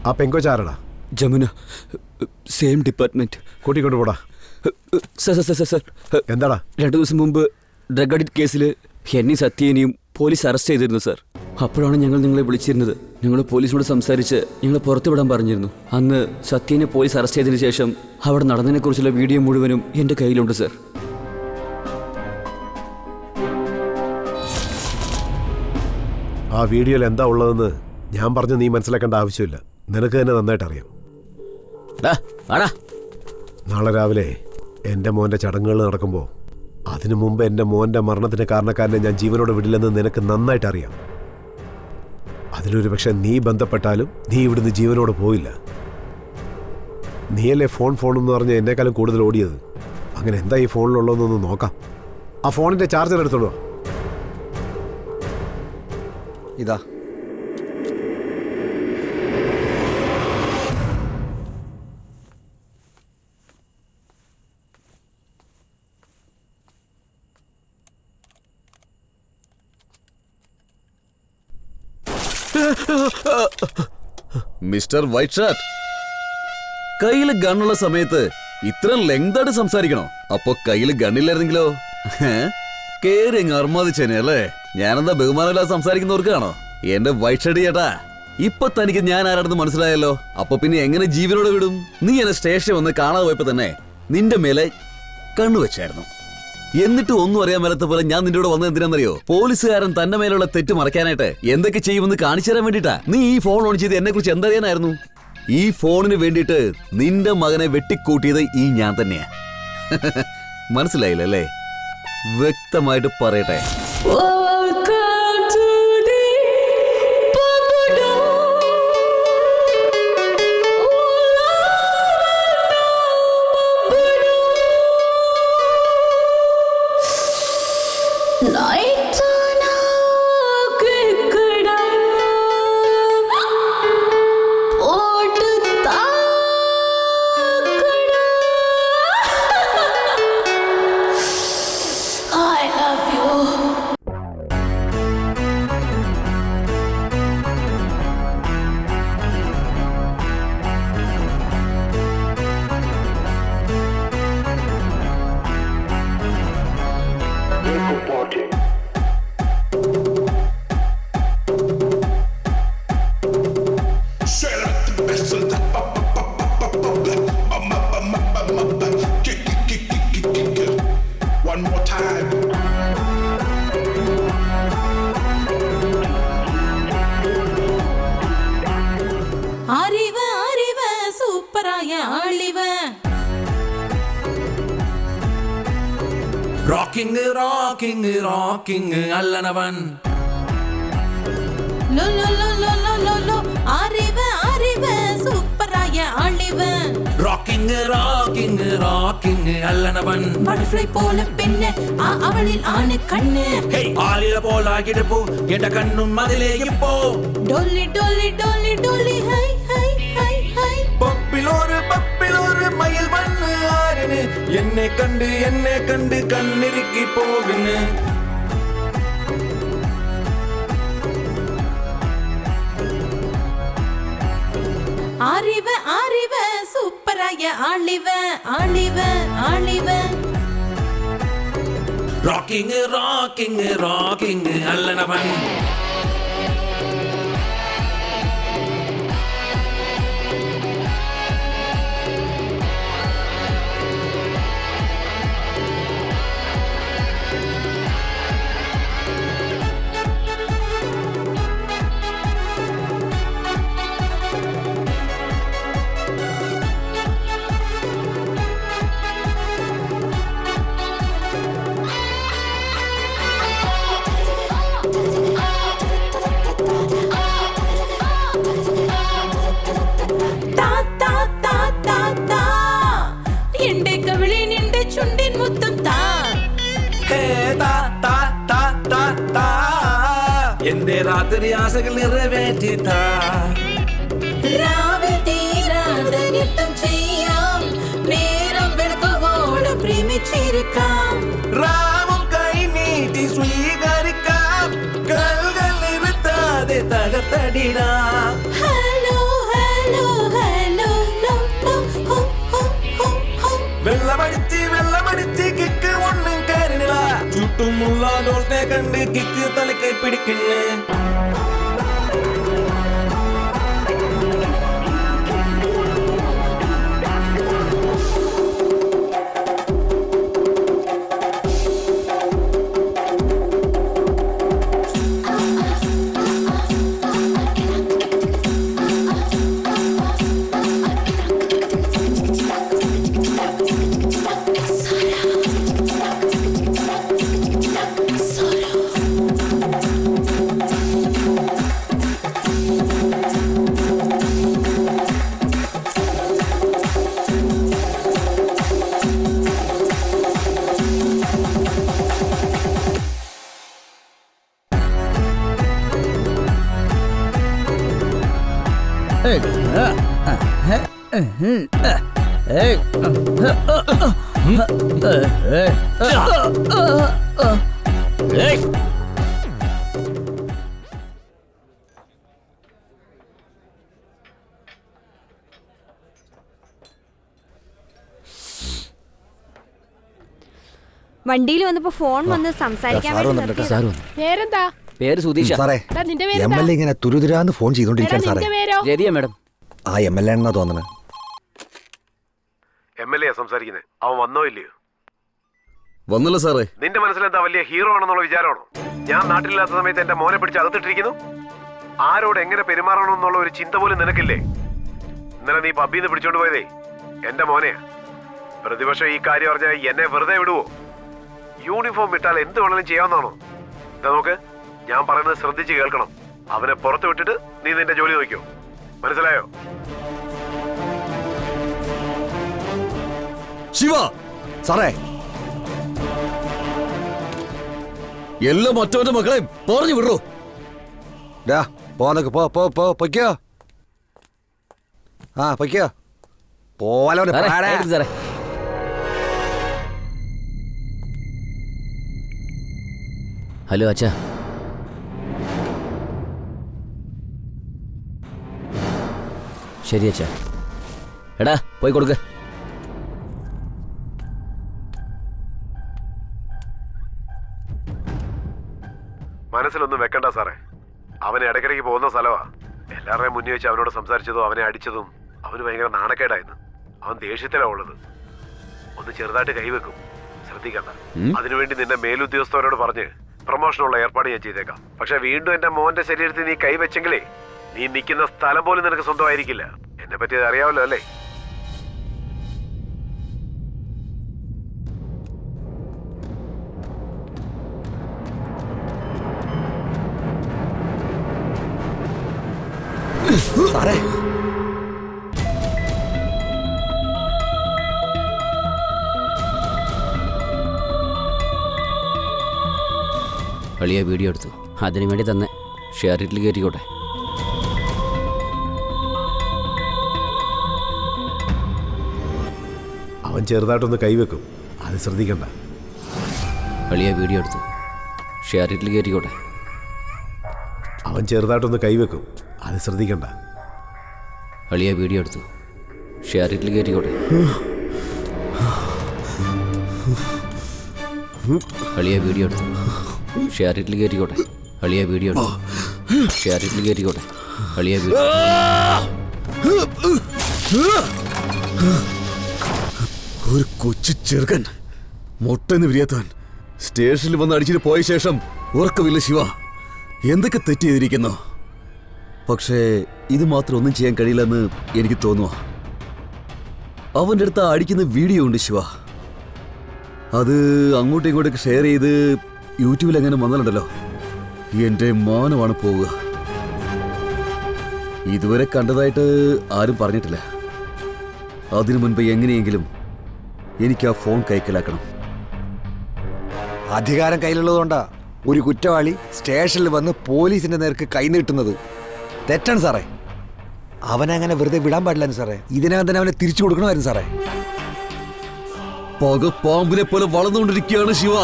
ആ പെങ്കോച്ചാരടാ? Jamuna, same department. കൂട്ടിക്കൊണ്ടുപോടാ. സർ, എന്താടാ? 2 ദിവസം മുമ്പ് ഡ്രഗ് അഡിക്റ്റ് കേസിൽ എന്നെയും സത്യേനെയും പോലീസ് അറസ്റ്റ് ചെയ്തിരുന്നു സർ. അപ്പോഴാണ് ഞങ്ങൾ നിങ്ങളെ വിളിച്ചിരുന്നത്. ഞങ്ങൾ പോലീസിനോട് സംസാരിച്ച് ഞങ്ങളെ പുറത്തുവിടാൻ പറഞ്ഞിരുന്നു. അന്ന് സത്യേനെ പോലീസ് അറസ്റ്റ് ചെയ്തതിനു ശേഷം അവിടെ നടന്നതിനെക്കുറിച്ചുള്ള വീഡിയോ മുഴുവനും എൻ്റെ കയ്യിലുണ്ട് സർ. ആ വീഡിയോയിൽ എന്താ ഉള്ളതെന്ന് ഞാൻ പറഞ്ഞ് നീ മനസ്സിലാക്കേണ്ട ആവശ്യമില്ല. നിനക്ക് തന്നെ നന്നായിട്ട് അറിയാം. നാളെ രാവിലെ എൻ്റെ മോൻ്റെ ചടങ്ങുകൾ നടക്കുമ്പോൾ അതിനു മുമ്പ് എൻ്റെ മോൻ്റെ മരണത്തിന് കാരണക്കാരനെ ഞാൻ ജീവനോടെ വിടില്ലെന്ന് നിനക്ക് നന്നായിട്ട് അറിയാം. അതിലൊരു പക്ഷെ നീ ബന്ധപ്പെട്ടാലും നീ ഇവിടുന്ന് ജീവനോടെ പോയില്ല. നീയല്ലേ ഫോൺ എന്ന് പറഞ്ഞ് എന്നെക്കാളും കൂടുതൽ ഓടിയത്. അങ്ങനെ എന്താ ഈ ഫോണിലുള്ളതെന്നൊന്ന് നോക്കാം. ആ ഫോണിൻ്റെ ചാർജർ എടുത്തോളൂ. ഇതാ. മിസ്റ്റർ വൈറ്റ് ഷർട്ട്, കയ്യില് ഗണ്ണുള്ള സമയത്ത് ഇത്ര ലെങ്തായിട്ട് സംസാരിക്കണോ? അപ്പൊ കയ്യില് ഗണ്ണില്ലായിരുന്നെങ്കിലോ? കേറി അങ്ങ് അർമാദിച്ചേനെ അല്ലേ? ഞാനെന്താ ബഹുമാനമില്ലാതെ സംസാരിക്കുന്നവർക്കാണോ? എന്റെ വൈറ്റ് ഷർട്ട് ചേട്ടാ, ഇപ്പൊ തനിക്ക് ഞാൻ ആരാണെന്ന് മനസ്സിലായല്ലോ. അപ്പൊ പിന്നെ എങ്ങനെ ജീവനോടെ വിടും? നീ എന്നെ സ്റ്റേഷൻ വന്ന് കാണാതെ പോയപ്പോ തന്നെ നിന്റെ മേലെ കണ്ണു വെച്ചായിരുന്നു. എന്നിട്ട് ഒന്നും അറിയാൻ മേലത്തെ പോലെ ഞാൻ നിന്റെ കൂടെ വന്നത് എന്തിനാണെന്നറിയോ? പോലീസുകാരൻ തന്റെ മേലുള്ള തെറ്റ് മറയ്ക്കാനായിട്ട് എന്തൊക്കെ ചെയ്യുമെന്ന് കാണിച്ചു തരാൻ വേണ്ടിട്ടാ. നീ ഈ ഫോൺ ഓൺ ചെയ്ത് എന്നെ കുറിച്ച് എന്തറിയാനായിരുന്നു? ഈ ഫോണിന് വേണ്ടിയിട്ട് നിന്റെ മകനെ വെട്ടിക്കൂട്ടിയത് ഈ ഞാൻ തന്നെയാ. മനസ്സിലായില്ലല്ലേ? വ്യക്തമായിട്ട് പറയട്ടെ. റോക്കിംഗ് അല്ലനവൻ. റോക്കിംഗ് അല്ലനവൻ. ബട്ടർഫ്ലൈ പോലെ പിന്നെ അവളിൽ ആണ് കണ്ണ്. ആലില പോലാകിട്ട് പോ, എന്റെ കണ്ണും അതിലേക്ക് പോ. ഡോലി ഡോലി ഡോലി ഡോലി ഹൈ ഹൈ ഹൈ ഹൈ. പപ്പിലോര് മയിൽ വന്ന് ആരന് എന്നെ കണ്ട് കണ്ണിറുക്കി പോകുന്നു. അറിവ് സൂപ്പറായ ആളിവ്. റോക്കിംഗ് അല്ലനവൻ. എന്റെ രാത്രി ആശകൾ നിറവേറ്റിത്താ. രാവിൽ തീരാതെ നൃത്തം ചെയ്യാം, നേരം വെളുക്കുവോളം പ്രേമിച്ചിരിക്കാം. രാവും കൈ നീട്ടി സ്വീകരിക്കാം, കൽകൾ നിർത്താതെ തകർത്തടിടാം. ഹലോ ഹലോ ഹലോ വെള്ളമടിച്ച് കിക്ക് ഒന്നും കരുന്നില്ല. ചുറ്റുമുള്ള ഡോൾസിനെ കണ്ട് കിക്ക് തലക്കെ പിടിക്കുന്നു. വണ്ടിയിൽ വന്നപ്പോ ഫോൺ വന്ന് സംസാരിക്കാൻ സാറ് വേണ്ടി വന്നിട്ടുണ്ട്. നിർത്തിയതാ. സാർ വന്നു. പേരെന്താ? പേര് സുധീഷ. സാറേ എടാ, നിന്റെ എം പേരെന്താ? എൽ എ ഇങ്ങനെ തുരുതുരാന്ന് ഫോൺ എടാ, ചെയ്തോണ്ടിരിക്കാൻ സാറേ. നിന്റെ പേരോ? രതിയ മാഡം. ആ എം എൽ എ ആണെന്നാ തോന്നണേ. MLA സംസാരിക്കുന്നത്. അവൻ വന്നോ ഇല്ലയോ? വന്നല്ലോ സാറേ. നിന്റെ മനസ്സിലെന്താ വലിയ ഹീറോ ആണെന്നുള്ള വിചാരമാണോ? ഞാൻ നാട്ടിലില്ലാത്ത സമയത്ത് എന്റെ മോനെ പിടിച്ച് അകത്തിട്ടിരിക്കുന്നു. ആരോട് എങ്ങനെ പെരുമാറണമെന്നുള്ള ഒരു ചിന്ത പോലും നിനക്കില്ലേ? ഇന്നലെ നീ പബ്ബിന്ന് പിടിച്ചോണ്ട് പോയതേ എന്റെ മോനെയാ. പ്രതിപക്ഷം ഈ കാര്യം പറഞ്ഞാൽ എന്നെ വെറുതെ വിടുവോ? യൂണിഫോം ഇട്ടാൽ എന്ത് വേണമെങ്കിലും ചെയ്യാവുന്നതാണോ? ഇതാ നോക്ക്, ഞാൻ പറയുന്നത് ശ്രദ്ധിച്ച് കേൾക്കണം. അവനെ പുറത്ത് വിട്ടിട്ട് നീ നിന്റെ ജോലി നോക്കിയോ? മനസ്സിലായോ? ശിവ, സാറേ എല്ലാം മറ്റവന്റെ മക്കളെ പറഞ്ഞു വിടറോ. ഡാ പോന്നൊക്കെ പൊയ്ക്കോ. ആ പൊയ്ക്കോ. പോലെ സാറേ, എടുക്ക് സാറേ. ഹലോ അച്ഛാ. ശരി അച്ഛാ. എടാ പോയി കൊടുക്ക. മനസ്സിലൊന്നും വെക്കണ്ട സാറേ. അവൻ ഇടയ്ക്കിടയ്ക്ക് പോകുന്ന സ്ഥലമാ. എല്ലാവരുടെയും മുന്നിൽ വെച്ച് അവനോട് സംസാരിച്ചതും അവനെ അടിച്ചതും അവന് ഭയങ്കര നാണക്കേടായിരുന്നു. അവൻ ദേഷ്യത്തിലാ ഉള്ളത്. ഒന്ന് ചെറുതായിട്ട് കൈവെക്കും, ശ്രദ്ധിക്കണ്ട. അതിനുവേണ്ടി നിന്റെ മേലുദ്യോഗസ്ഥരോട് പറഞ്ഞ് പ്രൊമോഷനുള്ള ഏർപ്പാട് ഞാൻ ചെയ്തേക്കാം. പക്ഷെ വീണ്ടും എന്റെ മോന്റെ ശരീരത്തിൽ നീ കൈവച്ചെങ്കിലേ നീ നിൽക്കുന്ന സ്ഥലം പോലും നിനക്ക് സ്വന്തമായിരിക്കില്ല. എന്നെ പറ്റി അത് അറിയാമല്ലോ അല്ലേ? സാറേ കളിയ വീഡിയോ എടുത്തു. അതിനു വേണ്ടി തന്നെ ഷെയർ ഇറ്റിൽ കയറ്റിക്കോട്ടെ. അവൻ ചെറുതായിട്ടൊന്ന് കൈവെക്കും, അത് ശ്രദ്ധിക്കണ്ട. കളിയ വീഡിയോ എടുത്തു. ഷെയർ ഇറ്റിൽ കയറ്റിക്കോട്ടെ. അവൻ ചെറുതായിട്ടൊന്ന് കൈവെക്കും, അത് ശ്രദ്ധിക്കണ്ട. കളിയ വീഡിയോ എടുത്തു. ഷെയർ ഇറ്റിൽ കയറ്റിക്കോട്ടെ. കളിയ വീഡിയോ എടുത്തു. ഷെയർ ഇറ്റിൽ കയറ്റിക്കോട്ടെ. കളിയ വീഡിയോ എടുത്തു. ഷെയർ ഇറ്റിൽ കയറ്റിക്കോട്ടെ. കളിയ വീഡിയോ. ഒരു കൊച്ചു ചെറുക്കൻ മുട്ടെന്ന് വിരിയാത്തവൻ സ്റ്റേഷനിൽ വന്ന് അടിച്ചിട്ട് പോയ ശേഷം ഉറക്കമില്ല ശിവ. എന്തൊക്കെ തെറ്റ് ചെയ്തിരിക്കുന്നു. പക്ഷേ ഇത് മാത്രം ഒന്നും ചെയ്യാൻ കഴിയില്ലെന്ന് എനിക്ക് തോന്നുക. അവൻ്റെ അടുത്ത് അടിക്കുന്ന വീഡിയോ ഉണ്ട് ശിവ. അത് അങ്ങോട്ടും ഇങ്ങോട്ടൊക്കെ ഷെയർ ചെയ്ത് യൂട്യൂബിൽ എങ്ങനെ വന്നാലുണ്ടല്ലോ, എൻ്റെ മാനമാണ് പോവുക. ഇതുവരെ കണ്ടതായിട്ട് ആരും പറഞ്ഞിട്ടില്ല. അതിനു മുൻപ് എങ്ങനെയെങ്കിലും എനിക്ക് ആ ഫോൺ കൈക്കലാക്കണം. അധികാരം കയ്യിലുള്ളതുകൊണ്ടാ ഒരു കുറ്റവാളി സ്റ്റേഷനിൽ വന്ന് പോലീസിന്റെ നേർക്ക് കൈനീട്ടുന്നത്. തെറ്റാണ് സാറേ. അവനങ്ങനെ വെറുതെ വിടാൻ പാടില്ലായിരുന്നു സാറേ. ഇതിനകം തന്നെ അവനെ തിരിച്ചു കൊടുക്കണമായിരുന്നു സാറേ. പക പാമ്പിനെ പോലെ വളർന്നുകൊണ്ടിരിക്കുകയാണ് ശിവ.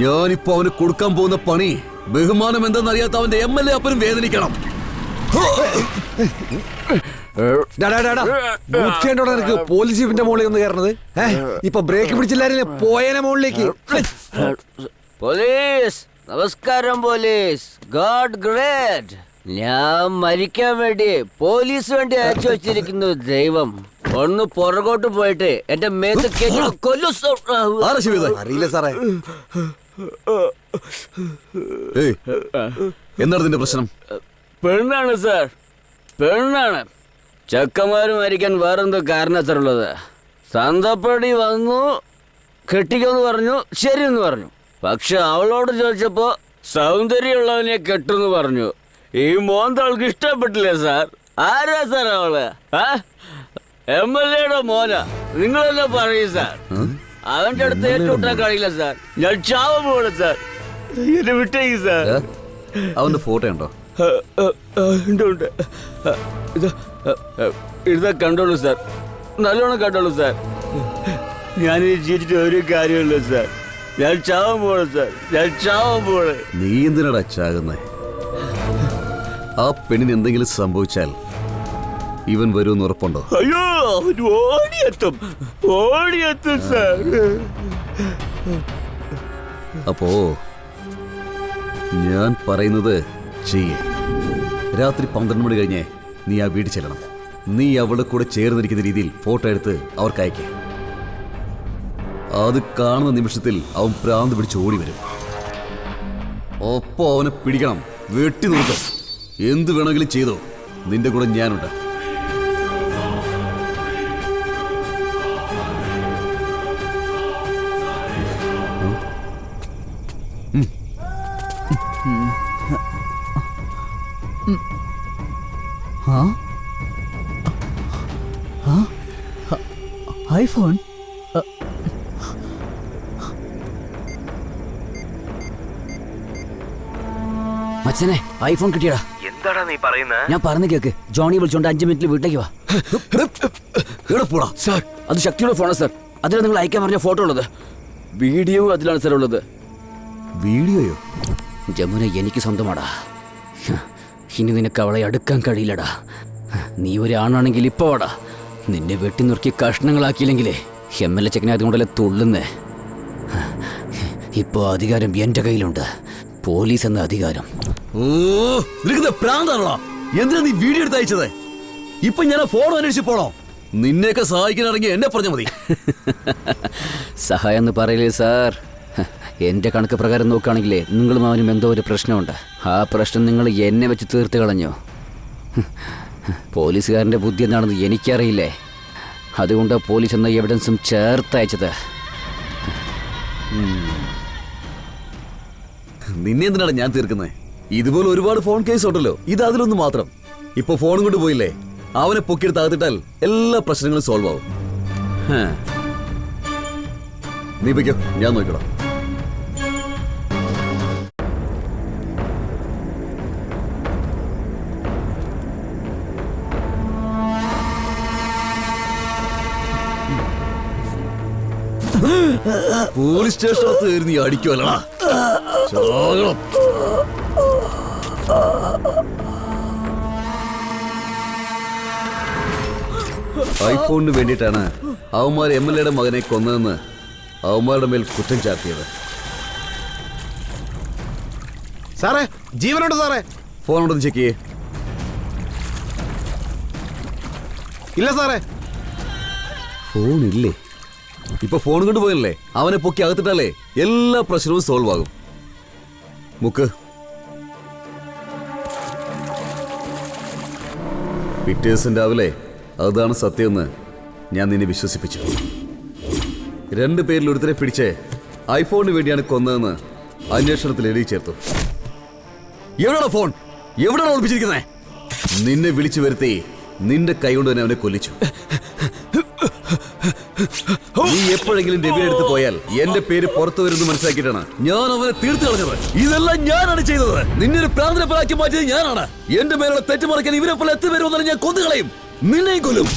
ഞാനിപ്പോ അവന് കൊടുക്കാൻ പോകുന്ന പണി ബഹുമാനം എന്തെന്നറിയാത്ത അവന്റെ MLA അപ്പനും വേദനിക്കണം. നിനക്ക് പോലീസ് ജീപ്പിന്റെ മുകളിൽ ഒന്ന് കയറണത്. ഇപ്പൊ ബ്രേക്ക് പിടിച്ചില്ലായിരുന്നു പോയനെ മുകളിലേക്ക്. പോലീസ് നമസ്കാരം. Police God great. ഞാൻ മരിക്കാൻ വേണ്ടി പോലീസ് വേണ്ടി അയച്ചു വെച്ചിരിക്കുന്നു ദൈവം. ഒന്ന് പുറകോട്ട് പോയിട്ട് എന്റെ മേത്ത് കൊല്ലു. അറിയില്ല സാറേ. എന്താണ് നിന്റെ പ്രശ്നം? പെണ്ണാണ് സാർ, പെണ്ണാണ്. ചെക്കന്മാര് മരിക്കാൻ വേറെന്തോ കാരണത്തിലുള്ളത്. സന്തപ്പടി വന്നു കെട്ടിക്കൊന്ന് പറഞ്ഞു, ശരിയെന്ന് പറഞ്ഞു. പക്ഷെ അവളോട് ചോദിച്ചപ്പോ സൗന്ദര്യമുള്ളവനെ കെട്ടെന്ന് പറഞ്ഞു. ഈ മോന്തവൾക്ക് ഇഷ്ടപ്പെട്ടില്ലേ സാർ? ആരാ സാർ അവള്? MLA മോന. നിങ്ങളെന്നെ പറയും സാർ. അവന്റെ അടുത്ത് ഏറ്റുവിട്ടാൻ കഴിയില്ല സാർ. ഞാൻ ചാവ പോകണം സാർ. എന്നെ വിട്ടേക്ക് സാർ. അവന്റെ ഫോട്ടോ ഉണ്ടോ? ഉണ്ട്. ഇതാ കണ്ടോളൂ സാർ, നല്ലോണം കണ്ടോളൂ സാർ. ഞാനിത് ജീവിച്ചിട്ട് ഒരു കാര്യമില്ല സാർ. ഞാൻ ചാവാൻ പോണേ സാർ, ഞാൻ ചാവാൻ പോണേ. നീ എന്തിനാടാ ചാകുന്നേ? ആ പെണ്ണിന് എന്തെങ്കിലും സംഭവിച്ചാൽ ഇവൻ വരുമെന്ന് ഉറപ്പുണ്ടോ? അയ്യോ, അവൻ ഓടിയെത്തും സാർ. അപ്പോ ഞാൻ പറയുന്നത് ചെയ്യേ. രാത്രി 12 മണി കഴിഞ്ഞേ നീ ആ വീട്ടിൽ ചെല്ലണം. നീ അവളുടെ കൂടെ ചേർന്നിരിക്കുന്ന രീതിയിൽ ഫോട്ടോ എടുത്ത് അവർക്ക് അയക്കേ. അത് കാണുന്ന നിമിഷത്തിൽ അവൻ പ്രാന്ത് പിടിച്ച് ഓടി വരും. ഒപ്പം അവനെ പിടിക്കണം, വെട്ടി നോക്കാം. എന്ത് വേണമെങ്കിലും ചെയ്തോ, നിന്റെ കൂടെ ഞാനുണ്ട്. ഐഫോൺ മച്ചനെ, ഐഫോൺ കിട്ടിയടാ. എന്താടാ നീ പറയുന്നത്? ഞാൻ പറഞ്ഞു കേക്ക്. ജോണി വിളിച്ചോണ്ട് 5 മിനിറ്റിൽ വീട്ടിലേക്ക് വാ. എവിടെ സാർ, അത് ശക്തിയുള്ള ഫോണാണ് സാർ. അതിലാണ് നിങ്ങൾ അയക്കാൻ പറഞ്ഞ ഫോട്ടോ ഉള്ളത്. വീഡിയോ അതിലാണ് സാർ ഉള്ളത്. വീഡിയോയോ? ജമുന എനിക്ക് സ്വന്തമാടാ. ഇനി നിനക്ക് അവളെ അടുക്കാൻ കഴിയില്ലടാ. നീ ഒരാണാണെങ്കിൽ ഇപ്പൊ വാടാ. നിന്നെ വെട്ടി നുറുക്കി കഷ്ണങ്ങളാക്കിയില്ലെങ്കിലേ MLA ചെക്കനെ അതുകൊണ്ടല്ലേ തുള്ളുന്നേ. ഇപ്പോ അധികാരം എന്റെ കയ്യിലുണ്ട്, പോലീസ് എന്ന അധികാരം. ഓ, നിനക്ക് പ്രാന്താണോ? എന്തിനാ നീ വീഡിയോ എടുത്ത് അയച്ചത്? ഇപ്പൊ ഞാൻ ഫോൺ അന്വേഷിച്ച് പോണോ? നിന്നെയൊക്കെ സഹായിക്കാനാണെങ്കിൽ എന്നെ പറഞ്ഞാൽ മതി. സഹായം എന്ന് പറയില്ലേ സാർ. എന്റെ കണക്ക് പ്രകാരം നോക്കുകയാണെങ്കിലേ നിങ്ങളും അവനും എന്തോ ഒരു പ്രശ്നമുണ്ട്. ആ പ്രശ്നം നിങ്ങൾ എന്നെ വെച്ച് തീർത്ത് കളഞ്ഞു. പോലീസുകാരൻ്റെ ബുദ്ധി എന്താണെന്ന് എനിക്കറിയില്ലേ. അതുകൊണ്ട് പോലീസ് എന്ന എവിഡൻസും ചേർത്തയച്ചത്. നിന്നെ എന്തിനാണ് ഞാൻ തീർക്കുന്നത്? ഇതുപോലെ ഒരുപാട് ഫോൺ കേസ് ഉണ്ടല്ലോ, ഇത് അതിലൊന്ന് മാത്രം. ഇപ്പൊ ഫോണും കൊണ്ട് പോയില്ലേ, അവനെ പൊക്കിയെടുത്ത് അകത്തിട്ടാൽ എല്ലാ പ്രശ്നങ്ങളും സോൾവ് ആവും. നീ പൊയ്ക്കോ, ഞാൻ നോക്കണം. പോലീസ് സ്റ്റേഷനകത്ത് കയറി നീ അടിക്കുമല്ലടാ. ഐഫോണിന് വേണ്ടിയിട്ടാണ് അവന്മാർ MLAയുടെ മകനെ കൊന്നതെന്ന് അവന്മാരുടെ മേൽ കുറ്റം ചാർത്തിയത്. സാറേ, ജീവനുണ്ട് സാറേ. ഫോൺ ഉണ്ടെന്ന് ചെക്ക് ചെയ്യേ. ഇല്ല സാറേ. ഫോണില്ലേ? ഇപ്പൊ ഫോൺ കൊണ്ട് പോയല്ലേ, അവനെ പൊക്കി അകത്തിട്ടാലേ എല്ലാ പ്രശ്നവും സോൾവ് ആകും. മുക്ക്. പിറ്റേ ദിവസം രാവിലെ അതാണ് സത്യമെന്ന് ഞാൻ നിന്നെ വിശ്വസിപ്പിച്ചു. 2 പേരിൽ ഒരുത്തരെ പിടിച്ച് ഐഫോണിന് വേണ്ടിയാണ് കൊന്നതെന്ന് അന്വേഷണത്തിൽ എഴുതി ചേർത്തു. എവിടെയാണ് ഫോൺ? എവിടെയാണ് ഒളിപ്പിച്ചിരിക്കുന്നത്? നിന്നെ വിളിച്ചു വരുത്തി നിന്റെ കൈ കൊണ്ട് തന്നെ അവനെ കൊല്ലിച്ചു. നീ എപ്പോഴെങ്കിലും രവി എടുത്ത് പോയാൽ എന്റെ പേര് പുറത്തു വരുന്നു മനസ്സിലാക്കിയിട്ടാണ് ഞാൻ അവനെ തീർത്തു കളഞ്ഞത്. ഇതെല്ലാം ഞാനാണ് ചെയ്തത്. നിന്നൊരു പ്രാന്തനെ പോലാക്കി മാറ്റിയത് ഞാനാണ്. എന്റെ മേലുള്ള തെറ്റുമറയ്ക്കാൻ ഇവരെ പോലെ എത്തി വരുമെന്നാണ് ഞാൻ കൊന്നുകളയും. നിന്നെയും കൊല്ലും.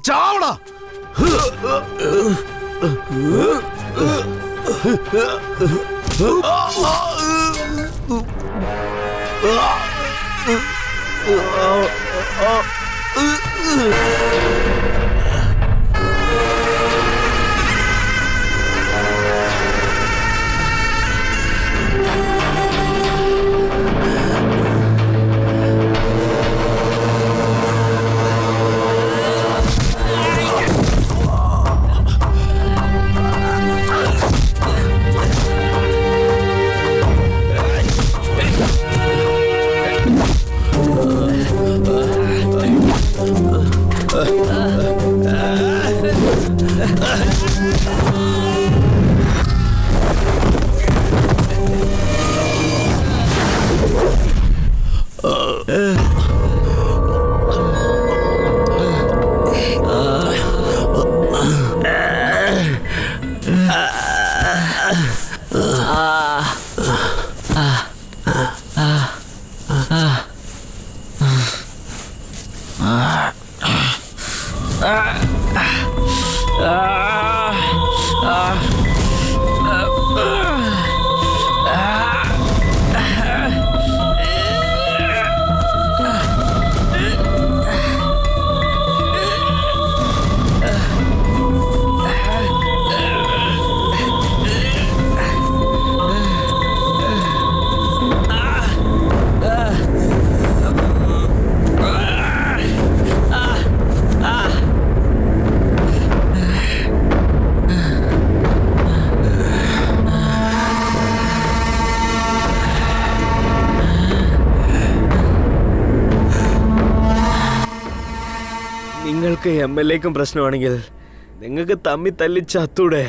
ചാവടാ. നിങ്ങൾക്ക് MLA-ക്കും പ്രശ്നമാണെങ്കിൽ നിങ്ങൾക്ക് തമ്മിൽ തല്ലി ചത്തൂടെ?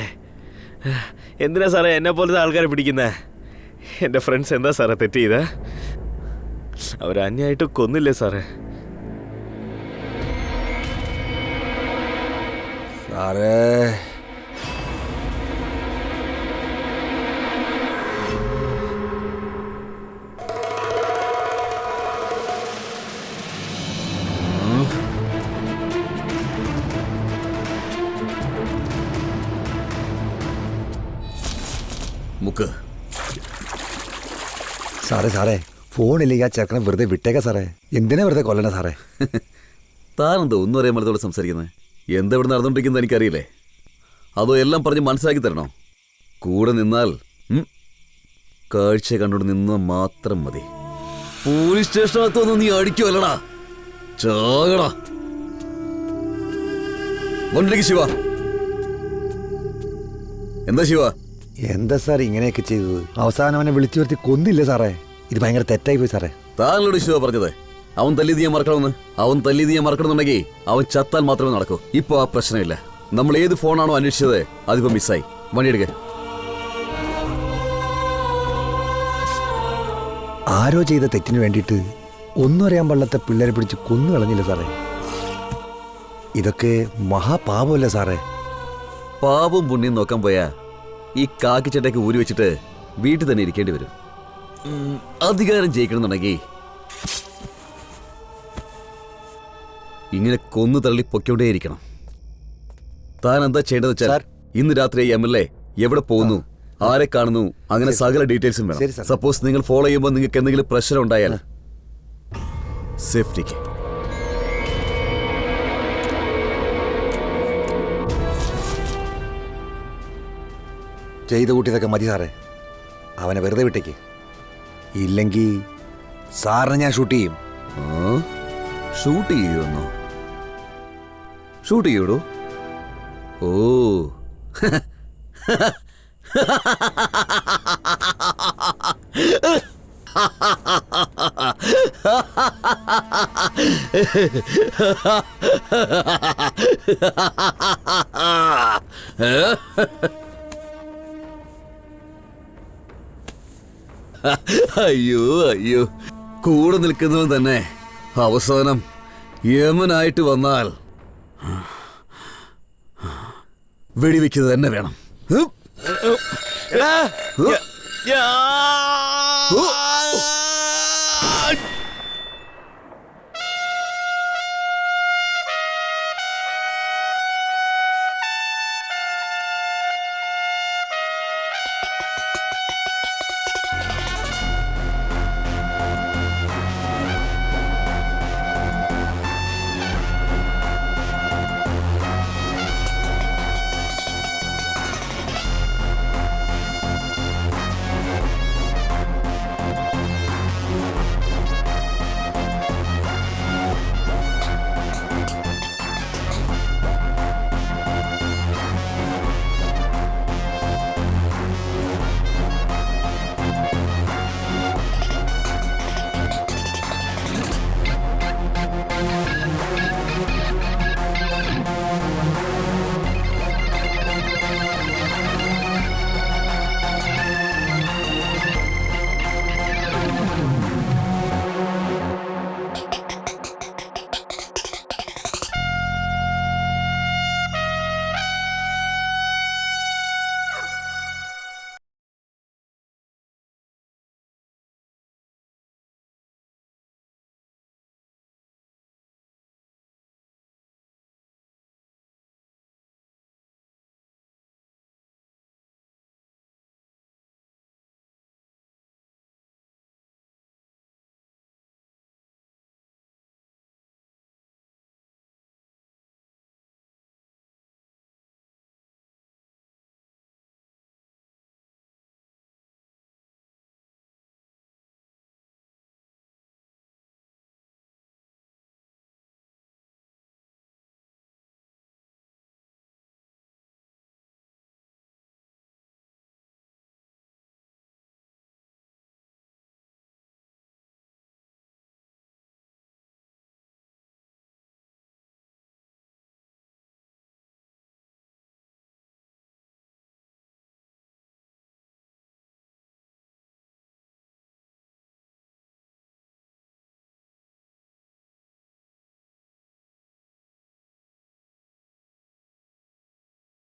എന്തിനാ സാറേ എന്നെ പോലത്തെ ആൾക്കാരെ പിടിക്കുന്നേ? എൻ്റെ ഫ്രണ്ട്സ് എന്താ സാറേ തെറ്റ് ചെയ്തേ? അവർ അന്യായിട്ട് കൊന്നില്ലേ സാറേ? സാറേ മുക്ക്. സാറേ സാറേ ഫോണില്ലെങ്കിൽ ആ ചെറുക്കനെ വെറുതെ വിട്ടേക്ക സാറേ. എന്തിനാ വെറുതെ കൊല്ലണ സാറേ? താനെന്തോ ഒന്നും അറിയാൻ മലത്തോടെ സംസാരിക്കുന്നത്? എന്താ ഇവിടെ നടന്നുകൊണ്ടിരിക്കുന്നത് എനിക്കറിയില്ലേ? അതോ എല്ലാം പറഞ്ഞ് മനസ്സിലാക്കി തരണോ? കൂടെ നിന്നാൽ കാഴ്ച കണ്ടോണ്ട് നിന്ന് മാത്രം മതി. പോലീസ് സ്റ്റേഷനകത്തൊന്നും നീ അടിക്കുമല്ലടാ, ചാകടാ. ശിവ എന്താ ശിവ? എന്താ സാർ ഇങ്ങനെയൊക്കെ ചെയ്തത്? അവസാനം അവനെ വിളിച്ചു വരുത്തി കൊന്നില്ല സാറേ. ഇത് ഭയങ്കര തെറ്റായി പോയി സാറേ. താങ്കളോട് ശിവ പറഞ്ഞത് അവൻ തല്ലിയത് ഞാൻ മറക്കണമെന്ന്. അവൻ തല്ലിയത് ഞാൻ മറക്കണമെന്നുണ്ടെങ്കിൽ അവൻ ചത്താൽ മാത്രമേ നടക്കൂ. ഇപ്പൊ ആ പ്രശ്നമില്ല. നമ്മൾ ഏത് ഫോണാണോ അന്വേഷിച്ചത് അതിപ്പോ മിസ്സായി. വണ്ടിയെടുക്ക. ആരോ ചെയ്ത തെറ്റിന് വേണ്ടിയിട്ട് ഒന്നും അറിയാൻ പാടില്ലാത്ത പിള്ളേരെ പിടിച്ച് കൊന്നു കളഞ്ഞില്ല സാറേ. ഇതൊക്കെ മഹാപാപമല്ലേ സാറേ? പാപം പുണ്യം നോക്കാൻ പോയാ ഈ കാക്കിച്ചട്ടയ്ക്ക് ഊരി വെച്ചിട്ട് വീട്ടിൽ തന്നെ ഇരിക്കേണ്ടി വരും. അധികാരം ജയിക്കണമെന്നുണ്ടെങ്കിൽ ഇങ്ങനെ കൊന്നു തള്ളി പൊയ്ക്കൊണ്ടേയിരിക്കണം. താൻ എന്താ ചെയ്യേണ്ടത് വെച്ചാൽ ഇന്ന് രാത്രി MLA എവിടെ പോകുന്നു, ആരെ കാണുന്നു, അങ്ങനെ സകല ഡീറ്റെയിൽസും വേണം. സപ്പോസ് നിങ്ങൾ ഫോളോ ചെയ്യുമ്പോൾ നിങ്ങൾക്ക് എന്തെങ്കിലും പ്രശ്നം ഉണ്ടായാൽ സേഫ്റ്റിക്ക്. ചെയ്ത് കൂട്ടിയതൊക്കെ മതി സാറേ. അവനെ വെറുതെ വിട്ടേക്ക്. ഇല്ലെങ്കിൽ സാറിനെ ഞാൻ ഷൂട്ട് ചെയ്യും. ഷൂട്ട് ചെയ്യുമെന്നോ? ഷൂട്ട് ചെയ്യൂടോ? ഓ അയ്യോ അയ്യോ, കൂടെ നിൽക്കുന്നവൻ തന്നെ അവസാനം യമനായിട്ട് വന്നാൽ വെടിവെക്കുന്നത് തന്നെ വേണം. യാ